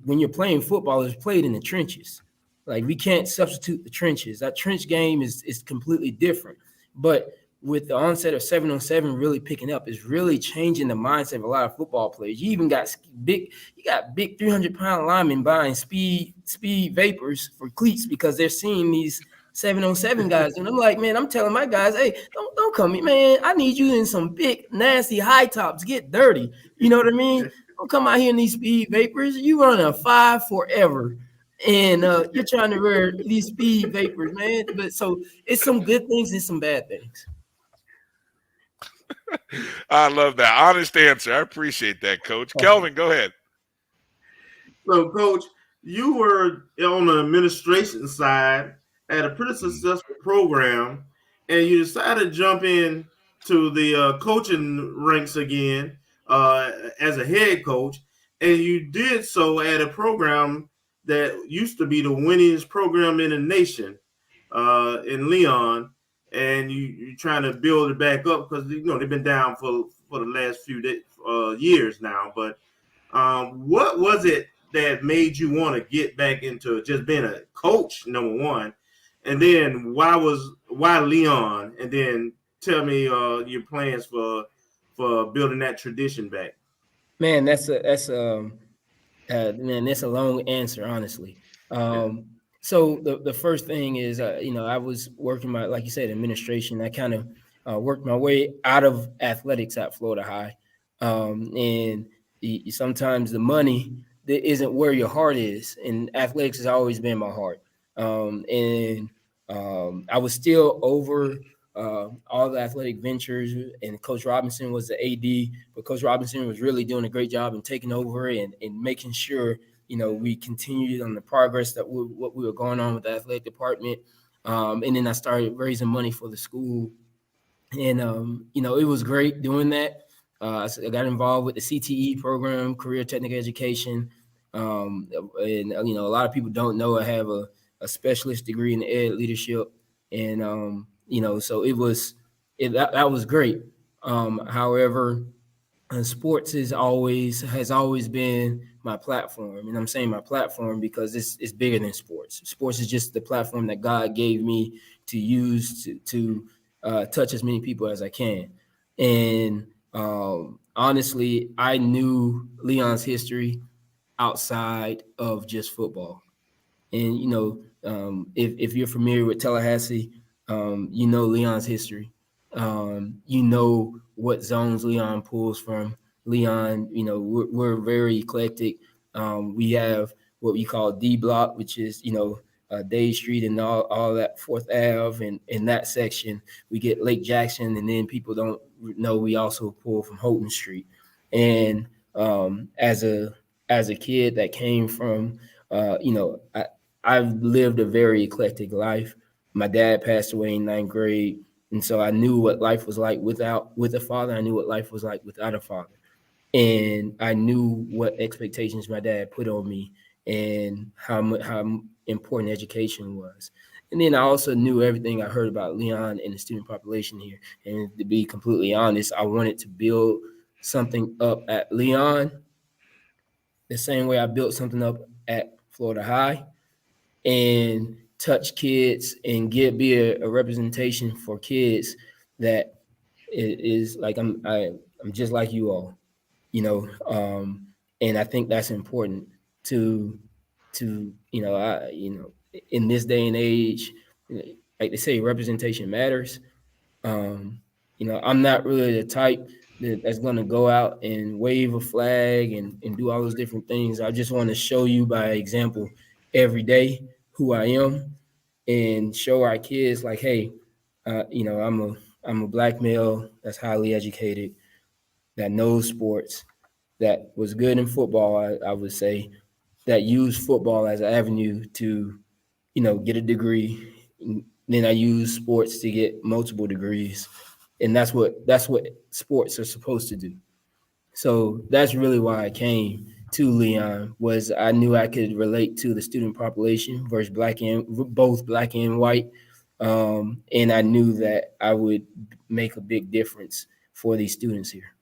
when you're playing football, it's played in the trenches. Like we can't substitute the trenches. That trench game is completely different. But with the onset of 7-on-7 really picking up, it's really changing the mindset of a lot of football players. You even got big 300-pound linemen buying speed vapors for cleats because they're seeing these 7-on-7 guys. And I'm like, man, I'm telling my guys, hey, don't come in, man. I need you in some big, nasty high tops. Get dirty. You know what I mean? Don't come out here in these speed vapors. You run a 5 forever. And you're trying to wear these speed vapors, man. But so it's some good things and some bad things. I love that honest answer. I appreciate that, Coach. Kelvin, go ahead. So, Coach, you were on the administration side at a pretty successful program, and you decided to jump in to the coaching ranks again as a head coach, and you did so at a program that used to be the winningest program in the nation in Leon, and you're trying to build it back up because they've been down for the last few years now. But what was it that made you want to get back into just being a coach, number one, and then why Leon, and then tell me your plans for building that tradition back? Man, that's a long answer, honestly. So the first thing is, I was working like you said, administration. I kind of worked my way out of athletics at Florida High. And sometimes the money that isn't where your heart is. And athletics has always been my heart. And I was still over all the athletic ventures, and Coach Robinson was the AD, but Coach Robinson was really doing a great job in taking over and making sure, we continued on the progress that what we were going on with the athletic department. And then I started raising money for the school. And, it was great doing that. I got involved with the CTE program, Career Technical Education. And, a lot of people don't know I have a specialist degree in ed leadership. And, so that was great. However, sports has always been my platform. And I'm saying my platform because it's bigger than sports. Sports is just the platform that God gave me to use to touch as many people as I can. And honestly, I knew Leon's history outside of just football. And, if you're familiar with Tallahassee, you know Leon's history. You know what zones Leon pulls from. Leon, we're very eclectic. We have what we call D block, which is, Day Street and all that 4th Ave and in that section. We get Lake Jackson, and then people don't know we also pull from Houghton Street. And as a kid that came from, I've lived a very eclectic life. My dad passed away in 9th grade, and so I knew what life was like with a father. I knew what life was like without a father, and I knew what expectations my dad put on me and how important education was. And then I also knew everything I heard about Leon and the student population here. And to be completely honest, I wanted to build something up at Leon the same way I built something up at Florida High, and touch kids and be a representation for kids that is like I'm just like you all, and I think that's important to in this day and age, like they say, representation matters. I'm not really the type that's going to go out and wave a flag and do all those different things. I just want to show you by example every day who I am and show our kids like, hey, I'm a Black male that's highly educated, that knows sports, that was good in football, I would say, that used football as an avenue to, get a degree. And then I use sports to get multiple degrees. And that's what sports are supposed to do. So that's really why I came to Leon, was I knew I could relate to the student population versus both black and white. And I knew that I would make a big difference for these students here.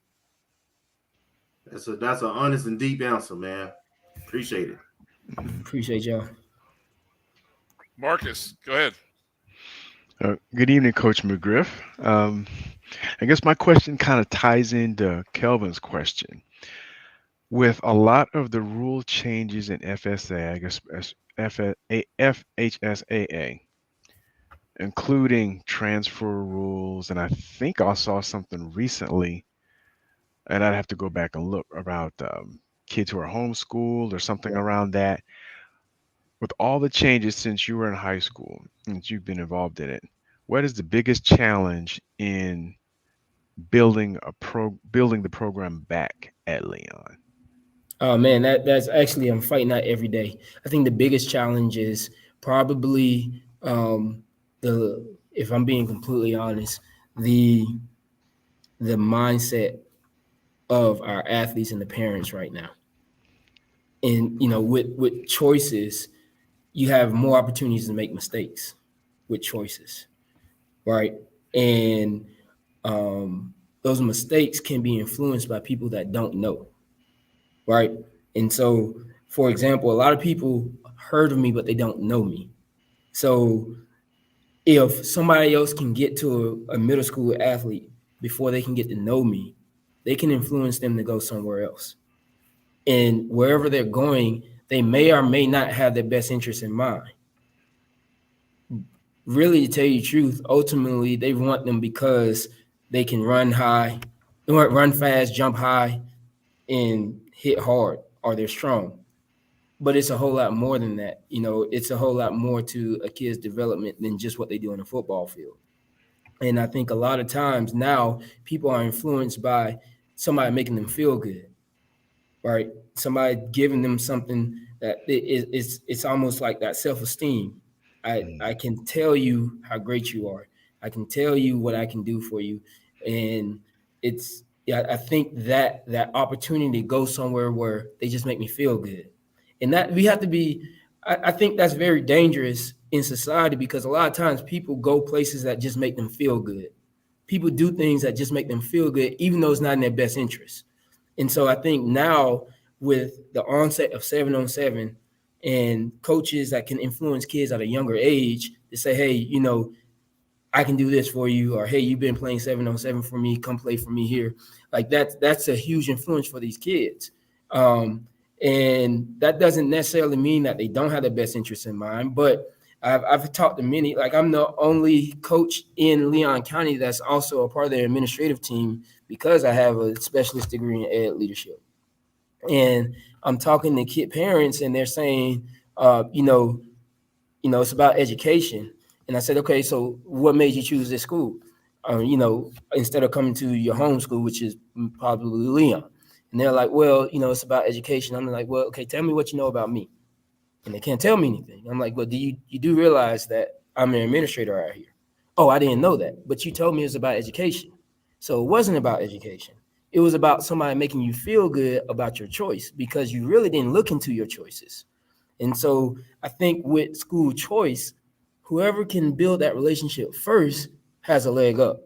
That's an honest and deep answer, man. Appreciate it. Appreciate y'all. Marcus, go ahead. Good evening, Coach McGriff. I guess my question kind of ties into Kelvin's question. With a lot of the rule changes in FSA, I guess FHSAA, including transfer rules, and I think I saw something recently, and I'd have to go back and look about kids who are homeschooled or something around that. With all the changes since you were in high school and you've been involved in it, what is the biggest challenge in building the program back at Leon? Oh man, that's actually, I'm fighting that every day. I think the biggest challenge is probably if I'm being completely honest, the mindset of our athletes and the parents right now. And with choices, you have more opportunities to make mistakes with choices, right? And those mistakes can be influenced by people that don't know, right? And so, for example, a lot of people heard of me, but they don't know me. So if somebody else can get to a middle school athlete before they can get to know me, they can influence them to go somewhere else. And wherever they're going, they may or may not have their best interest in mind. Really, to tell you the truth, ultimately, they want them because they can run fast, jump high, and hit hard, or they're strong. But it's a whole lot more than that. It's a whole lot more to a kid's development than just what they do on the football field. And I think a lot of times now people are influenced by somebody making them feel good, right? Somebody giving them something that it's almost like that self-esteem. I can tell you how great you are. I can tell you what I can do for you. And I think that opportunity goes somewhere where they just make me feel good. And that we have to be, I think that's very dangerous in society, because a lot of times people go places that just make them feel good. People do things that just make them feel good, even though it's not in their best interest. And so I think now with the onset of 7-on-7 and coaches that can influence kids at a younger age to say, hey, I can do this for you, or hey, you've been playing 7-on-7 for me, come play for me here. Like that's a huge influence for these kids. And that doesn't necessarily mean that they don't have the best interests in mind, but I've talked to many. Like, I'm the only coach in Leon County that's also a part of their administrative team because I have a specialist degree in ed leadership. And I'm talking to kid parents, and they're saying, it's about education. And I said, okay, so what made you choose this school? Instead of coming to your home school, which is probably Leon. And they're like, well, it's about education. I'm like, well, okay, tell me what you know about me. And they can't tell me anything. I'm like, well, you do realize that I'm an administrator out here? Oh, I didn't know that. But you told me it was about education. So it wasn't about education. It was about somebody making you feel good about your choice because you really didn't look into your choices. And so I think with school choice, whoever can build that relationship first has a leg up.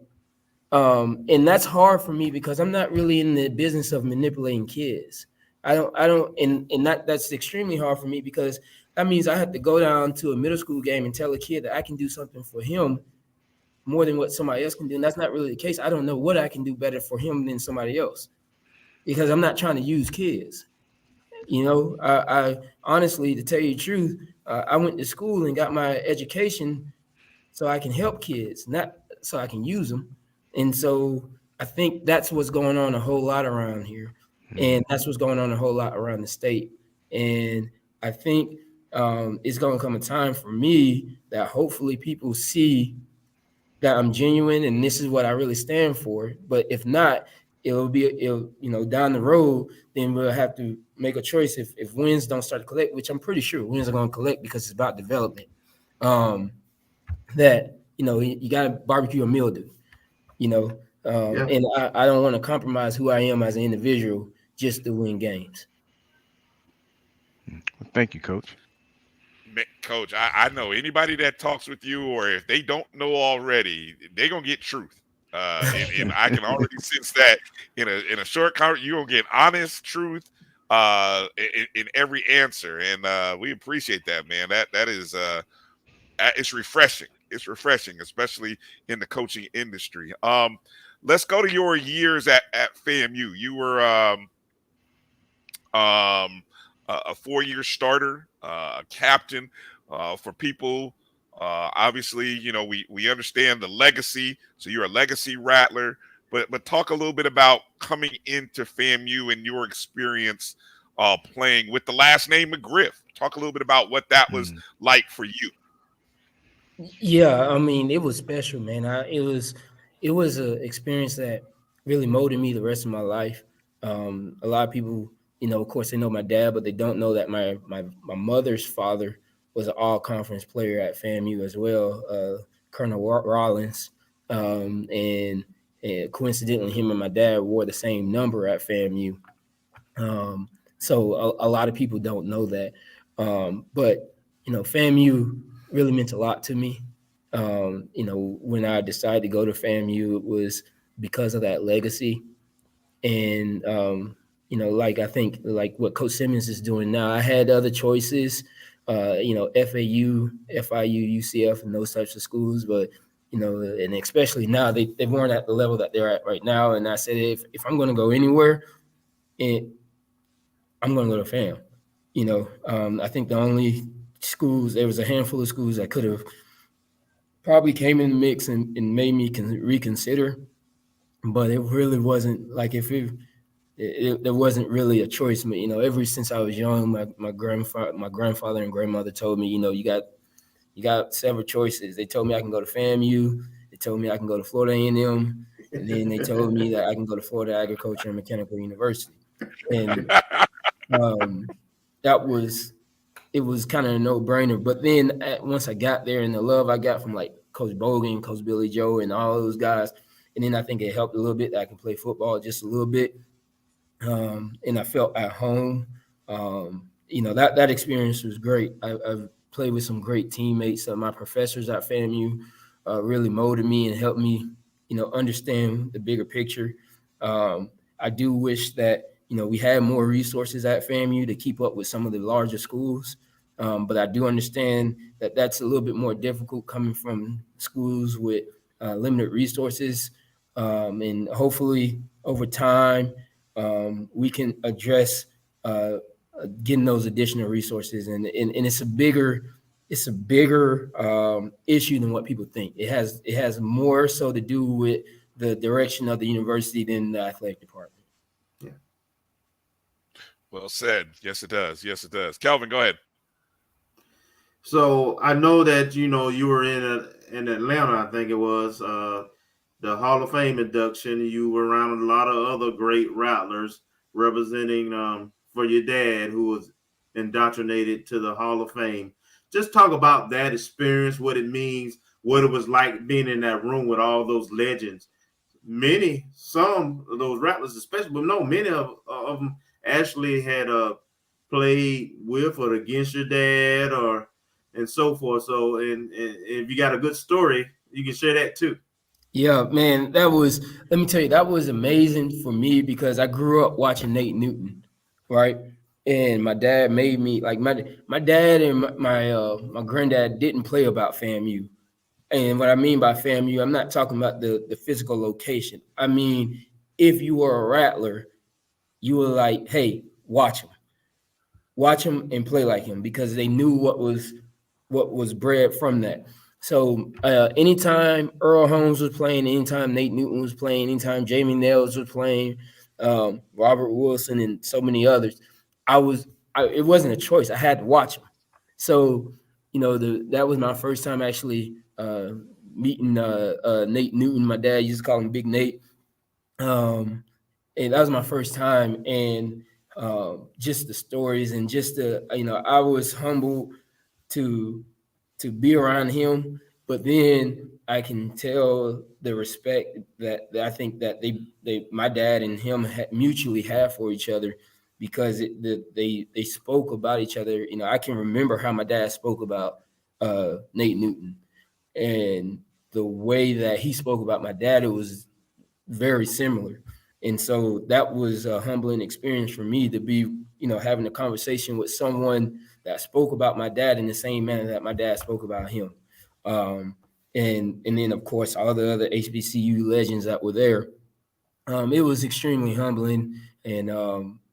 And that's hard for me because I'm not really in the business of manipulating kids. That's extremely hard for me because that means I have to go down to a middle school game and tell a kid that I can do something for him more than what somebody else can do. And that's not really the case. I don't know what I can do better for him than somebody else because I'm not trying to use kids. I honestly, to tell you the truth, I went to school and got my education so I can help kids, not so I can use them. And so I think that's what's going on a whole lot around here. And that's what's going on a whole lot around the state. And I think it's going to come a time for me that hopefully people see that I'm genuine and this is what I really stand for. But if not, it'll down the road, then we'll have to make a choice if wins don't start to collect, which I'm pretty sure wins are going to collect because it's about development. That, you got to barbecue a mildew, and I don't want to compromise who I am as an individual just to win games. Thank you, Coach. Coach, I know anybody that talks with you, or if they don't know already, they're going to get truth. And I can already sense that in a short conversation, you're going to get honest truth in every answer. And we appreciate that, man. That is it's refreshing. It's refreshing, especially in the coaching industry. Let's go to your years at FAMU. You were a 4-year starter, a captain for people. Obviously, we understand the legacy. So you're a legacy rattler. But talk a little bit about coming into FAMU and your experience playing with the last name McGriff. Talk a little bit about what that was like for you. Yeah, I mean, it was special, man. It was an experience that really molded me the rest of my life. A lot of people, of course, they know my dad, but they don't know that my mother's father was an all-conference player at FAMU as well, Colonel Rollins. And coincidentally, him and my dad wore the same number at FAMU. So a lot of people don't know that. But, FAMU really meant a lot to me. When I decided to go to FAMU, it was because of that legacy. And, I think like what Coach Simmons is doing now, I had other choices, FAU, FIU, UCF, and those types of schools. But, and especially now they weren't at the level that they're at right now. And I said, if I'm going to go anywhere, I'm going to go to FAM. I think the only schools, there was a handful of schools that could have probably came in the mix and made me reconsider, but it really wasn't like there wasn't really a choice. Ever since I was young, my grandfather and grandmother told me, you got several choices. They told me I can go to FAMU. They told me I can go to Florida A&M, and then they told me that I can go to Florida Agriculture and Mechanical University. And it was kind of a no-brainer. But then once I got there and the love I got from like Coach Bogan, Coach Billy Joe, and all those guys, and then I think it helped a little bit that I can play football just a little bit. And I felt at home. That experience was great. I've played with some great teammates. My professors at FAMU really molded me and helped me, understand the bigger picture. I do wish that, we had more resources at FAMU to keep up with some of the larger schools. But I do understand that that's a little bit more difficult coming from schools with limited resources, and hopefully over time we can address getting those additional resources. And it's a bigger issue than what people think. It has more so to do with the direction of the university than the athletic department. Yeah. Well said. Yes, it does. Yes, it does. Kelvin, go ahead. So I know that you were in Atlanta, I think it was the Hall of Fame induction. You were around a lot of other great rattlers representing for your dad, who was indoctrinated to the Hall of Fame. Just talk about that experience, what it means, what it was like being in that room with all those legends. Some of those rattlers, especially, but no, many of them actually had played with or against your dad, and so forth. So, and if you got a good story, you can share that too. Yeah, man, let me tell you, that was amazing for me because I grew up watching Nate Newton, right? And my dad made me, like, my dad and my granddad didn't play about FAMU. And what I mean by FAMU, I'm not talking about the physical location. I mean, if you were a rattler, you were like, hey, watch him and play like him, because they knew what was bred from that. So anytime Earl Holmes was playing, anytime Nate Newton was playing, anytime Jamie Nails was playing, Robert Wilson and so many others, it wasn't a choice. I had to watch them. So, that was my first time actually meeting Nate Newton. My dad used to call him Big Nate. And that was my first time. And just the stories and just I was humbled to be around him, but then I can tell the respect that I think that my dad and him mutually have for each other, because they spoke about each other. I can remember how my dad spoke about Nate Newton, and the way that he spoke about my dad, it was very similar. And so that was a humbling experience for me to be, having a conversation with someone that spoke about my dad in the same manner that my dad spoke about him. And then, of course, all the other HBCU legends that were there. It was extremely humbling. And,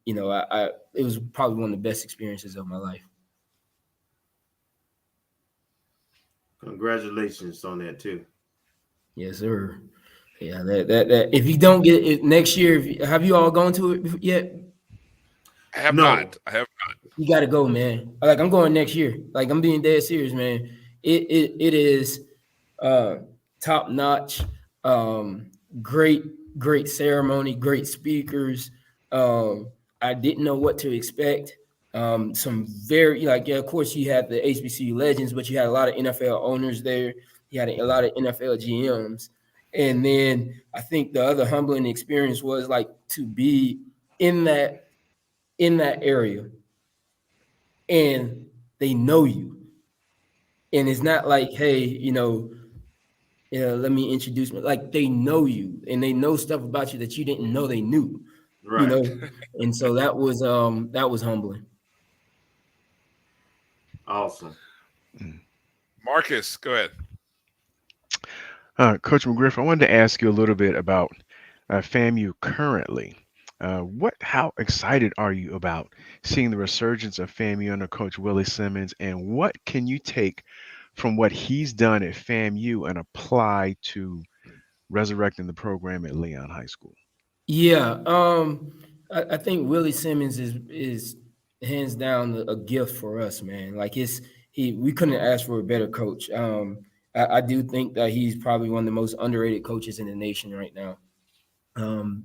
it was probably one of the best experiences of my life. Congratulations on that too. Yes, sir. Yeah, that if you don't get it next year, have you all gone to it yet? I have not. You got to go, man. Like, I'm going next year. Like, I'm being dead serious, man. It is top notch. Great ceremony, great speakers. I didn't know what to expect. Some very, of course you had the HBCU legends, but you had a lot of NFL owners there. You had a lot of NFL GMs. And then I think the other humbling experience was like to be in that area, and they know you. And it's not like, hey, let me introduce me. Like, they know you, and they know stuff about you that you didn't know they knew. Right. And so that was humbling. Awesome. Marcus, go ahead. Coach McGriff, I wanted to ask you a little bit about FAMU currently. How excited are you about seeing the resurgence of FAMU under Coach Willie Simmons, and what can you take from what he's done at FAMU and apply to resurrecting the program at Leon High School? Yeah, I think Willie Simmons is hands down a gift for us, man. Like, we couldn't ask for a better coach. I do think that he's probably one of the most underrated coaches in the nation right now,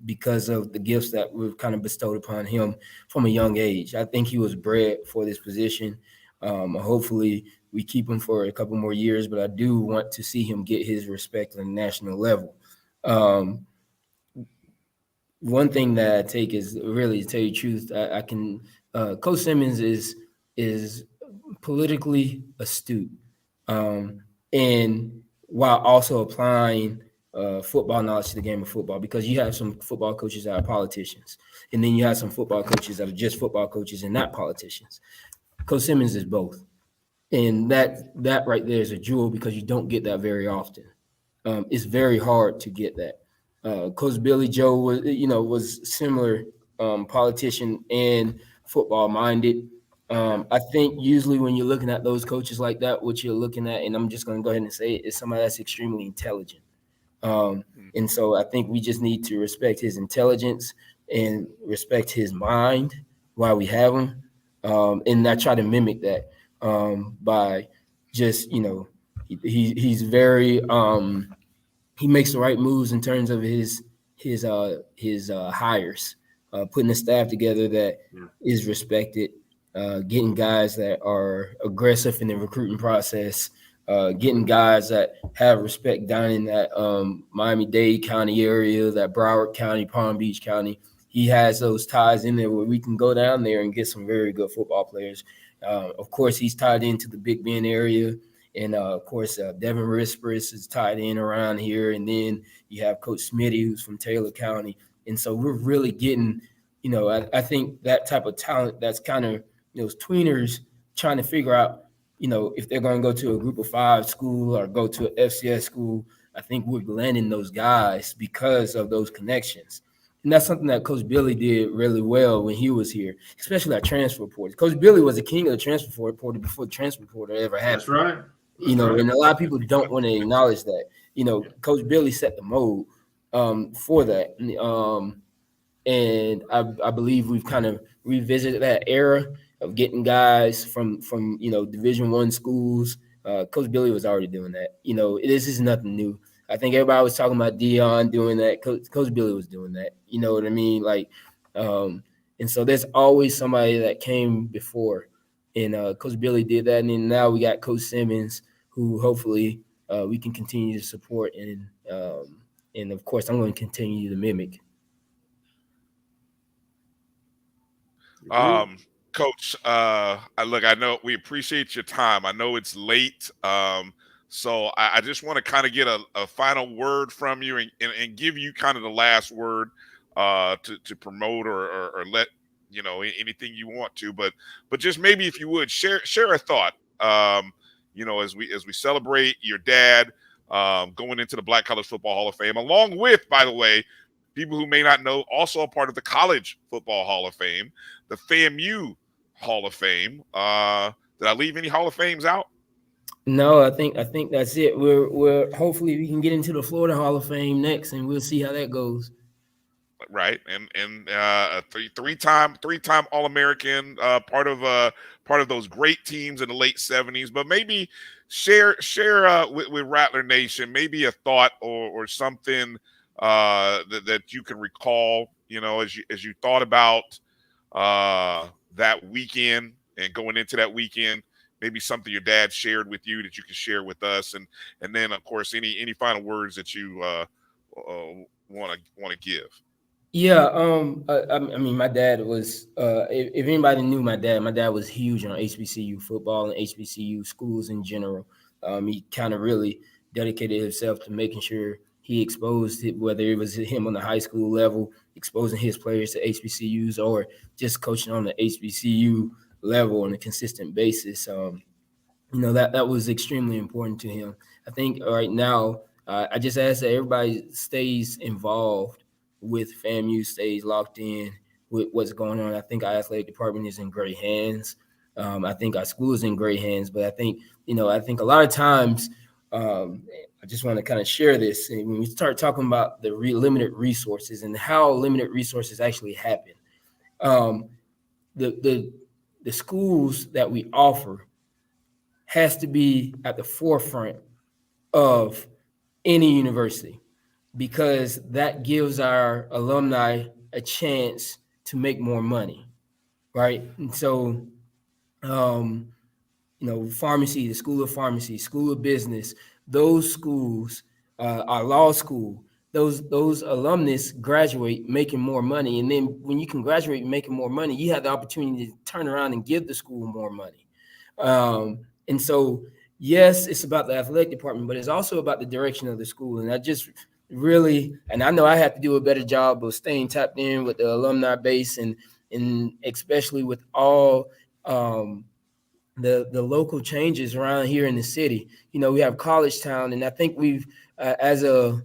because of the gifts that we've kind of bestowed upon him from a young age. I think he was bred for this position. Hopefully we keep him for a couple more years, but I do want to see him get his respect on the national level. One thing that I take is, really, to tell you the truth, Coach Simmons is politically astute. And while also applying football knowledge to the game of football, because you have some football coaches that are politicians, and then you have some football coaches that are just football coaches and not politicians. Coach Simmons is both. And that right there is a jewel, because you don't get that very often. It's very hard to get that. Coach Billy Joe was similar, politician and football minded. I think usually when you're looking at those coaches like that, what you're looking at, and I'm just going to go ahead and say it, is somebody that's extremely intelligent. And so I think we just need to respect his intelligence and respect his mind while we have him, and not try to mimic that by just, he's very he makes the right moves in terms of his hires, putting a staff together that is respected, getting guys that are aggressive in the recruiting process, getting guys that have respect down in that Miami-Dade County area, that Broward County, Palm Beach County. He has those ties in there where we can go down there and get some very good football players. Of course, he's tied into the Big Bend area. And, of course, Devin Rispers is tied in around here. And then you have Coach Smitty, who's from Taylor County. And so we're really getting, I think that type of talent that's kind of those tweeners trying to figure out, if they're going to go to a group of 5 school or go to an FCS school. I think we're landing those guys because of those connections. And that's something that Coach Billy did really well when he was here, especially at transfer portal. Coach Billy was the king of the transfer portal before the transfer portal ever happened. That's right. And a lot of people don't want to acknowledge that. Coach Billy set the mold for that. And I believe we've kind of revisited that era of getting guys from Division I schools. Coach Billy was already doing that. This is nothing new. I think everybody was talking about Dion doing that. Coach Billy was doing that. You know what I mean? And so there's always somebody that came before. And Coach Billy did that. And then now we got Coach Simmons, who hopefully we can continue to support. And of course, I'm going to continue to mimic. Coach, I know we appreciate your time. I know it's late. So I just want to kind of get a final word from you and give you kind of the last word to promote or let anything you want to, but just maybe if you would share a thought, as we celebrate your dad going into the Black College Football Hall of Fame, along with, by the way, people who may not know, also a part of the College Football Hall of Fame, the FAMU Hall of Fame. Did I leave any Hall of Fames out? No, I think that's it. We're hopefully we can get into the Florida Hall of Fame next, and we'll see how that goes. Right, and three-time All-American, part of those great teams in the late 70s. But maybe share with Rattler Nation maybe a thought or something that you can recall, as you thought about that weekend and going into that weekend. Maybe something your dad shared with you that you can share with us, and then of course any final words that you want to give. Yeah, I mean, my dad was. If anybody knew my dad was huge on HBCU football and HBCU schools in general. He kind of really dedicated himself to making sure he exposed it, whether it was him on the high school level, exposing his players to HBCUs, or just coaching on the HBCU level on a consistent basis. That was extremely important to him. I think right now, I just ask that everybody stays involved with FAMU, stays locked in with what's going on. I think our athletic department is in great hands. I think our school is in great hands, but I think a lot of times, I just want to kind of share this. And when we start talking about the limited resources and how limited resources actually happen, the schools that we offer has to be at the forefront of any university, because that gives our alumni a chance to make more money, right? And so, pharmacy, the School of Pharmacy, School of Business, those schools, our law school, those alumnus graduate making more money. And then when you can graduate making more money, you have the opportunity to turn around and give the school more money. And so, yes, it's about the athletic department, but it's also about the direction of the school. And I just really, and I know I have to do a better job of staying tapped in with the alumni base and especially with all the local changes around here in the city. We have College Town, and I think we've as a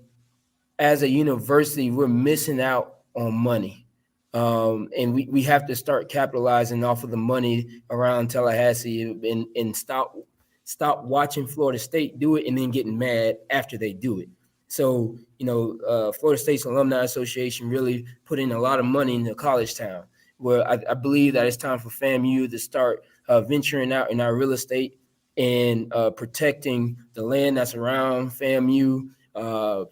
university, we're missing out on money. And we have to start capitalizing off of the money around Tallahassee and stop watching Florida State do it and then getting mad after they do it. So, Florida State's Alumni Association really put in a lot of money into college town, where I believe that it's time for FAMU to start venturing out in our real estate and protecting the land that's around FAMU,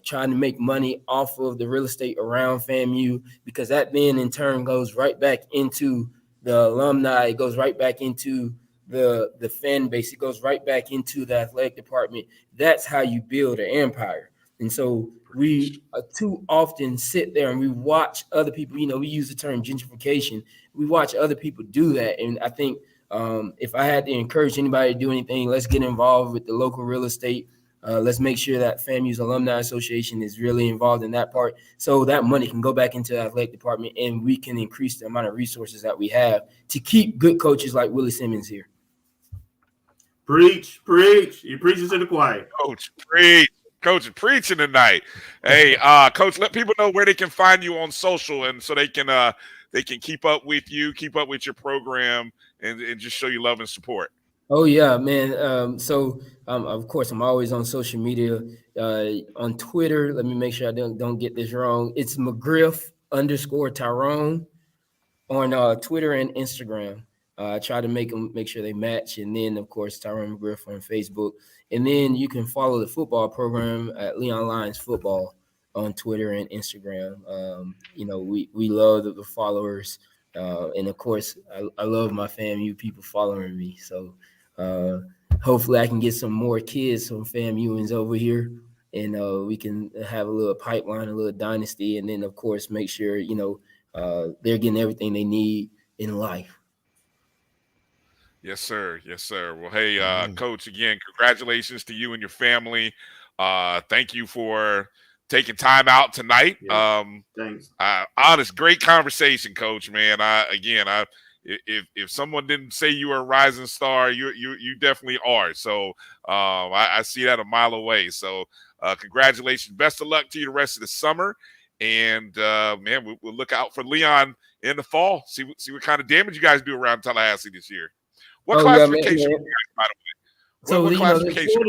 trying to make money off of the real estate around FAMU, because that then in turn goes right back into the alumni, it goes right back into the fan base, it goes right back into the athletic department. That's how you build an empire. And so we too often sit there and we watch other people, we use the term gentrification. We watch other people do that. And I think if I had to encourage anybody to do anything, let's get involved with the local real estate. Let's make sure that FAMU's Alumni Association is really involved in that part, so that money can go back into the athletic department and we can increase the amount of resources that we have to keep good coaches like Willie Simmons here. Preach. You preaching to the choir. Coach, preach. Coach is preaching tonight. Hey, Coach, let people know where they can find you on social, and so they can keep up with you, keep up with your program, and just show you love and support. Oh yeah, man. So of course I'm always on social media, on Twitter. Let me make sure I don't get this wrong. It's McGriff_Tyrone on Twitter and Instagram. I try to make sure they match, and then of course Tyrone McGriff on Facebook. And then you can follow the football program at Leon Lions Football on Twitter and Instagram. We love the followers, and of course I love my FAMU people following me. So hopefully I can get some more kids, some FAMUans over here, and we can have a little pipeline, a little dynasty, and then of course make sure they're getting everything they need in life. Yes, sir. Yes, sir. Well, hey, Coach, again, congratulations to you and your family. Thank you for taking time out tonight. Yeah, thanks. Honest, great conversation, Coach, man. If someone didn't say you were a rising star, you definitely are. So I see that a mile away. So congratulations. Best of luck to you the rest of the summer. And, man, we'll look out for Leon in the fall. See what kind of damage you guys do around Tallahassee this year. What classification are you guys, by the way? What classification?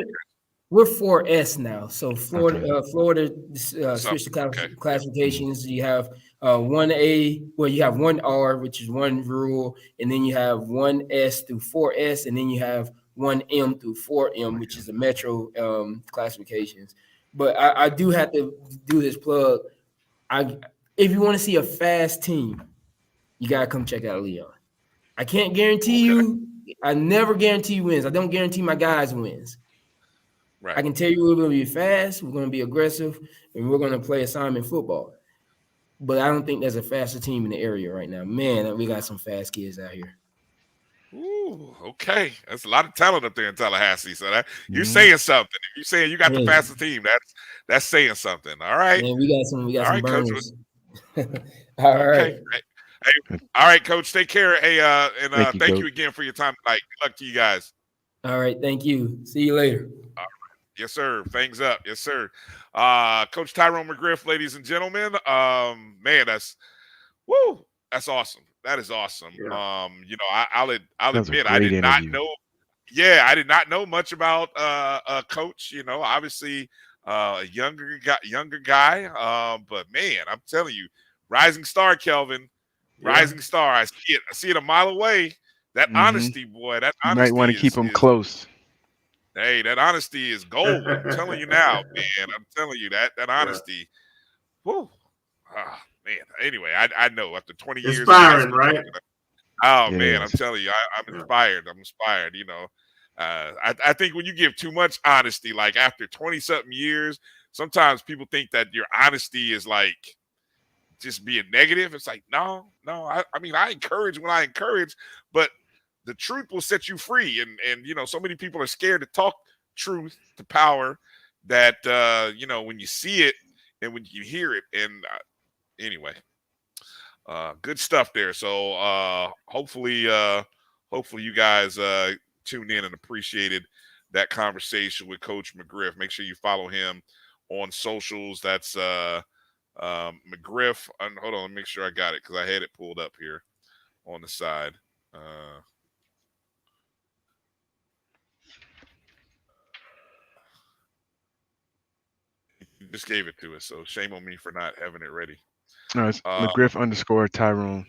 We're 4S now. So Florida switched to classifications. You have 1A, well, you have 1R, which is one rural, and then you have 1S through 4S, and then you have 1M through 4M, which is the metro classifications. But I do have to do this plug. If you want to see a fast team, you got to come check out Leon. I can't guarantee you. I never guarantee wins. I don't guarantee my guys wins. Right. I can tell you we're going to be fast, we're going to be aggressive, and we're going to play assignment football. But I don't think there's a faster team in the area right now. Man, we got some fast kids out here. Ooh, okay. That's a lot of talent up there in Tallahassee. So that you're saying something. If you're saying you got the fastest team, that's saying something. All right. Man, we got some burners. All right. Hey, all right, Coach. Take care. Hey, and thank you again for your time tonight. Good luck to you guys. All right, thank you. See you later. All right. Yes, sir. Fangs up. Yes, sir. Coach Tyrone McGriff, ladies and gentlemen. Man, that's awesome. That is awesome. Yeah. I'll admit I did not know. Yeah, I did not know much about Coach. Obviously a younger guy. But man, I'm telling you, rising star, Kelvin. Rising star. I see it a mile away. That honesty, boy. That honesty. You might want to keep them close. Hey, that honesty is gold. I'm telling you now, man. I'm telling you that honesty. Whoo. Man. Anyway, I know after 20 years. Inspiring, right? Oh man, I'm telling you, I'm inspired. I'm inspired. I think when you give too much honesty, like after 20-something years, sometimes people think that your honesty is like just being negative. It's like, no. I mean, I encourage when I encourage, but the truth will set you free. And so many people are scared to talk truth to power that, when you see it and when you hear it. And anyway, good stuff there. So hopefully you guys tuned in and appreciated that conversation with Coach McGriff. Make sure you follow him on socials. That's McGriff. Hold on, let me make sure I got it because I had it pulled up here on the side. You just gave it to us, so shame on me for not having it ready. No, it's McGriff _ Tyrone.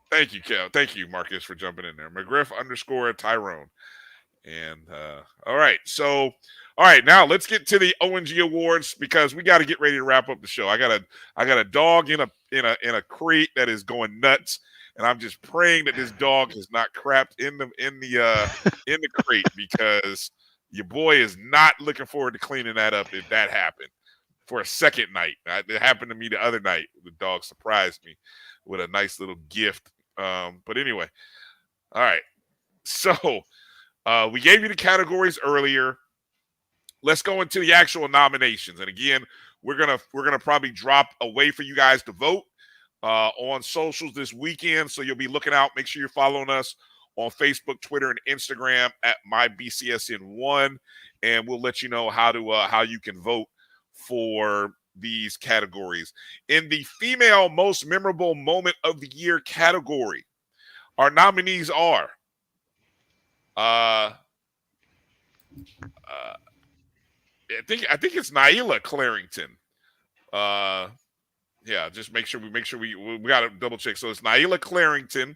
Thank you, Kel. Thank you, Marcus, for jumping in there. McGriff _ Tyrone. And all right, so now let's get to the O&G Awards because we got to get ready to wrap up the show. I got a dog in a crate that is going nuts, and I'm just praying that this dog has not crapped in the crate because your boy is not looking forward to cleaning that up if that happened for a second night. It happened to me the other night. The dog surprised me with a nice little gift. But anyway, all right, so. We gave you the categories earlier. Let's go into the actual nominations. And again, we're gonna probably drop a way for you guys to vote on socials this weekend. So you'll be looking out. Make sure you're following us on Facebook, Twitter, and Instagram at MyBCSN1, and we'll let you know how you can vote for these categories. In the female most memorable moment of the year category, our nominees are. I think it's Naila Clarington. Yeah, just make sure we got to double check. So it's Naila Clarington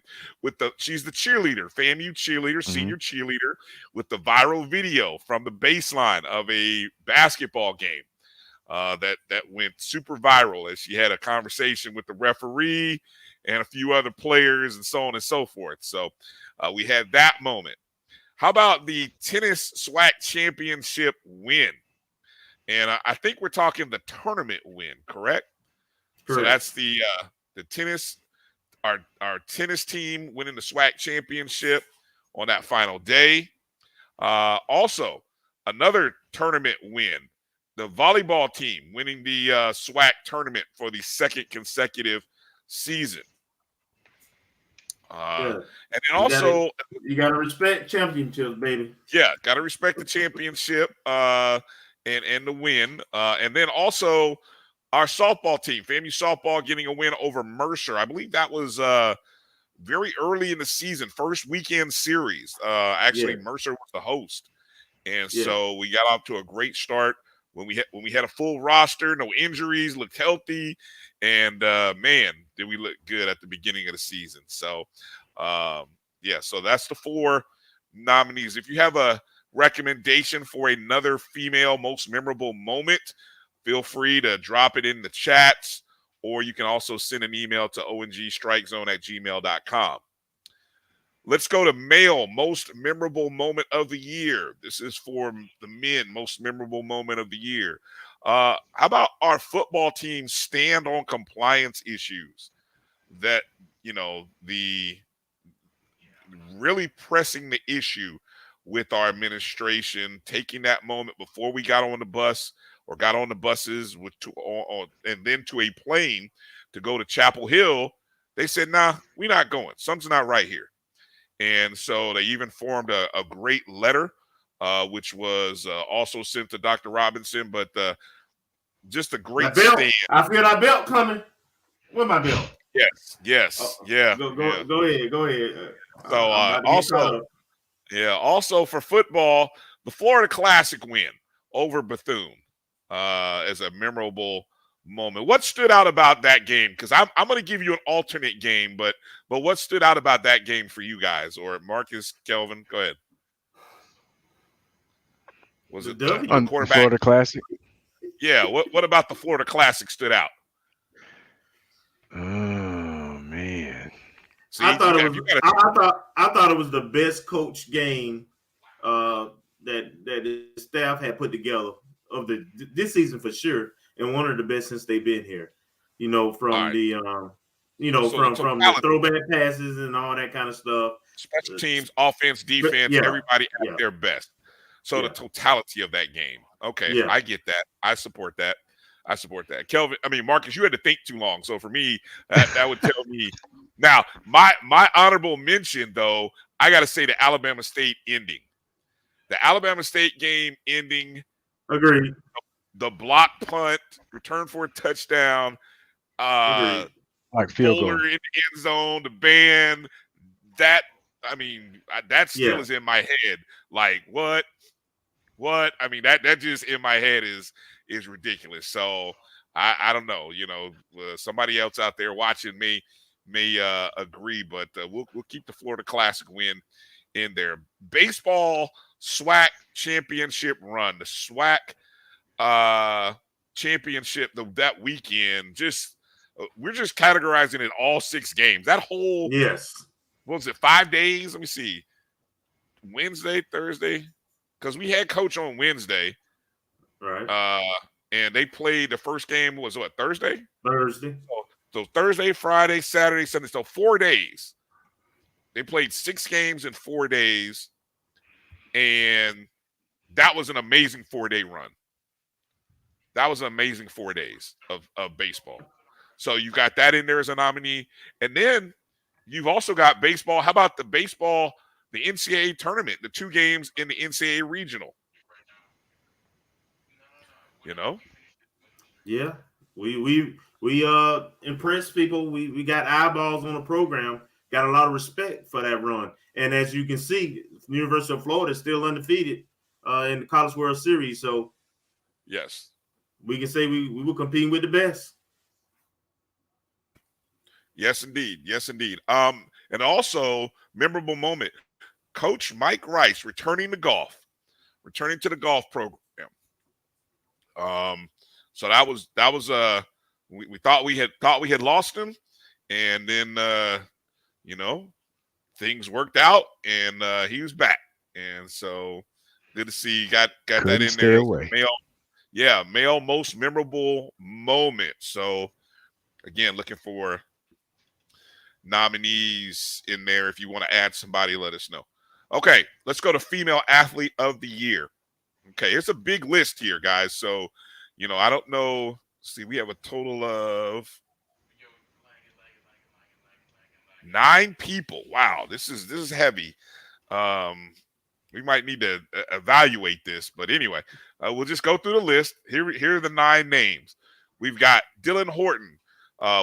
she's the cheerleader, FAMU cheerleader, senior cheerleader, with the viral video from the baseline of a basketball game that went super viral as she had a conversation with the referee and a few other players and so on and so forth. So we had that moment. How about the tennis SWAC championship win? And I think we're talking the tournament win, correct? So that's the tennis, our tennis team winning the SWAC championship on that final day. Also, another tournament win, the volleyball team winning the SWAC tournament for the second consecutive season. And then also you gotta respect championships, baby. Yeah, gotta respect the championship and the win. And then also our softball team, FAMU softball, getting a win over Mercer. I believe that was very early in the season, first weekend series. Actually, Mercer was the host, and so we got off to a great start when we had a full roster, no injuries, looked healthy, and man, did we look good at the beginning of the season. So so that's the 4 nominees. If you have a recommendation for another female most memorable moment, feel free to drop it in the chats, or you can also send an email to ongstrikezone@gmail.com. Let's go to male most memorable moment of the year. This is for the men, most memorable moment of the year. How about our football team stand on compliance issues that, the really pressing the issue with our administration, taking that moment before we got on the bus or got on the buses and then to a plane to go to Chapel Hill. They said, nah, we're not going. Something's not right here. And so they even formed a great letter, which was also sent to Dr. Robinson, but just a great stand. I feel that belt coming. Where's my belt? Yes. Yeah. Go ahead. So also for football, the Florida Classic win over Bethune as a memorable moment. What stood out about that game? Because I'm going to give you an alternate game, but what stood out about that game for you guys? Or Marcus, Kelvin, go ahead. Was it the quarterback? Florida Classic? Yeah. What about the Florida Classic stood out? Oh man. See, I thought it was the best coach game that the staff had put together of this season for sure, and one of the best since they've been here. From the throwback passes and all that kind of stuff. Special teams, offense, defense, everybody at their best. So the totality of that game. Okay, I get that. I support that. Kelvin, Marcus, you had to think too long. So for me, that would tell me. Now, my honorable mention, though, I got to say the Alabama State ending. The Alabama State game ending. Agreed. the block punt, return for a touchdown, Agreed. Like field bowler goal. in the end zone, the band. That that still Yeah. is in my head. Like what? I mean that just in my head is ridiculous. So I don't know. Somebody else out there watching may agree, but we'll keep the Florida Classic win in there. Baseball SWAC championship run, the SWAC championship that weekend. Just we're just categorizing it all 6 games. That whole Yes. what was it, 5 days? Let me see. Wednesday, Thursday, because we had coach on Wednesday. Right. And they played the first game was what, Thursday? Thursday. So Thursday, Friday, Saturday, Sunday. So 4 days. They played 6 games in 4 days. And that was an amazing 4-day run. That was an amazing 4 days of baseball. So you got that in there as a nominee. And then you've also got baseball. How about the baseball, the NCAA tournament, the 2 games in the NCAA regional? Yeah. We impressed people. We got eyeballs on the program. Got a lot of respect for that run. And as you can see, the University of Florida is still undefeated in the College World Series. So yes, we can say we were competing with the best. Yes, indeed. Yes, indeed. And also memorable moment. Coach Mike Rice returning to the golf program. So that was we thought we had lost him, and then things worked out, and he was back, and so good to see you got Couldn't that in stay there. away. Male most memorable moment. So again, looking for nominees in there. If you want to add somebody, let us know. Okay, let's go to female athlete of the year. Okay, it's a big list here, guys. So, I don't know. See, we have a total of 9 people. Wow, this is heavy. We might need to evaluate this, but anyway, we'll just go through the list. Here are the 9 names. We've got Dylan Horton,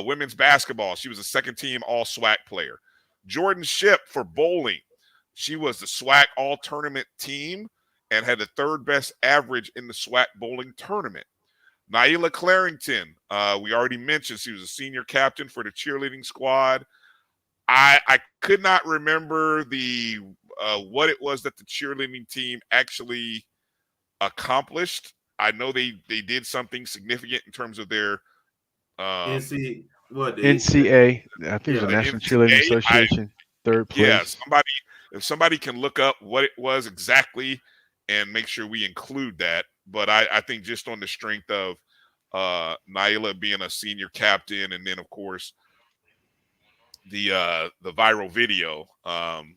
women's basketball. She was a second-team All-SWAC player. Jordan Ship for bowling. She was the SWAC All-Tournament team and had the 3rd best average in the SWAC bowling tournament. Naila Clarington, we already mentioned she was a senior captain for the cheerleading squad. I could not remember the what it was that the cheerleading team actually accomplished. I know they did something significant in terms of their NCAA. I think it was the National Cheerleading Association, 3rd place. Yeah, if somebody can look up what it was exactly and make sure we include that. But I think just on the strength of Naila being a senior captain, and then of course the viral video,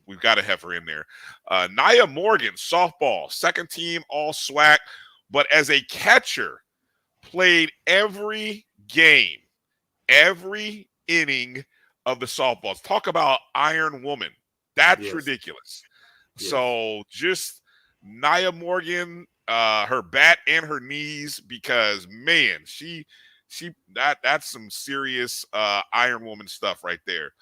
we've got to have her in there. Nia Morgan, softball, second team All-SWAC, but as a catcher, played every game, every inning of the softballs. Talk about Iron Woman. That's ridiculous. Yes. So just Nia Morgan, her bat and her knees, because man, that's some serious Iron Woman stuff right there.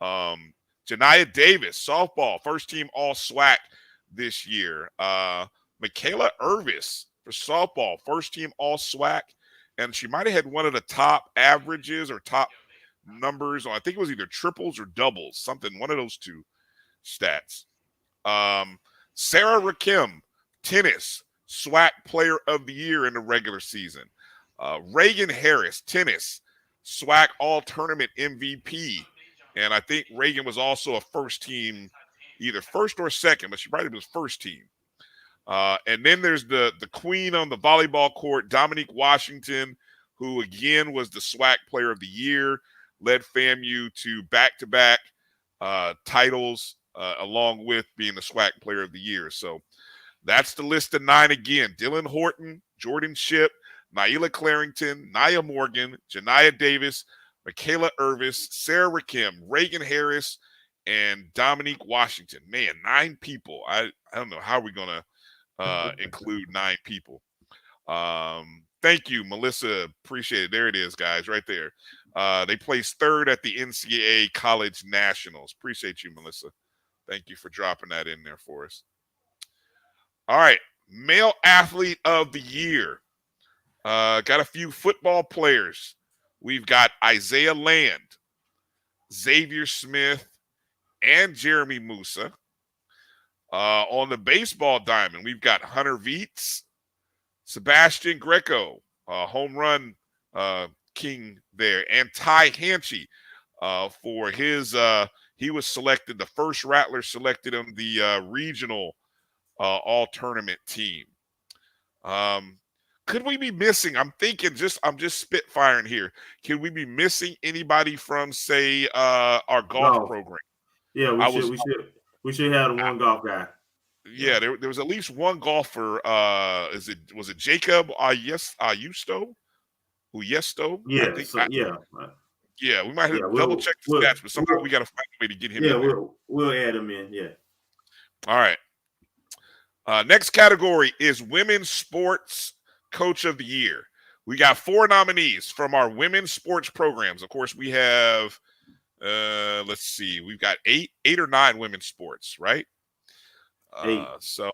Janiah Davis, softball, first team All-SWAC this year. Michaela Irvis for softball, first team All-SWAC, and she might have had one of the top averages or top numbers on, I think it was either triples or doubles, something, one of those 2 stats. Sarah Rakim, tennis, SWAC player of the year in the regular season. Reagan Harris, tennis, SWAC all-tournament MVP. And I think Reagan was also a first team, either first or second, but she probably was first team. And then there's the queen on the volleyball court, Dominique Washington, who again was the SWAC player of the year, led FAMU to back-to-back titles, along with being the SWAC player of the year. So that's the list of 9 again. Dylan Horton, Jordan Ship, Naila Clarington, Nia Morgan, Janiah Davis, Michaela Irvis, Sarah Rakim, Reagan Harris, and Dominique Washington. Man, 9 people. I don't know how we're going to include 9 people. Thank you, Melissa. Appreciate it. There it is, guys, right there. They placed third at the NCAA College Nationals. Appreciate you, Melissa. Thank you for dropping that in there for us. All right, male athlete of the year. Got a few football players. We've got Isaiah Land, Xavier Smith, and Jeremy Musa. On the baseball diamond, we've got Hunter Veets, Sebastian Greco, home run king there, and Ty Hanchey for his he was selected, the first Rattler selected him the regional all tournament team. Could we be missing? I'm just spitfiring here. Could we be missing anybody from, say, our golf program? Yeah, we should have the one golf guy. Yeah, there was at least one golfer. Was it Jacob Uyesto? Yeah, we might have to double check the stats, but somehow we got to find a way to get him in there. We'll add him in. Yeah. All right. Next category is Women's Sports Coach of the Year. We got 4 nominees from our women's sports programs. Of course, we have, let's see, we've got 8 or 9 women's sports, right? 8. So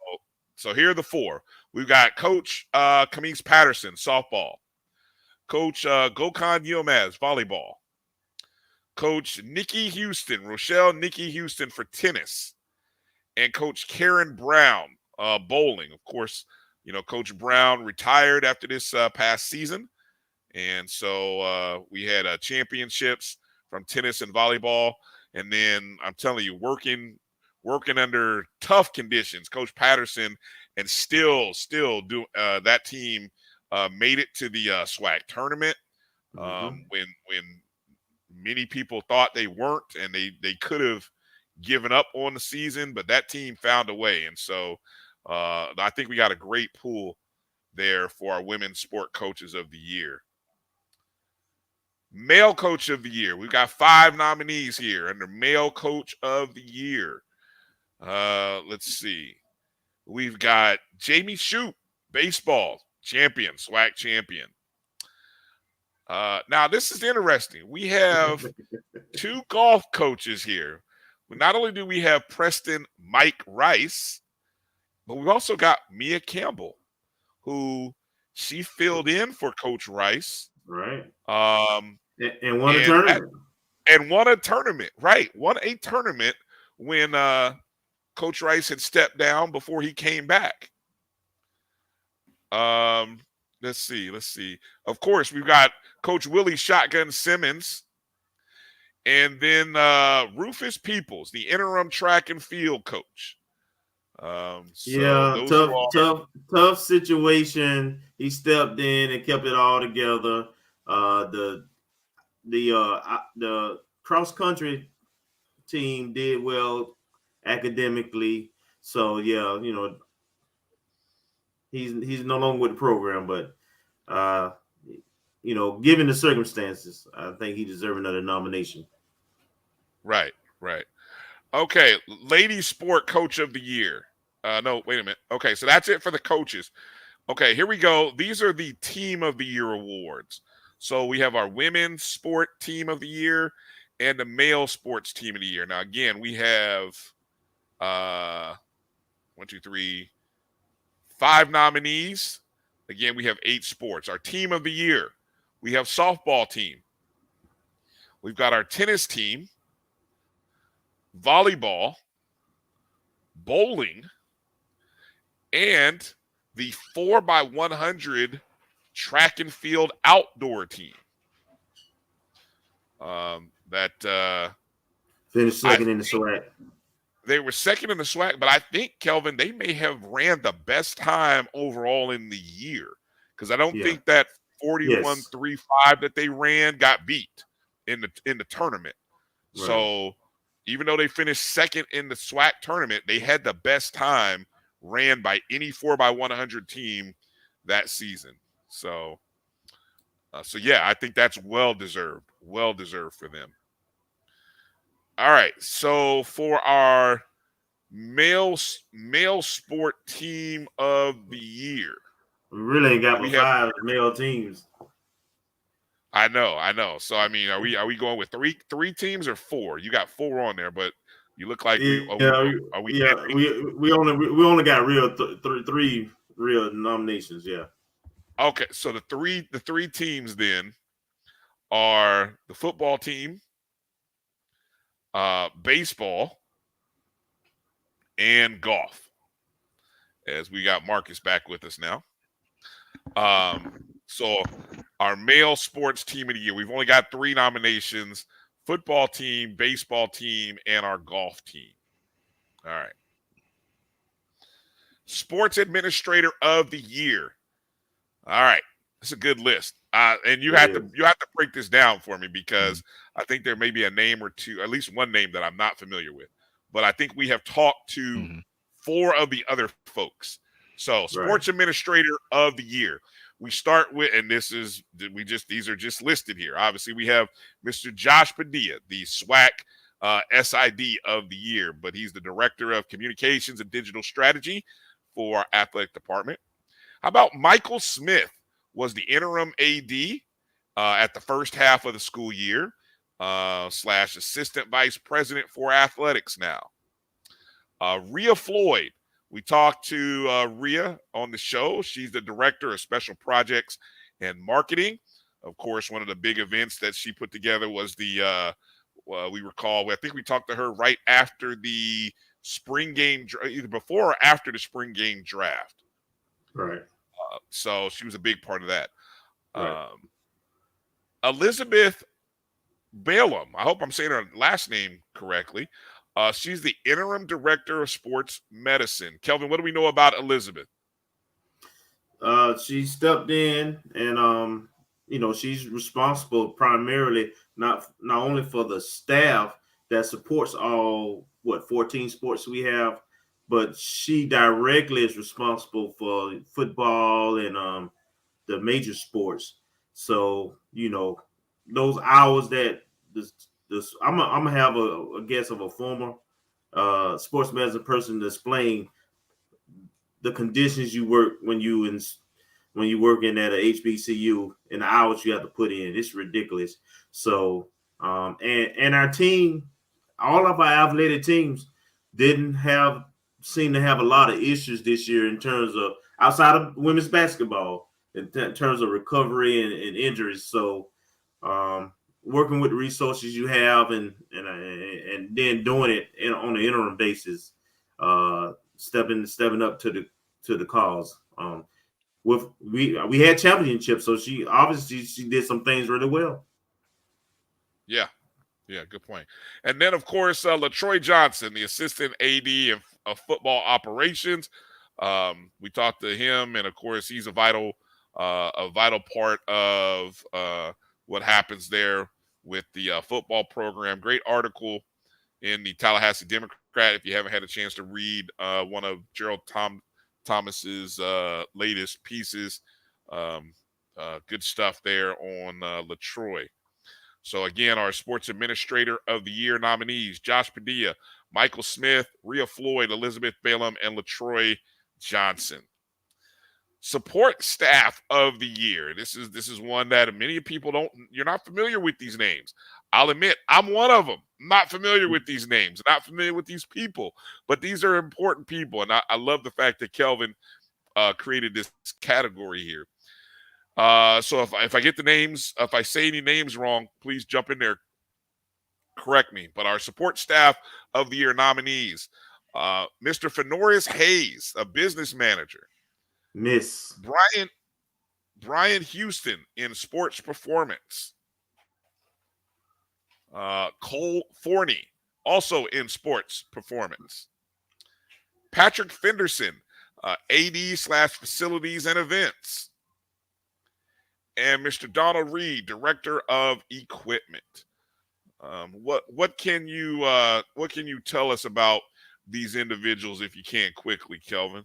here are the 4. We've got Coach Camise Patterson, softball. Coach Gokhan Yilmaz, volleyball. Coach Rochelle Nikki Houston for tennis. And Coach Karen Brown, bowling. Of course, Coach Brown retired after this past season. And so we had championships from tennis and volleyball. And then I'm telling you, working under tough conditions, Coach Patterson, and still do that team made it to the SWAC tournament when many people thought they weren't, and they could have given up on the season, but that team found a way. And so I think we got a great pool there for our women's sport coaches of the year. Male coach of the year. We've got 5 nominees here under male coach of the year. Let's see. We've got Jamie Shoup, baseball champion, SWAC champion. Now, this is interesting. We have 2 golf coaches here. Not only do we have Preston Mike Rice, but we've also got Mia Campbell, who she filled in for Coach Rice. Right. And won a tournament. Won a tournament. Right. Won a tournament when Coach Rice had stepped down before he came back. Let's see. Of course, we've got Coach Willie Shotgun Simmons. And then Rufus Peoples, the interim track and field coach. Tough situation. He stepped in and kept it all together. The cross country team did well academically. So yeah, he's no longer with the program, but given the circumstances, I think he deserves another nomination. Right. Okay, ladies sport coach of the year. No, wait a minute. Okay, so that's it for the coaches. Okay, here we go. These are the team of the year awards. So we have our women's sport team of the year and the male sports team of the year. Now, again, we have 5 nominees. Again, we have 8 sports. Our team of the year, we have softball team. We've got our tennis team, volleyball, bowling, and the 4x100 track and field outdoor team. That finished second in the SWAC. They were second in the SWAC, but I think, Kelvin, they may have ran the best time overall in the year, because I don't think that 41.35 that they ran got beat in the tournament. Right. So even though they finished second in the SWAC tournament, they had the best time ran by any 4x100 team that season. So yeah, I think that's well deserved for them. All right, so for our male sport team of the year, We really ain't got we but have. 5 male teams. I know. So I mean, are we going with three teams or 4? You got 4 on there, but you look like are we we only got real 3 real nominations. Yeah. okay? So the three teams then are the football team, baseball, and golf. As we got Marcus back with us now. So our male sports team of the year, we've only got 3 nominations: football team, baseball team, and our golf team. All right. Sports administrator of the year. All right. That's a good list. And you have to break this down for me, because I think there may be a name or two, at least one name that I'm not familiar with. But I think we have talked to 4 of the other folks. So sports administrator of the year. We start with, and these are just listed here. Obviously, we have Mr. Josh Padilla, the SWAC SID of the year, but he's the director of communications and digital strategy for our athletic department. How about Michael Smith? Was the interim AD at the first half of the school year, / assistant vice president for athletics now. Rhea Floyd. We talked to Rhea on the show. She's the director of special projects and marketing. Of course, one of the big events that she put together was I think we talked to her right after the spring game, either before or after the spring game draft. Right. So she was a big part of that. Right. Elizabeth Balaam. I hope I'm saying her last name correctly. She's the interim director of sports medicine. Kelvin, what do we know about Elizabeth? She stepped in, and she's responsible primarily not only for the staff that supports all 14 sports we have, but she directly is responsible for football and the major sports. So those hours that I'm gonna have a guess of a former sports medicine person to explain the conditions you work when you working at a HBCU and the hours you have to put in. It's ridiculous. So and our team, all of our athletic teams seem to have a lot of issues this year in terms of outside of women's basketball in terms of recovery and injuries. So working with the resources you have and then doing it on an interim basis, stepping up to the cause. We had championships, so she did some things really well. Yeah, good point. And then, of course, LaTroy Johnson, the assistant AD of football operations. We talked to him, and of course, he's a vital part of what happens there with the football program. Great article in the Tallahassee Democrat. If you haven't had a chance to read one of Gerald Thomas's latest pieces, good stuff there on LaTroy. So again, our sports administrator of the year nominees: Josh Padilla, Michael Smith, Rhea Floyd, Elizabeth Balaam, and LaTroy Johnson. Support staff of the year. This is one that many people you're not familiar with these names. I'll admit, I'm one of them. I'm not familiar with these names, not familiar with these people, but these are important people. And I love the fact that Kelvin created this category here. So if I get the names, if I say any names wrong, please jump in there, correct me. But our support staff of the year nominees: Mr. Fenorius Hayes, a business manager. Miss Bryan Houston in sports performance. Cole Forney, also in sports performance. Patrick Fenderson, AD/facilities and events. And Mr. Donald Reed, director of equipment. What can you tell us about these individuals, if you can, quickly, Kelvin?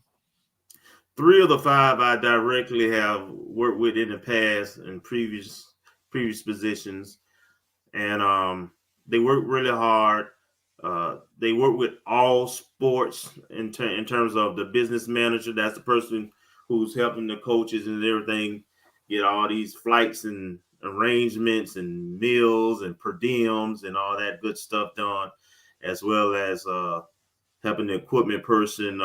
3 of the 5 I directly have worked with in the past in previous positions, and they work really hard. They work with all sports in terms of the business manager. That's the person who's helping the coaches and everything get all these flights and arrangements and meals and per diems and all that good stuff done, as well as helping the equipment person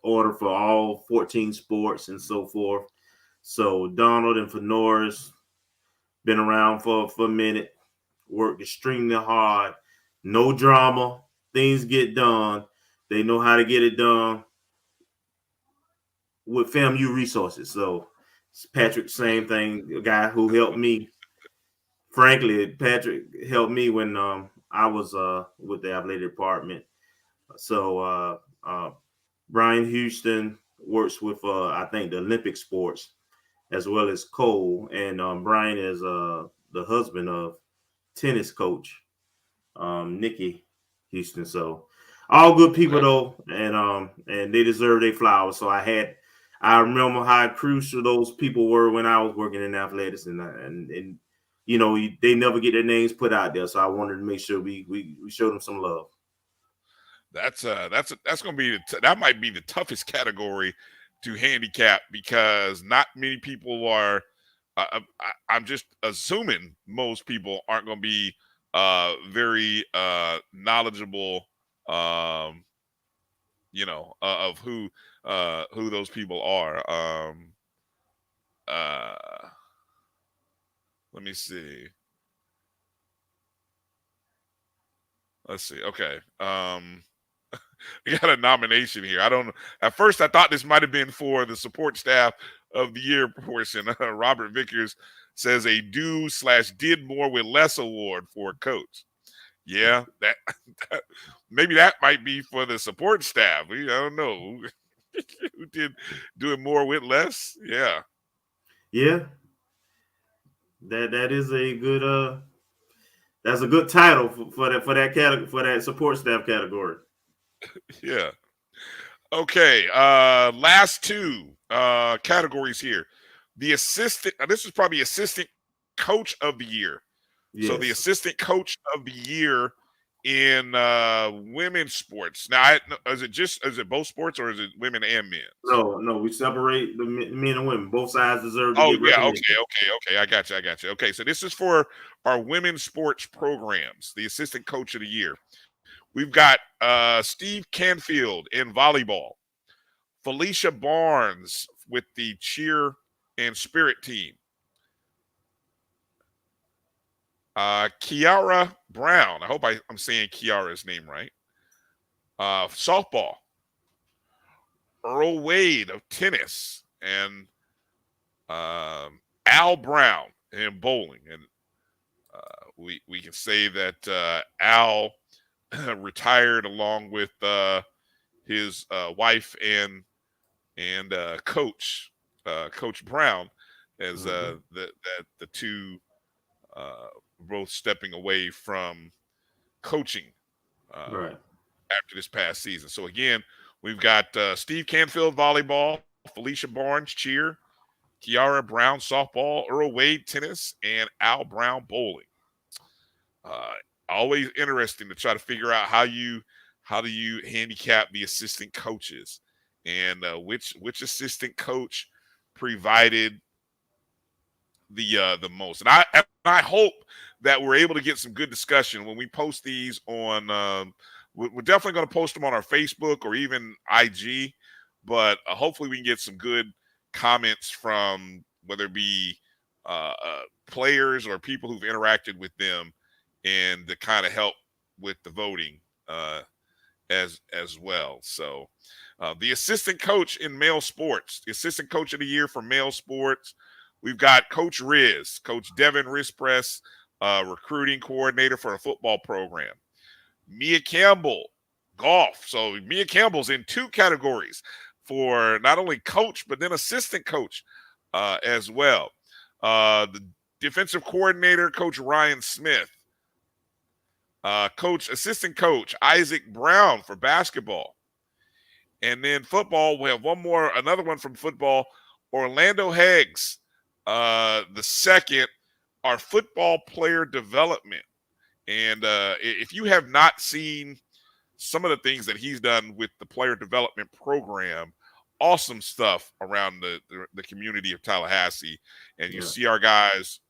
order for all 14 sports and so forth. So Donald and Fenora's been around for a minute, worked extremely hard, no drama, things get done. They know how to get it done with FAMU resources. So Patrick, same thing, a guy who helped me. Frankly, Patrick helped me when I was with the athletic department. So Bryan Houston works with I think the Olympic sports as well as Cole, and Bryan is the husband of tennis coach Nikki Houston. So all good people though, and they deserve their flowers. So I remember how crucial those people were when I was working in athletics, and you know, they never get their names put out there. So I wanted to make sure we show them some love. That's going to be that might be the toughest category to handicap, because not many people are. I'm just assuming most people aren't going to be very knowledgeable, you know, of who those people are. Let me see. Let's see. Okay. We got a nomination here. I don't know. At first, I thought this might have been for the support staff of the year portion. Robert Vickers says a do/did more with less award for a coach. Yeah, that maybe that might be for the support staff. I don't know who did doing more with less. Yeah. That is a good that's a good title for that category, for that support staff category. Yeah. Okay. Last two categories here. The assistant. This is probably assistant coach of the year. Yes. So the assistant coach of the year in women's sports. Now, is it both sports, or is it women and men? No, we separate the men and women. Both sides deserve to get recognition. Okay. I got you. Okay, so this is for our women's sports programs, the assistant coach of the year. We've got Steve Canfield in volleyball, Felicia Barnes with the cheer and spirit team, Kiara Brown. I hope I'm saying Kiara's name right. Softball, Earl Wade of tennis, and Al Brown in bowling. And we can say that Al retired along with his wife and Coach Brown, as the two both stepping away from coaching after this past season. So again, we've got Steve Canfield volleyball, Felicia Barnes cheer, Kiara Brown softball, Earl Wade tennis, and Al Brown bowling. Always interesting to try to figure out how do you handicap the assistant coaches, and which assistant coach provided the most. And I hope that we're able to get some good discussion when we post these on. We're definitely going to post them on our Facebook or even IG, but hopefully we can get some good comments from whether it be players or people who've interacted with them, and to kind of help with the voting as well. So the assistant coach in male sports, the assistant coach of the year for male sports, we've got Coach Riz, Coach Devin Rispress, recruiting coordinator for a football program. Mia Campbell, golf. So Mia Campbell's in two categories for not only coach, but then assistant coach as well. The defensive coordinator, Coach Ryan Smith. Assistant coach Isaac Brown for basketball. And then football, we have another one from football, Orlando Heggs, the second, our football player development. And if you have not seen some of the things that he's done with the player development program, awesome stuff around the community of Tallahassee, and you see our guys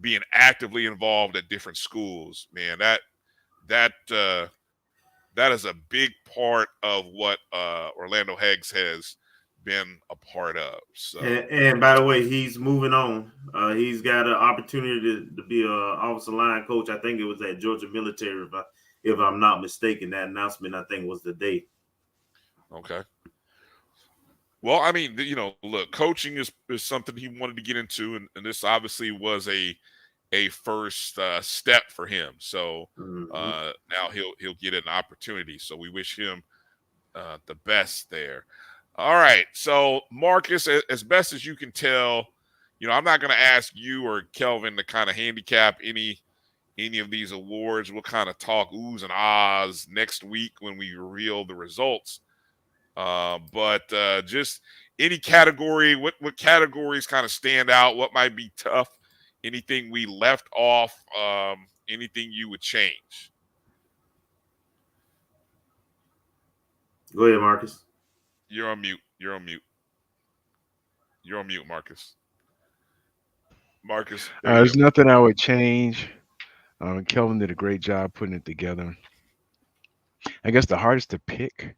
being actively involved at different schools. Man, that is a big part of what Orlando Heggs has been a part of. So, and by the way, he's moving on. He's got an opportunity to be an offensive line coach. I think it was at Georgia Military, if I'm not mistaken. That announcement, I think, was the day. Okay. Well, I mean, look, coaching is something he wanted to get into, and this obviously was a first step for him. So now he'll get an opportunity. So we wish him the best there. All right. So Marcus, as best as you can tell, I'm not going to ask you or Kelvin to kind of handicap any of these awards. We'll kind of talk oohs and ahs next week when we reveal the results. But just any category, what categories kind of stand out? What might be tough? Anything we left off? Anything you would change? Go ahead, Marcus. You're on mute. You're on mute, Marcus. Marcus. There's nothing I would change. Kelvin did a great job putting it together. I guess the hardest to pick,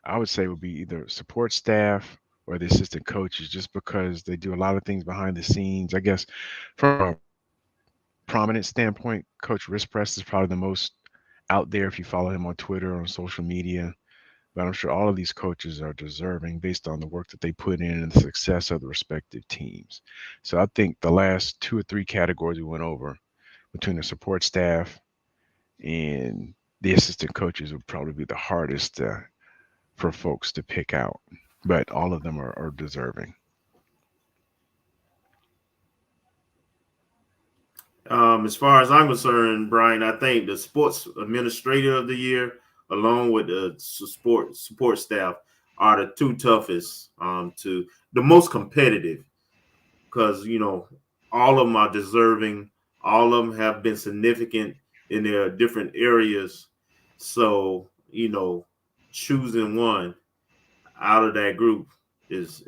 I would say, would be either support staff or the assistant coaches, just because they do a lot of things behind the scenes. I guess from a prominent standpoint, Coach Rispress is probably the most out there if you follow him on Twitter or on social media. But I'm sure all of these coaches are deserving based on the work that they put in and the success of the respective teams. So I think the last 2 or 3 categories we went over between the support staff and the assistant coaches would probably be the hardest for folks to pick out. But all of them are deserving. As far as I'm concerned, Bryan, I think the sports administrator of the year, along with the support staff, are the 2 toughest, to the most competitive, because all of them are deserving. All of them have been significant in their different areas. So choosing one out of that group is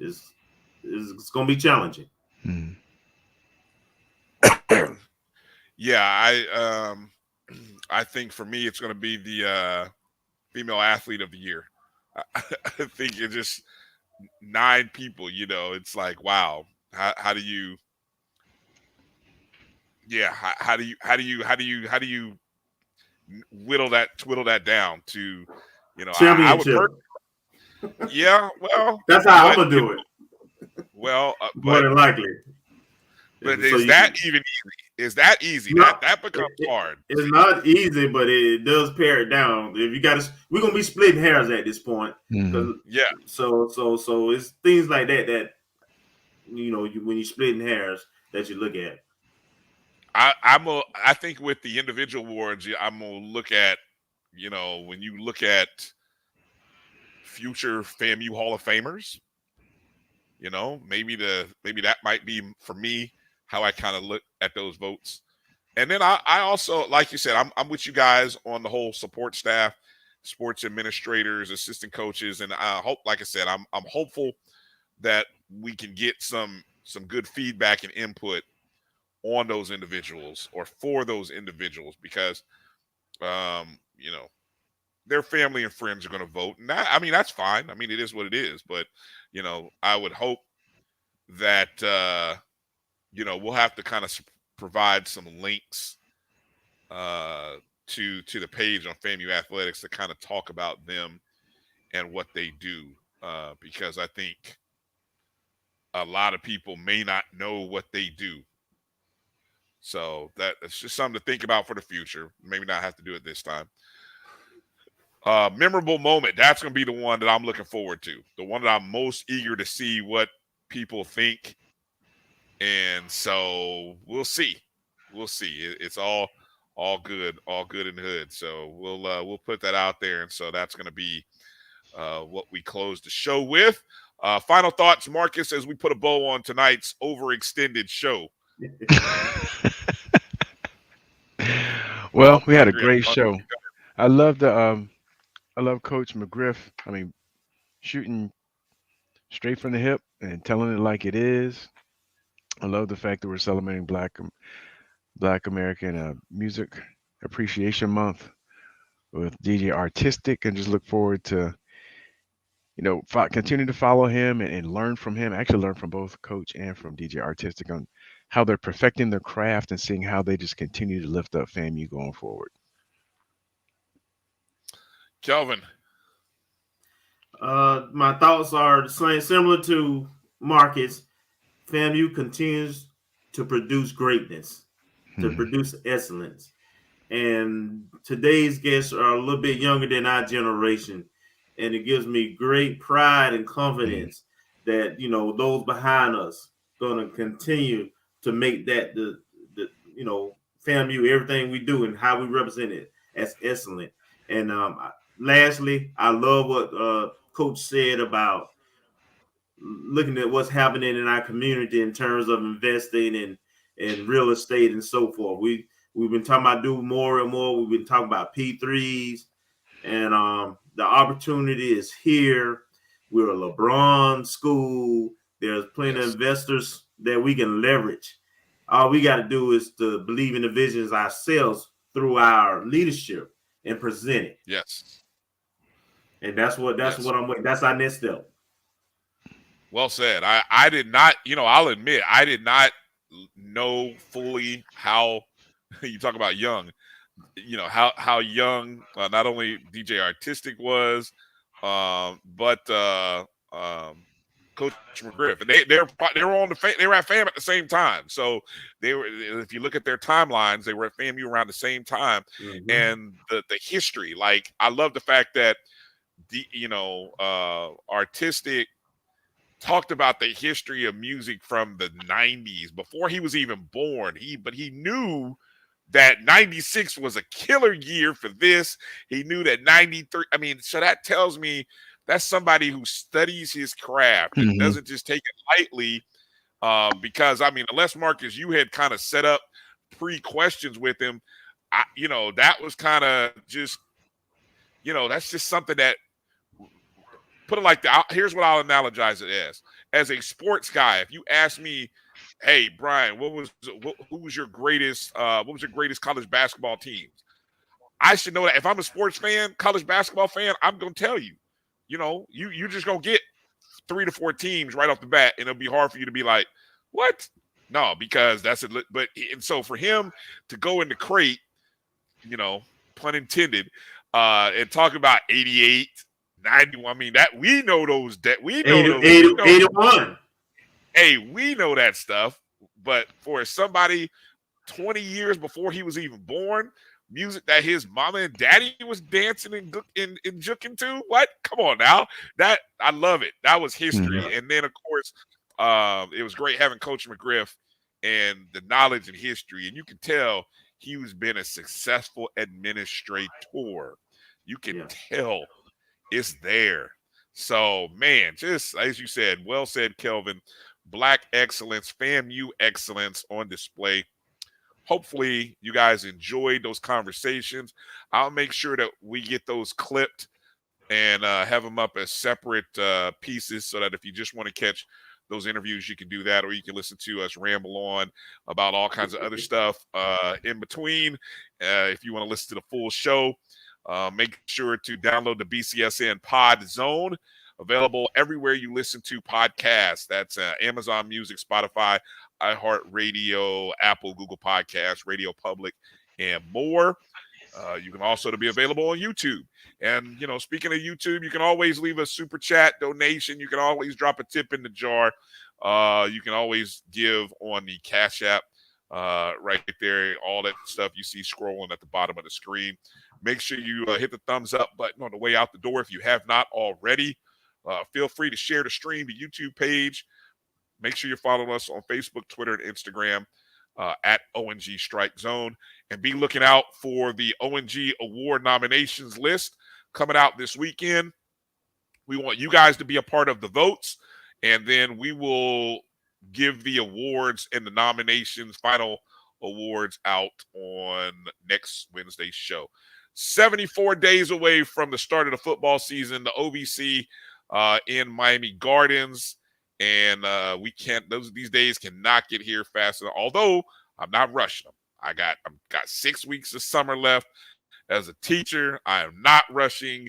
going to be challenging. Yeah, I think for me it's going to be the female athlete of the year. I think it's just 9 people. It's like, wow, how do you? Yeah, how do you whittle that down to, championship? Yeah, well, that's how I'm gonna do it. Well, more than likely. But is that even easy? Is that easy? That becomes hard. It's not easy, but it does pare it down. If you got to, we're gonna be splitting hairs at this point. Yeah. So it's things like that when you're splitting hairs that you look at. I think with the individual awards, I'm gonna look at, when you look at future FAMU Hall of Famers, maybe that might be for me how I kind of look at those votes. And then I also, like you said, I'm with you guys on the whole support staff, sports administrators, assistant coaches, and I hope, like I said, I'm hopeful that we can get some good feedback and input on those individuals or for those individuals, because their family and friends are going to vote, and that's fine. I mean, it is what it is. But I would hope that we'll have to kind of provide some links to the page on FAMU Athletics to kind of talk about them and what they do, because I think a lot of people may not know what they do. So that's just something to think about for the future. Maybe not have to do it this time. Memorable moment. That's going to be the one that I'm looking forward to. The one that I'm most eager to see what people think. And so we'll see. We'll see. It's all good in the hood. So we'll put that out there. And so that's going to be what we close the show with. Final thoughts, Marcus, as we put a bow on tonight's overextended show. Well, we had a great show. I love Coach McGriff. I mean, shooting straight from the hip and telling it like it is. I love the fact that we're celebrating Black American Music Appreciation Month with DJ R-Tistic, and just look forward to continue to follow him and learn from him. I actually learn from both Coach and from DJ R-Tistic on how they're perfecting their craft and seeing how they just continue to lift up FAMU going forward. Kelvin. My thoughts are the same, similar to Marcus. FAMU continues to produce greatness, to produce excellence. And today's guests are a little bit younger than our generation. And it gives me great pride and confidence that, those behind us going to continue to make that the FAMU, everything we do and how we represent it as excellent. And lastly, I love what Coach said about looking at what's happening in our community in terms of investing in real estate and so forth. We've been talking about doing more and more. We've been talking about P3s, and the opportunity is here. We're a LeBron school. There's plenty of investors that we can leverage. All we got to do is to believe in the visions ourselves through our leadership and present it. Yes. And that's what I'm with. That's our next step. Well said. I did not, I'll admit, I did not know fully how you talk about young, how young not only DJ R-Tistic was, but Coach McGriff, and they were at FAM at the same time. So they were, if you look at their timelines, they were at FAMU around the same time. And the history, like, I love the fact that R-Tistic talked about the history of music from the 90s before he was even born. But he knew that 96 was a killer year for this. He knew that 93. I mean, so that tells me that's somebody who studies his craft and doesn't just take it lightly. Because, I mean, unless, Marcus, you had kind of set up pre-questions with him, that was kind of just, that's just something that, put it like that. Here's what I'll analogize it as. As a sports guy, if you ask me, hey, Bryan, who was your greatest college basketball teams? I should know that. If I'm a sports fan, college basketball fan, I'm going to tell you. You're just going to get 3 to 4 teams right off the bat, and it'll be hard for you to be like, what? No, because that's it. But, and so for him to go in the crate, pun intended, and talk about 88, 91, I mean, that we know those, that we know 81. Hey, we know that stuff. But for somebody 20 years before he was even born, music that his mama and daddy was dancing and juking to, what? Come on now. That, I love it. That was history. And then, of course, it was great having Coach McGriff and the knowledge and history. And you can tell he was been a successful administrator. You can tell it's there. So, man, just as you said, well said, Kelvin, Black excellence, FAMU excellence on display. Hopefully you guys enjoyed those conversations. I'll make sure that we get those clipped and have them up as separate pieces so that if you just want to catch those interviews, you can do that, or you can listen to us ramble on about all kinds of other stuff in between. If you want to listen to the full show, make sure to download the BCSN Pod Zone, available everywhere you listen to podcasts. That's Amazon Music, Spotify, iHeartRadio, Apple, Google Podcasts, Radio Public, and more. You can also be available on YouTube. And, speaking of YouTube, you can always leave a super chat donation. You can always drop a tip in the jar. You can always give on the Cash App right there. All that stuff you see scrolling at the bottom of the screen. Make sure you hit the thumbs up button on the way out the door if you have not already. Feel free to share the stream, the YouTube page. Make sure you're following us on Facebook, Twitter, and Instagram at O&G StrikeZone. And be looking out for the O&G Award nominations list coming out this weekend. We want you guys to be a part of the votes, and then we will give the awards and the nominations, final awards, out on next Wednesday's show. 74 days away from the start of the football season, the OVC in Miami Gardens, and these days cannot get here fast enough. Although I'm not rushing them. I've got 6 weeks of summer left. As a teacher, I am not rushing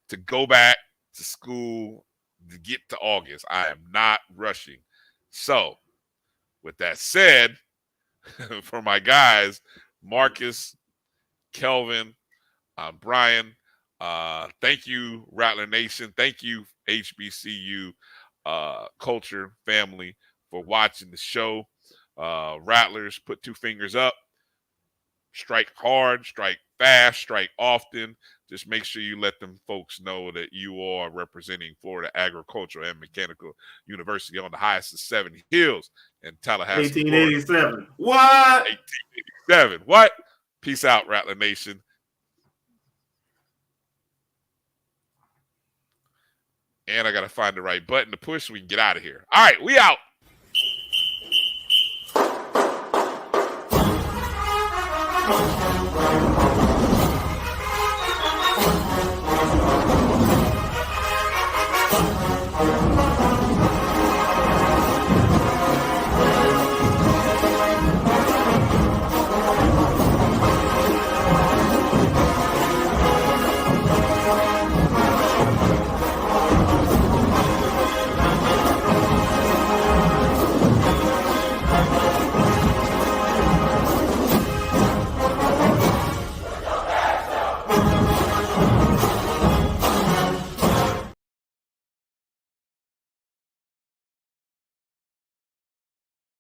to go back to school to get to August. I am not rushing. So, with that said, for my guys, Marcus, Kelvin, Bryan, thank you, Rattler Nation. Thank you, HBCU culture family, for watching the show. Rattlers, put 2 fingers up. Strike hard, strike fast, strike often. Just make sure you let them folks know that you are representing Florida Agricultural and Mechanical University on the highest of 7 hills in Tallahassee, 1887. Florida. What? 1887. What? Peace out, Rattler Nation. And I got to find the right button to push so we can get out of here. All right, we out.